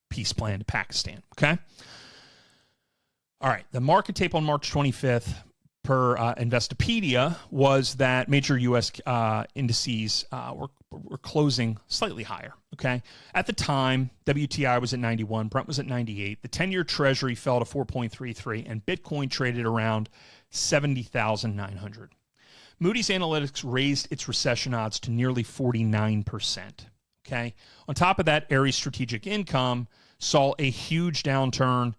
peace plan to Pakistan, okay? All right, the market tape on March 25th per Investopedia was that major U.S. indices were closing slightly higher, okay? At the time, WTI was at 91, Brent was at 98, the 10-year Treasury fell to 4.33, and Bitcoin traded around 70,900. Moody's Analytics raised its recession odds to nearly 49%, okay? On top of that, Ares Strategic Income saw a huge downturn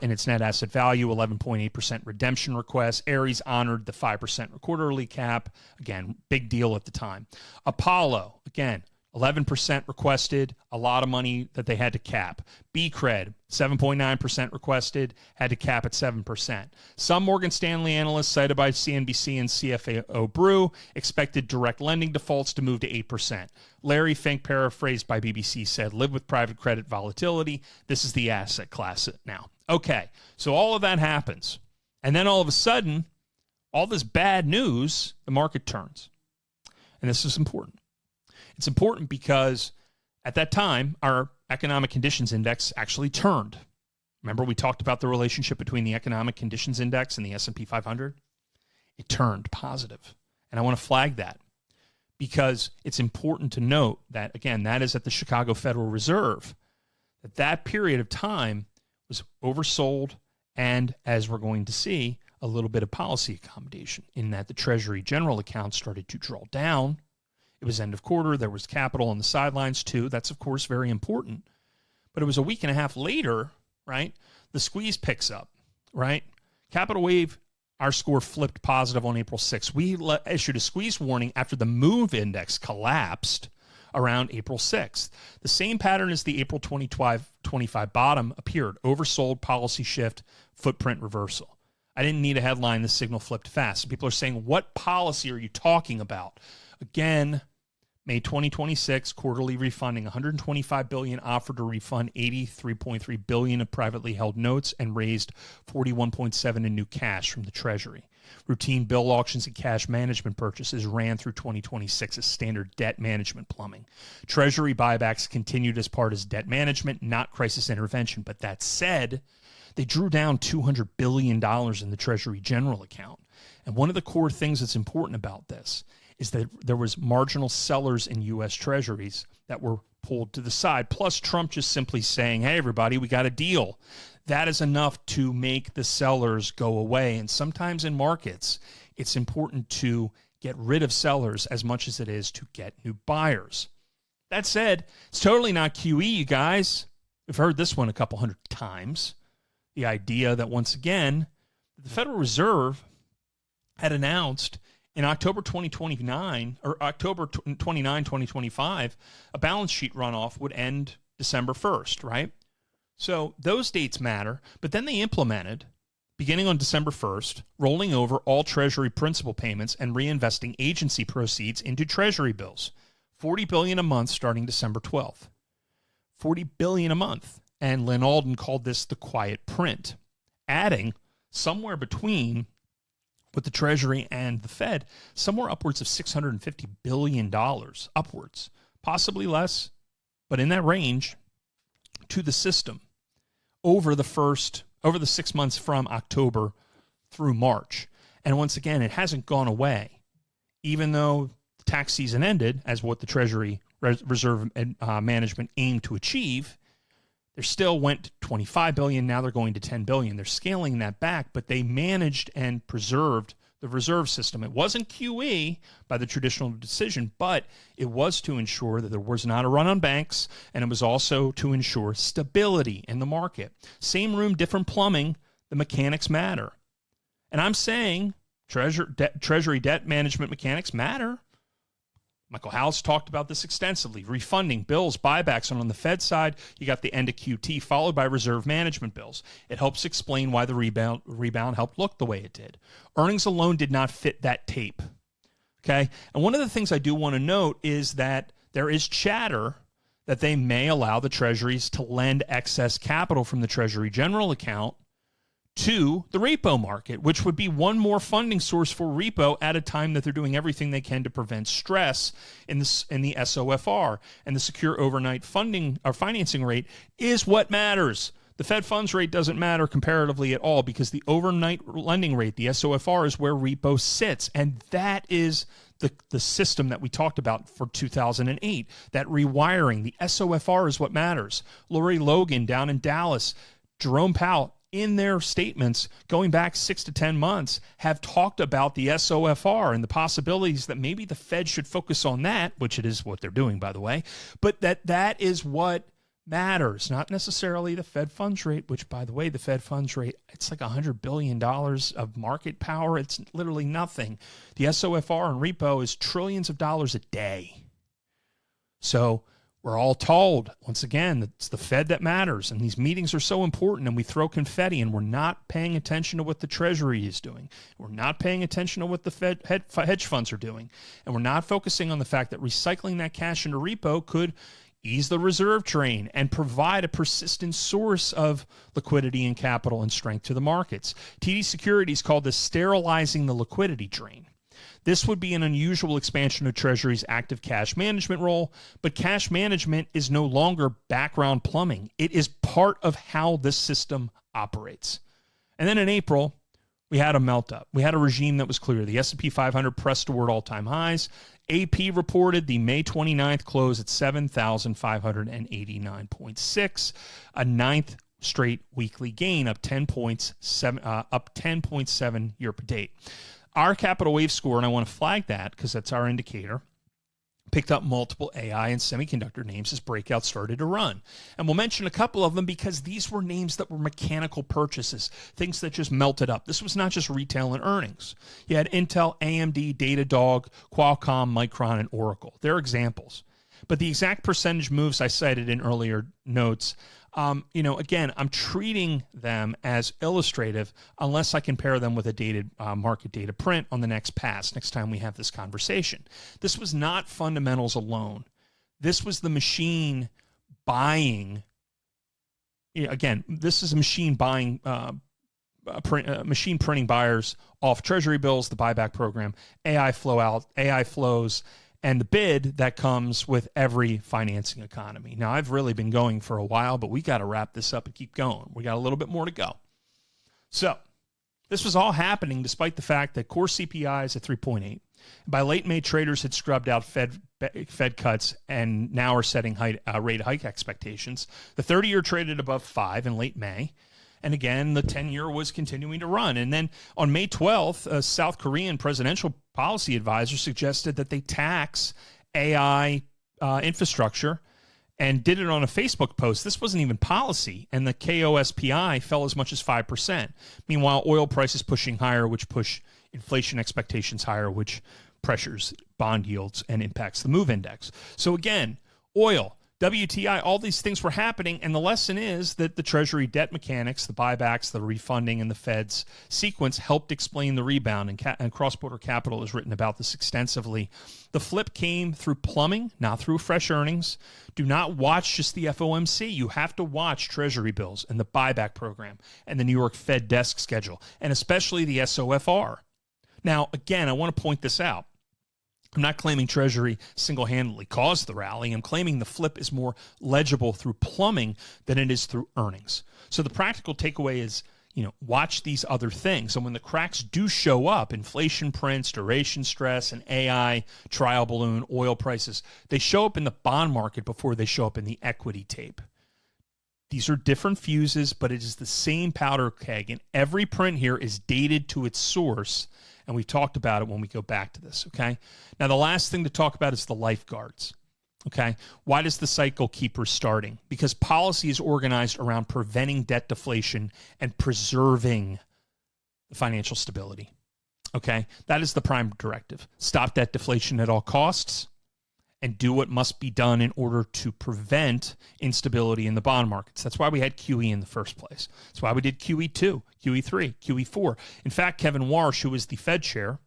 in its net asset value, 11.8% redemption request. Ares honored the 5% quarterly cap. Again, big deal at the time. Apollo, again, 11% requested, a lot of money that they had to cap. BCRED, 7.9% requested, had to cap at 7%. Some Morgan Stanley analysts cited by CNBC and CFO Brew expected direct lending defaults to move to 8%. Larry Fink, paraphrased by BBC, said, live with private credit volatility. This is the asset class now. Okay, so all of that happens. And then all of a sudden, all this bad news, the market turns. And this is important. It's important because at that time, our economic conditions index actually turned. Remember, we talked about the relationship between the economic conditions index and the S&P 500? It turned positive. And I want to flag that because it's important to note that, again, that is at the Chicago Federal Reserve, that period of time was oversold and, as we're going to see, a little bit of policy accommodation in that the Treasury general account started to draw down. It was end of quarter. There was capital on the sidelines too. That's, of course, very important. But it was a week and a half later, right? The squeeze picks up, right? Capital Wave, our score flipped positive on April 6th. We issued a squeeze warning after the MOVE index collapsed around April 6th. The same pattern as the April 2025 bottom appeared. Oversold, policy shift, footprint reversal. I didn't need a headline. The signal flipped fast. People are saying, what policy are you talking about? Again, May 2026, quarterly refunding, $125 billion offered to refund $83.3 billion of privately held notes and raised $41.7 in new cash from the Treasury. Routine bill auctions and cash management purchases ran through 2026 as standard debt management plumbing. Treasury buybacks continued as part of debt management, not crisis intervention. But that said, they drew down $200 billion in the Treasury general account. And one of the core things that's important about this is that there was marginal sellers in U.S. Treasuries that were pulled to the side. Plus, Trump just simply saying, hey, everybody, we got a deal. That is enough to make the sellers go away. And sometimes in markets, it's important to get rid of sellers as much as it is to get new buyers. That said, it's totally not QE, you guys. We've heard this one a couple hundred times. The idea that, once again, the Federal Reserve had announced in October 2029 or October 29, 2025, a balance sheet runoff would end December 1st, right? So those dates matter, but then they implemented, beginning on December 1st, rolling over all Treasury principal payments and reinvesting agency proceeds into Treasury bills. $40 billion a month starting December 12th. $40 billion a month. And Lynn Alden called this the quiet print, adding somewhere between with the Treasury and the Fed, somewhere upwards of $650 billion upwards, possibly less, but in that range, to the system over the 6 months from October through March. And once again, it hasn't gone away, even though the tax season ended, as what the Treasury Reserve Management aimed to achieve. They still went to $25 billion. Now they're going to $10 billion. They're scaling that back, but they managed and preserved the reserve system. It wasn't QE by the traditional decision, but it was to ensure that there was not a run on banks, and it was also to ensure stability in the market. Same room, different plumbing. The mechanics matter. And I'm saying Treasury debt management mechanics matter. Michael House talked about this extensively. Refunding, bills, buybacks. And on the Fed side, you got the end of QT followed by reserve management bills. It helps explain why the rebound helped look the way it did. Earnings alone did not fit that tape. Okay? And one of the things I do want to note is that there is chatter that they may allow the treasuries to lend excess capital from the Treasury general account to the repo market, which would be one more funding source for repo at a time that they're doing everything they can to prevent stress in the SOFR. And the secure overnight funding or financing rate is what matters. The Fed funds rate doesn't matter comparatively at all because the overnight lending rate, the SOFR, is where repo sits. And that is the system that we talked about for 2008, that rewiring. The SOFR is what matters. Lori Logan down in Dallas, Jerome Powell, in their statements going back 6 to 10 months, have talked about the SOFR and the possibilities that maybe the Fed should focus on that, which it is what they're doing, by the way, but that is what matters, not necessarily the Fed funds rate, which, by the way, the Fed funds rate, it's like $100 billion of market power. It's literally nothing. The SOFR and repo is trillions of dollars a day. So we're all told, once again, that it's the Fed that matters, and these meetings are so important, and we throw confetti, and we're not paying attention to what the Treasury is doing. We're not paying attention to what the hedge funds are doing, and we're not focusing on the fact that recycling that cash into repo could ease the reserve drain and provide a persistent source of liquidity and capital and strength to the markets. TD Securities called this sterilizing the liquidity drain. This would be an unusual expansion of Treasury's active cash management role, but cash management is no longer background plumbing. It is part of how this system operates. And then in April, we had a melt-up. We had a regime that was clear. The S&P 500 pressed toward all-time highs. AP reported the May 29th close at 7,589.6, a ninth straight weekly gain, up 10.7 year to date. Our capital wave score, and I want to flag that because that's our indicator, picked up multiple AI and semiconductor names as breakout started to run. And we'll mention a couple of them because these were names that were mechanical purchases, things that just melted up. This was not just retail and earnings. You had Intel, AMD, Datadog, Qualcomm, Micron, and Oracle. They're examples. But the exact percentage moves I cited in earlier notes, again, I'm treating them as illustrative unless I compare them with a dated market data print on the next pass, next time we have this conversation. This was not fundamentals alone. This was the machine buying. Again, this is a machine buying, machine printing buyers off Treasury bills, the buyback program, AI flow out, AI flows, and the bid that comes with every financing economy. Now, I've really been going for a while, but we got to wrap this up and keep going. We got a little bit more to go. So this was all happening despite the fact that core CPI is at 3.8. By late May, traders had scrubbed out Fed cuts and now are setting rate hike expectations. The 30-year traded above 5 in late May. And again, the 10-year was continuing to run. And then on May 12th, a South Korean presidential policy advisor suggested that they tax AI infrastructure and did it on a Facebook post. This wasn't even policy, and the KOSPI fell as much as 5%. Meanwhile, oil prices pushing higher, which push inflation expectations higher, which pressures bond yields and impacts the MOVE index. So again, oil, WTI, all these things were happening, and the lesson is that the Treasury debt mechanics, the buybacks, the refunding, and the Fed's sequence helped explain the rebound, and cross-border capital has written about this extensively. The flip came through plumbing, not through fresh earnings. Do not watch just the FOMC. You have to watch Treasury bills and the buyback program and the New York Fed desk schedule, and especially the SOFR. Now, again, I want to point this out. I'm not claiming Treasury single-handedly caused the rally. I'm claiming the flip is more legible through plumbing than it is through earnings. So the practical takeaway is, watch these other things. And when the cracks do show up, inflation prints, duration stress, and AI, trial balloon, oil prices, they show up in the bond market before they show up in the equity tape. These are different fuses, but it is the same powder keg. And every print here is dated to its source. And we've talked about it when we go back to this, okay? Now, the last thing to talk about is the lifeguards, okay? Why does the cycle keep restarting? Because policy is organized around preventing debt deflation and preserving the financial stability, okay? That is the prime directive. Stop debt deflation at all costs and do what must be done in order to prevent instability in the bond markets. That's why we had QE in the first place. That's why we did QE2, QE3, QE4. In fact, Kevin Warsh, who is the Fed chair,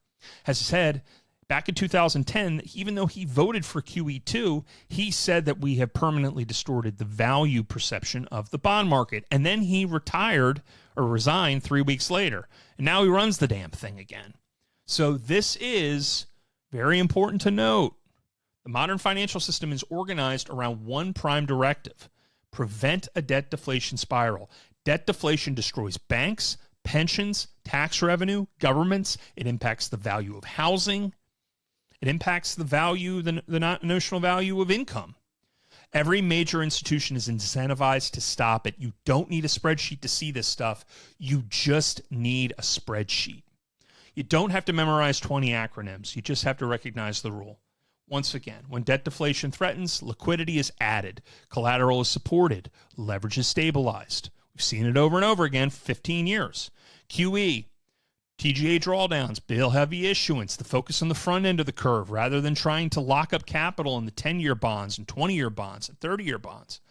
has said back in 2010, even though he voted for QE2, he said that we have permanently distorted the value perception of the bond market. And then he retired or resigned 3 weeks later. And now he runs the damn thing again. So this is very important to note. The modern financial system is organized around one prime directive: prevent a debt deflation spiral. Debt deflation destroys banks, pensions, tax revenue, governments. It impacts the value of housing. It impacts the value, the notional value of income. Every major institution is incentivized to stop it. You don't need a spreadsheet to see this stuff. You just need a spreadsheet. You don't have to memorize 20 acronyms. You just have to recognize the rule. Once again, when debt deflation threatens, liquidity is added, collateral is supported, leverage is stabilized. We've seen it over and over again, 15 years. QE, TGA drawdowns, bill heavy issuance, the focus on the front end of the curve rather than trying to lock up capital in the 10-year bonds and 20-year bonds and 30-year bonds.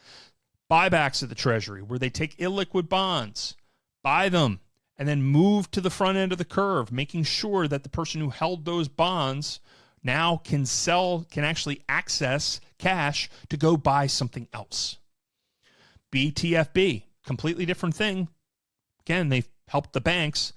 Buybacks of the Treasury, where they take illiquid bonds, buy them, and then move to the front end of the curve, making sure that the person who held those bonds now can actually access cash to go buy something else. BTFP, completely different thing. Again, they've helped the banks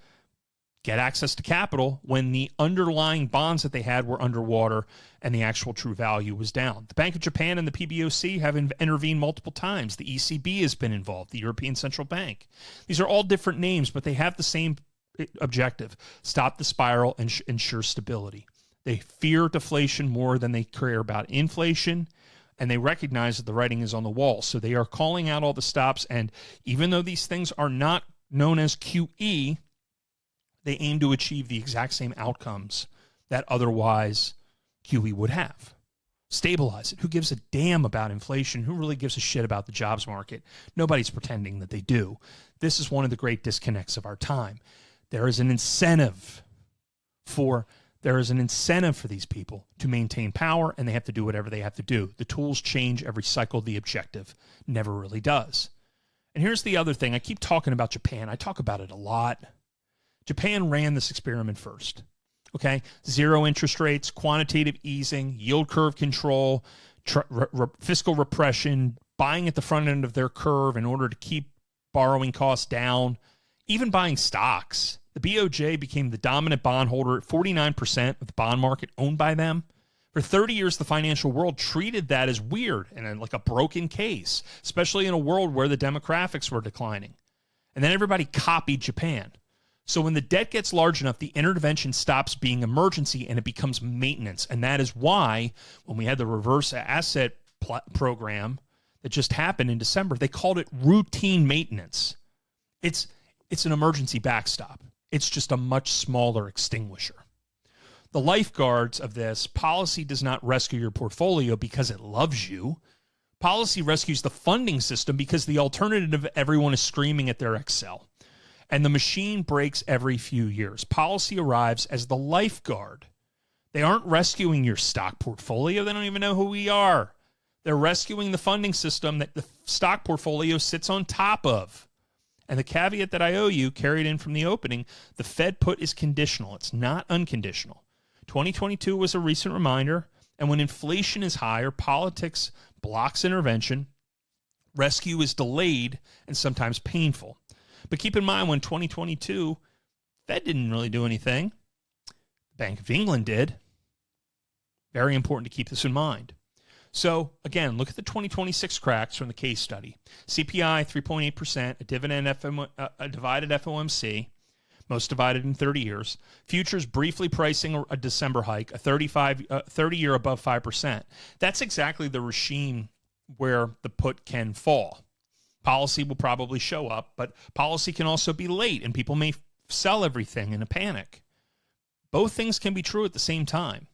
get access to capital when the underlying bonds that they had were underwater and the actual true value was down. The Bank of Japan and the PBOC have intervened multiple times. The ECB has been involved, the European Central Bank. These are all different names, but they have the same objective: stop the spiral and ensure stability. They fear deflation more than they care about inflation, and they recognize that the writing is on the wall. So they are calling out all the stops, and even though these things are not known as QE, they aim to achieve the exact same outcomes that otherwise QE would have. Stabilize it. Who gives a damn about inflation? Who really gives a shit about the jobs market? Nobody's pretending that they do. This is one of the great disconnects of our time. There is an incentive for these people to maintain power, and they have to do whatever they have to do. The tools change every cycle. The objective never really does. And here's the other thing. I keep talking about Japan. I talk about it a lot. Japan ran this experiment first, okay? Zero interest rates, quantitative easing, yield curve control, fiscal repression, buying at the front end of their curve in order to keep borrowing costs down, even buying stocks. The BOJ became the dominant bondholder at 49% of the bond market owned by them. For 30 years, the financial world treated that as weird and like a broken case, especially in a world where the demographics were declining. And then everybody copied Japan. So when the debt gets large enough, the intervention stops being emergency and it becomes maintenance. And that is why when we had the reverse asset program that just happened in December, they called it routine maintenance. It's an emergency backstop. It's just a much smaller extinguisher. The lifeguards of this: policy does not rescue your portfolio because it loves you. Policy rescues the funding system because the alternative everyone is screaming at their Excel. And the machine breaks every few years. Policy arrives as the lifeguard. They aren't rescuing your stock portfolio. They don't even know who we are. They're rescuing the funding system that the stock portfolio sits on top of. And the caveat that I owe you, carried in from the opening, the Fed put is conditional. It's not unconditional. 2022 was a recent reminder. And when inflation is higher, politics blocks intervention. Rescue is delayed and sometimes painful. But keep in mind, when 2022, Fed didn't really do anything. The Bank of England did. Very important to keep this in mind. So, again, look at the 2026 cracks from the case study. CPI, 3.8%, a divided FOMC, most divided in 30 years. Futures briefly pricing a December hike, a 30-year above 5%. That's exactly the regime where the put can fall. Policy will probably show up, but policy can also be late, and people may sell everything in a panic. Both things can be true at the same time.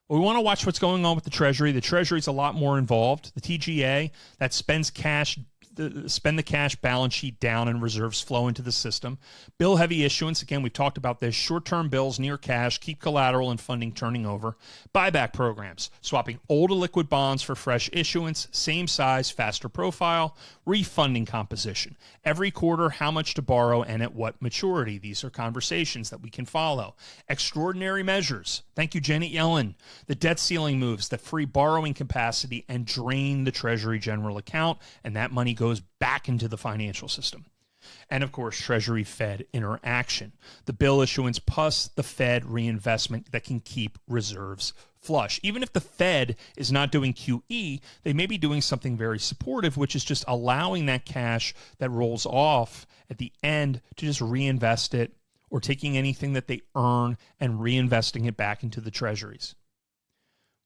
Well, we want to watch what's going on with the Treasury. The Treasury is a lot more involved. The TGA, that spend the cash balance sheet down and reserves flow into the system. Bill heavy issuance. Again, we've talked about this. Short-term bills near cash, keep collateral and funding turning over. Buyback programs, swapping old liquid bonds for fresh issuance, same size, faster profile. Refunding composition. Every quarter, how much to borrow and at what maturity. These are conversations that we can follow. Extraordinary measures. Thank you, Janet Yellen. The debt ceiling moves that free borrowing capacity and drain the Treasury general account, and that money goes back into the financial system. And of course, Treasury Fed interaction, the bill issuance plus the Fed reinvestment that can keep reserves flush. Even if the Fed is not doing QE, they may be doing something very supportive, which is just allowing that cash that rolls off at the end to just reinvest it, or taking anything that they earn and reinvesting it back into the treasuries.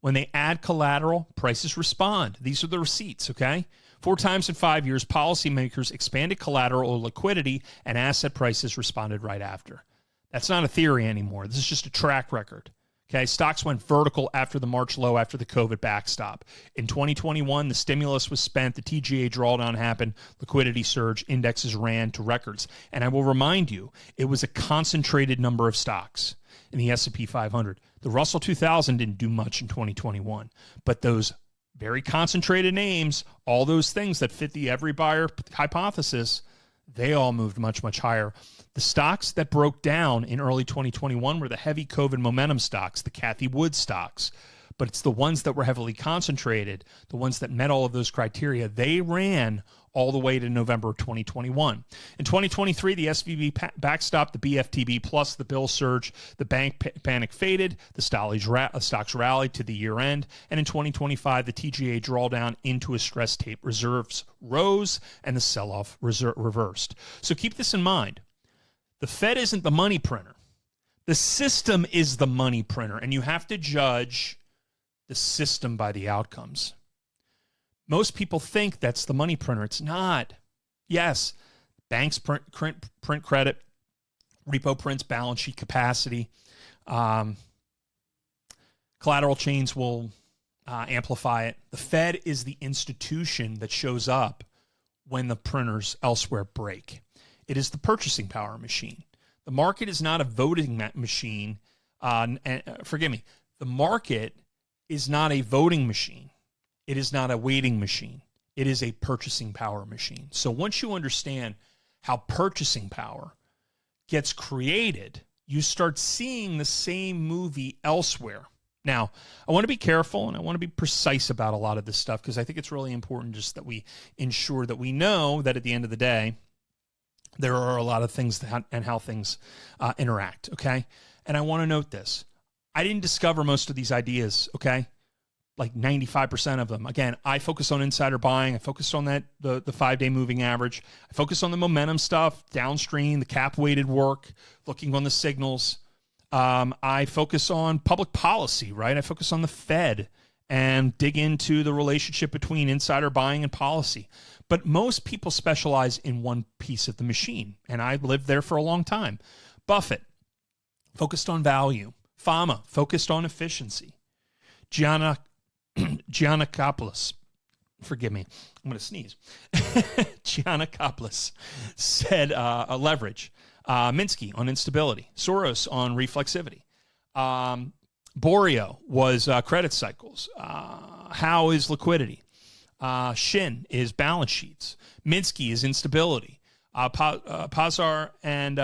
When they add collateral, prices respond. These are the receipts, okay? 4 times in 5 years, policymakers expanded collateral or liquidity, and asset prices responded right after. That's not a theory anymore. This is just a track record. Okay, stocks went vertical after the March low, after the COVID backstop. In 2021, the stimulus was spent, the TGA drawdown happened, liquidity surge, indexes ran to records. And I will remind you, it was a concentrated number of stocks in the S&P 500. The Russell 2000 didn't do much in 2021, but those very concentrated names, all those things that fit the every buyer hypothesis, they all moved much, much higher. The stocks that broke down in early 2021 were the heavy COVID momentum stocks, the Cathie Wood stocks. But it's the ones that were heavily concentrated, the ones that met all of those criteria. They ran all the way to November 2021. In 2023, the SVB backstop, the BFTB plus the bill surge, the bank panic faded, the stocks rallied to the year end, and in 2025, the TGA drawdown into a stress tape reserves rose and the sell-off reversed. So keep this in mind. The Fed isn't the money printer. The system is the money printer, and you have to judge the system by the outcomes. Most people think that's the money printer. It's not. Yes, banks print credit, repo prints balance sheet capacity. Collateral chains will amplify it. The Fed is the institution that shows up when the printers elsewhere break. It is the purchasing power machine. The market is not a voting machine. Forgive me. The market is not a voting machine. It is not a weighting machine. It is a purchasing power machine. So once you understand how purchasing power gets created, you start seeing the same movie elsewhere. Now, I want to be careful and I want to be precise about a lot of this stuff because I think it's really important just that we ensure that we know that at the end of the day, there are a lot of things and how things interact, okay? And I want to note this. I didn't discover most of these ideas, okay? Like 95% of them. Again, I focus on insider buying. I focused on the 5-day moving average. I focus on the momentum stuff, downstream, the cap-weighted work, looking on the signals. I focus on public policy, right? I focus on the Fed and dig into the relationship between insider buying and policy. But most people specialize in one piece of the machine, and I lived there for a long time. Buffett focused on value. Fama focused on efficiency. Giannakopoulos, forgive me, I'm going to sneeze. Giannakopoulos said leverage. Minsky on instability. Soros on reflexivity. Borio was credit cycles. How is liquidity? Shin is balance sheets. Minsky is instability. Pazar and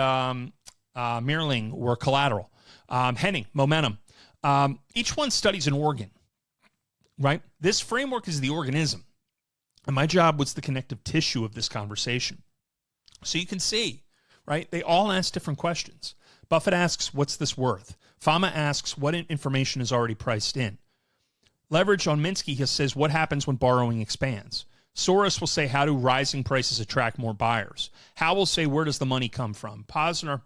Meerling were collateral. Henning, momentum. Each one studies an organ, right? This framework is the organism. And my job was the connective tissue of this conversation. So you can see, right? They all ask different questions. Buffett asks, what's this worth? Fama asks, what information is already priced in? Leverage on Minsky, he says, what happens when borrowing expands? Soros will say, how do rising prices attract more buyers? Howe will say, where does the money come from? Posner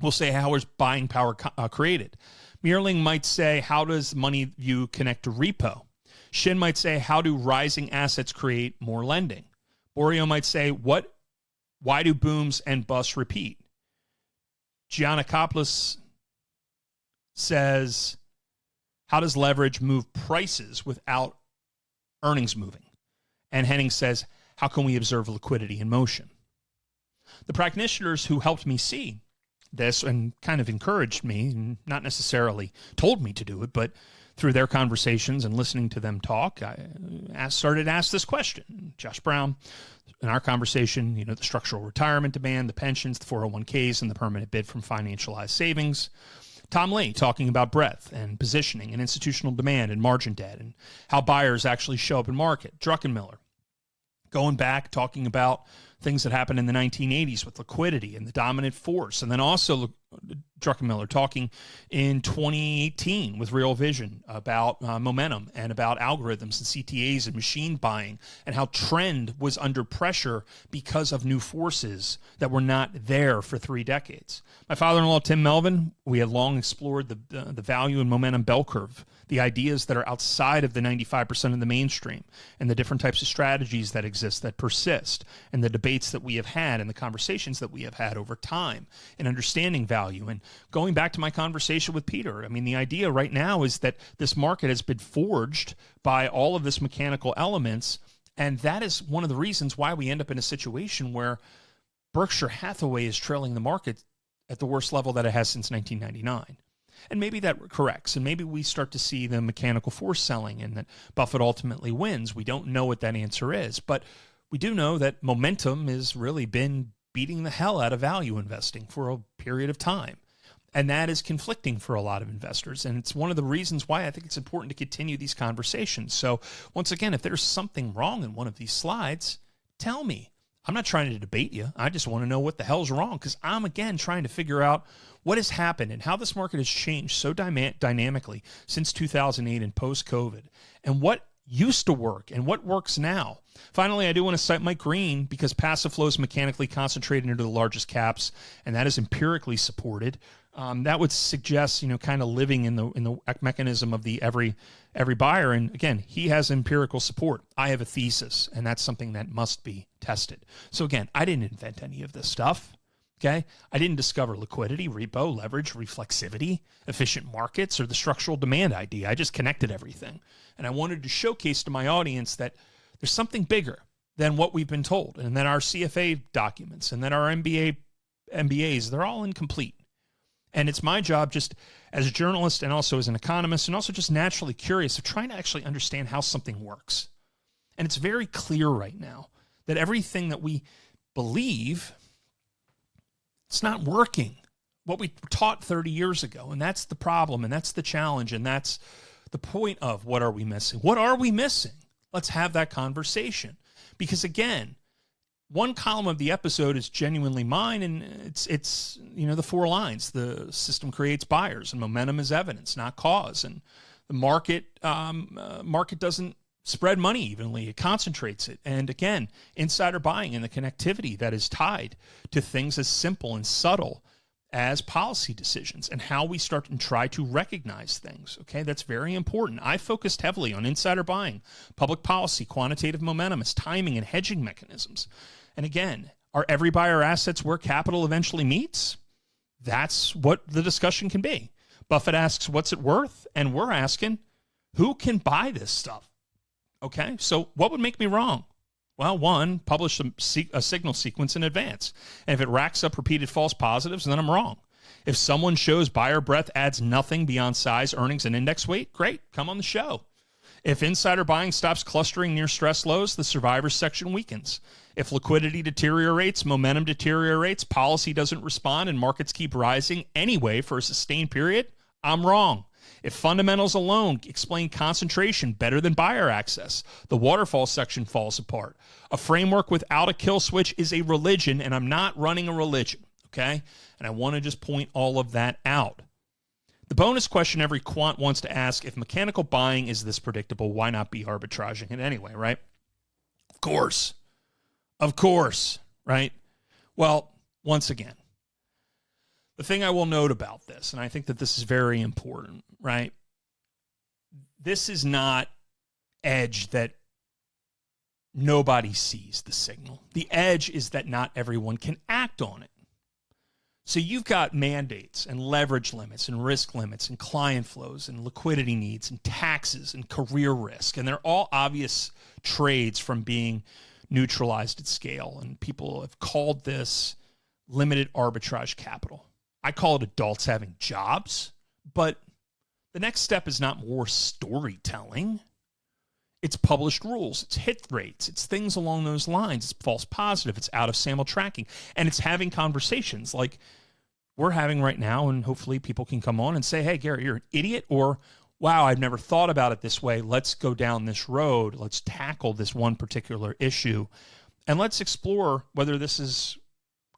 will say, how is buying power created? Meerling might say, how does money view connect to repo? Shin might say, how do rising assets create more lending? Borio might say, why do booms and busts repeat? Giannakopoulos says, how does leverage move prices without earnings moving? And Henning says, how can we observe liquidity in motion? The practitioners who helped me see this and kind of encouraged me, not necessarily told me to do it, but through their conversations and listening to them talk, I started to ask this question. Josh Brown, in our conversation, the structural retirement demand, the pensions, the 401ks, and the permanent bid from financialized savings. Tom Lee talking about breadth and positioning and institutional demand and margin debt and how buyers actually show up in market. Druckenmiller going back, talking about things that happened in the 1980s with liquidity and the dominant force. And then also Druckenmiller talking in 2018 with Real Vision about momentum and about algorithms and CTAs and machine buying and how trend was under pressure because of new forces that were not there for 3 decades. My father-in-law, Tim Melvin, we had long explored the value and momentum bell curve, the ideas that are outside of the 95% of the mainstream and the different types of strategies that exist that persist and the debates that we have had and the conversations that we have had over time in understanding value value. And going back to my conversation with Peter, I mean, the idea right now is that this market has been forged by all of this mechanical elements. And that is one of the reasons why we end up in a situation where Berkshire Hathaway is trailing the market at the worst level that it has since 1999. And maybe that corrects, and maybe we start to see the mechanical force selling and that Buffett ultimately wins. We don't know what that answer is, but we do know that momentum has really been beating the hell out of value investing for a period of time. And that is conflicting for a lot of investors. And it's one of the reasons why I think it's important to continue these conversations. So once again, if there's something wrong in one of these slides, tell me. I'm not trying to debate you. I just want to know what the hell's wrong, because I'm, again, trying to figure out what has happened and how this market has changed so dynamically since 2008 and post-COVID, and what used to work and what works now. Finally, I do want to cite Mike Green, because passive flow is mechanically concentrated into the largest caps, and that is empirically supported. That would suggest, kind of living in the mechanism of the every buyer. And again, he has empirical support. I have a thesis, and that's something that must be tested. So again, I didn't invent any of this stuff. Okay. I didn't discover liquidity, repo, leverage, reflexivity, efficient markets, or the structural demand idea. I just connected everything. And I wanted to showcase to my audience that there's something bigger than what we've been told, and that our CFA documents and that our MBAs, they're all incomplete. And it's my job, just as a journalist and also as an economist, and also just naturally curious, of trying to actually understand how something works. And it's very clear right now that everything that we believe, it's not working. What we taught 30 years ago. And that's the problem, and that's the challenge, and that's the point of what are we missing? What are we missing? Let's have that conversation. Because again, one column of the episode is genuinely mine, and it's the 4 lines. The system creates buyers, and momentum is evidence, not cause. And the market doesn't spread money evenly; it concentrates it. And again, insider buying and the connectivity that is tied to things as simple and subtle as policy decisions and how we start and try to recognize things. Okay, that's very important. I focused heavily on insider buying, public policy, quantitative momentum as timing and hedging mechanisms. And again, are every buyer assets where capital eventually meets? That's what the discussion can be. Buffett asks, what's it worth? And we're asking, who can buy this stuff? Okay, so what would make me wrong? Well, one, publish a signal sequence in advance. And if it racks up repeated false positives, then I'm wrong. If someone shows buyer breadth adds nothing beyond size, earnings, and index weight, great, come on the show. If insider buying stops clustering near stress lows, the survivors section weakens. If liquidity deteriorates, momentum deteriorates, policy doesn't respond, and markets keep rising anyway for a sustained period, I'm wrong. If fundamentals alone explain concentration better than buyer access, the waterfall section falls apart. A framework without a kill switch is a religion, and I'm not running a religion, okay? And I want to just point all of that out. The bonus question every quant wants to ask, if mechanical buying is this predictable, why not be arbitraging it anyway, right? Of course, right? Well, once again, the thing I will note about this, and I think that this is very important, right? This is not edge that nobody sees the signal. The edge is that not everyone can act on it. So you've got mandates and leverage limits and risk limits and client flows and liquidity needs and taxes and career risk. And they're all obvious trades from being neutralized at scale. And people have called this limited arbitrage capital. I call it adults having jobs, but the next step is not more storytelling. It's published rules, it's hit rates, it's things along those lines, it's false positive, it's out of sample tracking, and it's having conversations like we're having right now, and hopefully people can come on and say, hey, Garrett, you're an idiot, or wow, I've never thought about it this way. Let's go down this road. Let's tackle this one particular issue, and let's explore whether this is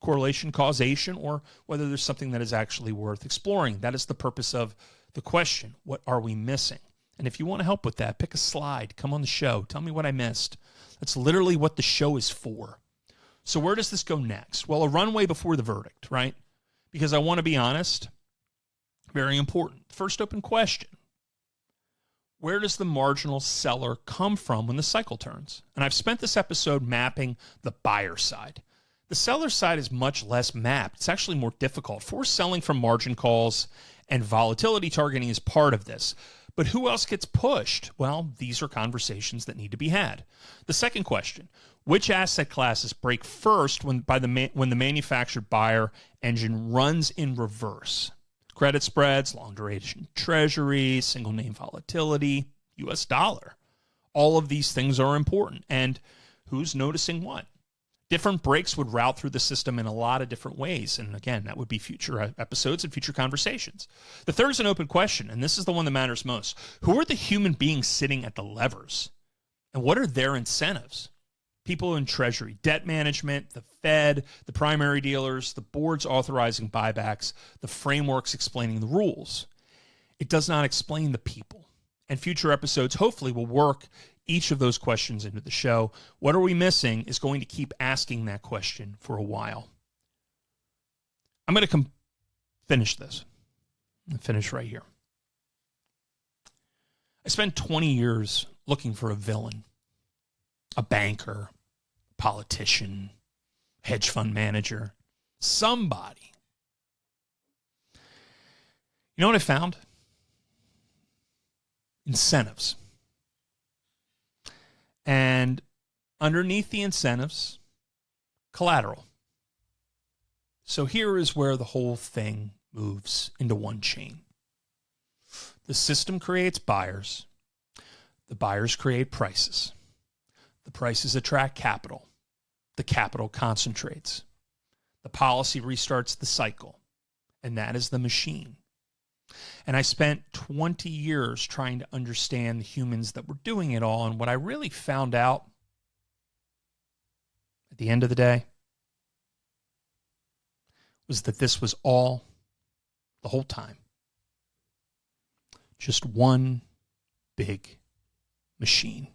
correlation, causation, or whether there's something that is actually worth exploring. That is the purpose of the question. What are we missing? And if you want to help with that, pick a slide, come on the show, tell me what I missed. That's literally what the show is for. So where does this go next? Well, a runway before the verdict, right? Because I want to be honest, very important. First open question. Where does the marginal seller come from when the cycle turns? And I've spent this episode mapping the buyer side. The The seller side is much less mapped. It's actually more difficult. Forced selling from margin calls and volatility targeting is part of this. But who else gets pushed? Well, these are conversations that need to be had. The second question, which asset classes break first when the manufactured buyer engine runs in reverse? Credit spreads, long duration Treasury, single name volatility, US dollar. All of these things are important. And who's noticing what? Different breaks would route through the system in a lot of different ways. And again, that would be future episodes and future conversations. The third is an open question, and this is the one that matters most. Who are the human beings sitting at the levers? And what are their incentives? People in Treasury, debt management, the Fed, the primary dealers, the boards authorizing buybacks, the frameworks explaining the rules. It does not explain the people. And future episodes hopefully will work each of those questions into the show. What are we missing is going to keep asking that question for a while. I'm going to finish this. And finish right here. I spent 20 years looking for a villain, a banker, politician, hedge fund manager, somebody. You know what I found? Incentives. And underneath the incentives, collateral. So here is where the whole thing moves into one chain. The system creates buyers. The buyers create prices. The prices attract capital. The capital concentrates. The policy restarts the cycle. And that is the machine. And I spent 20 years trying to understand the humans that were doing it all. And what I really found out at the end of the day was that this was all, the whole time, just one big machine.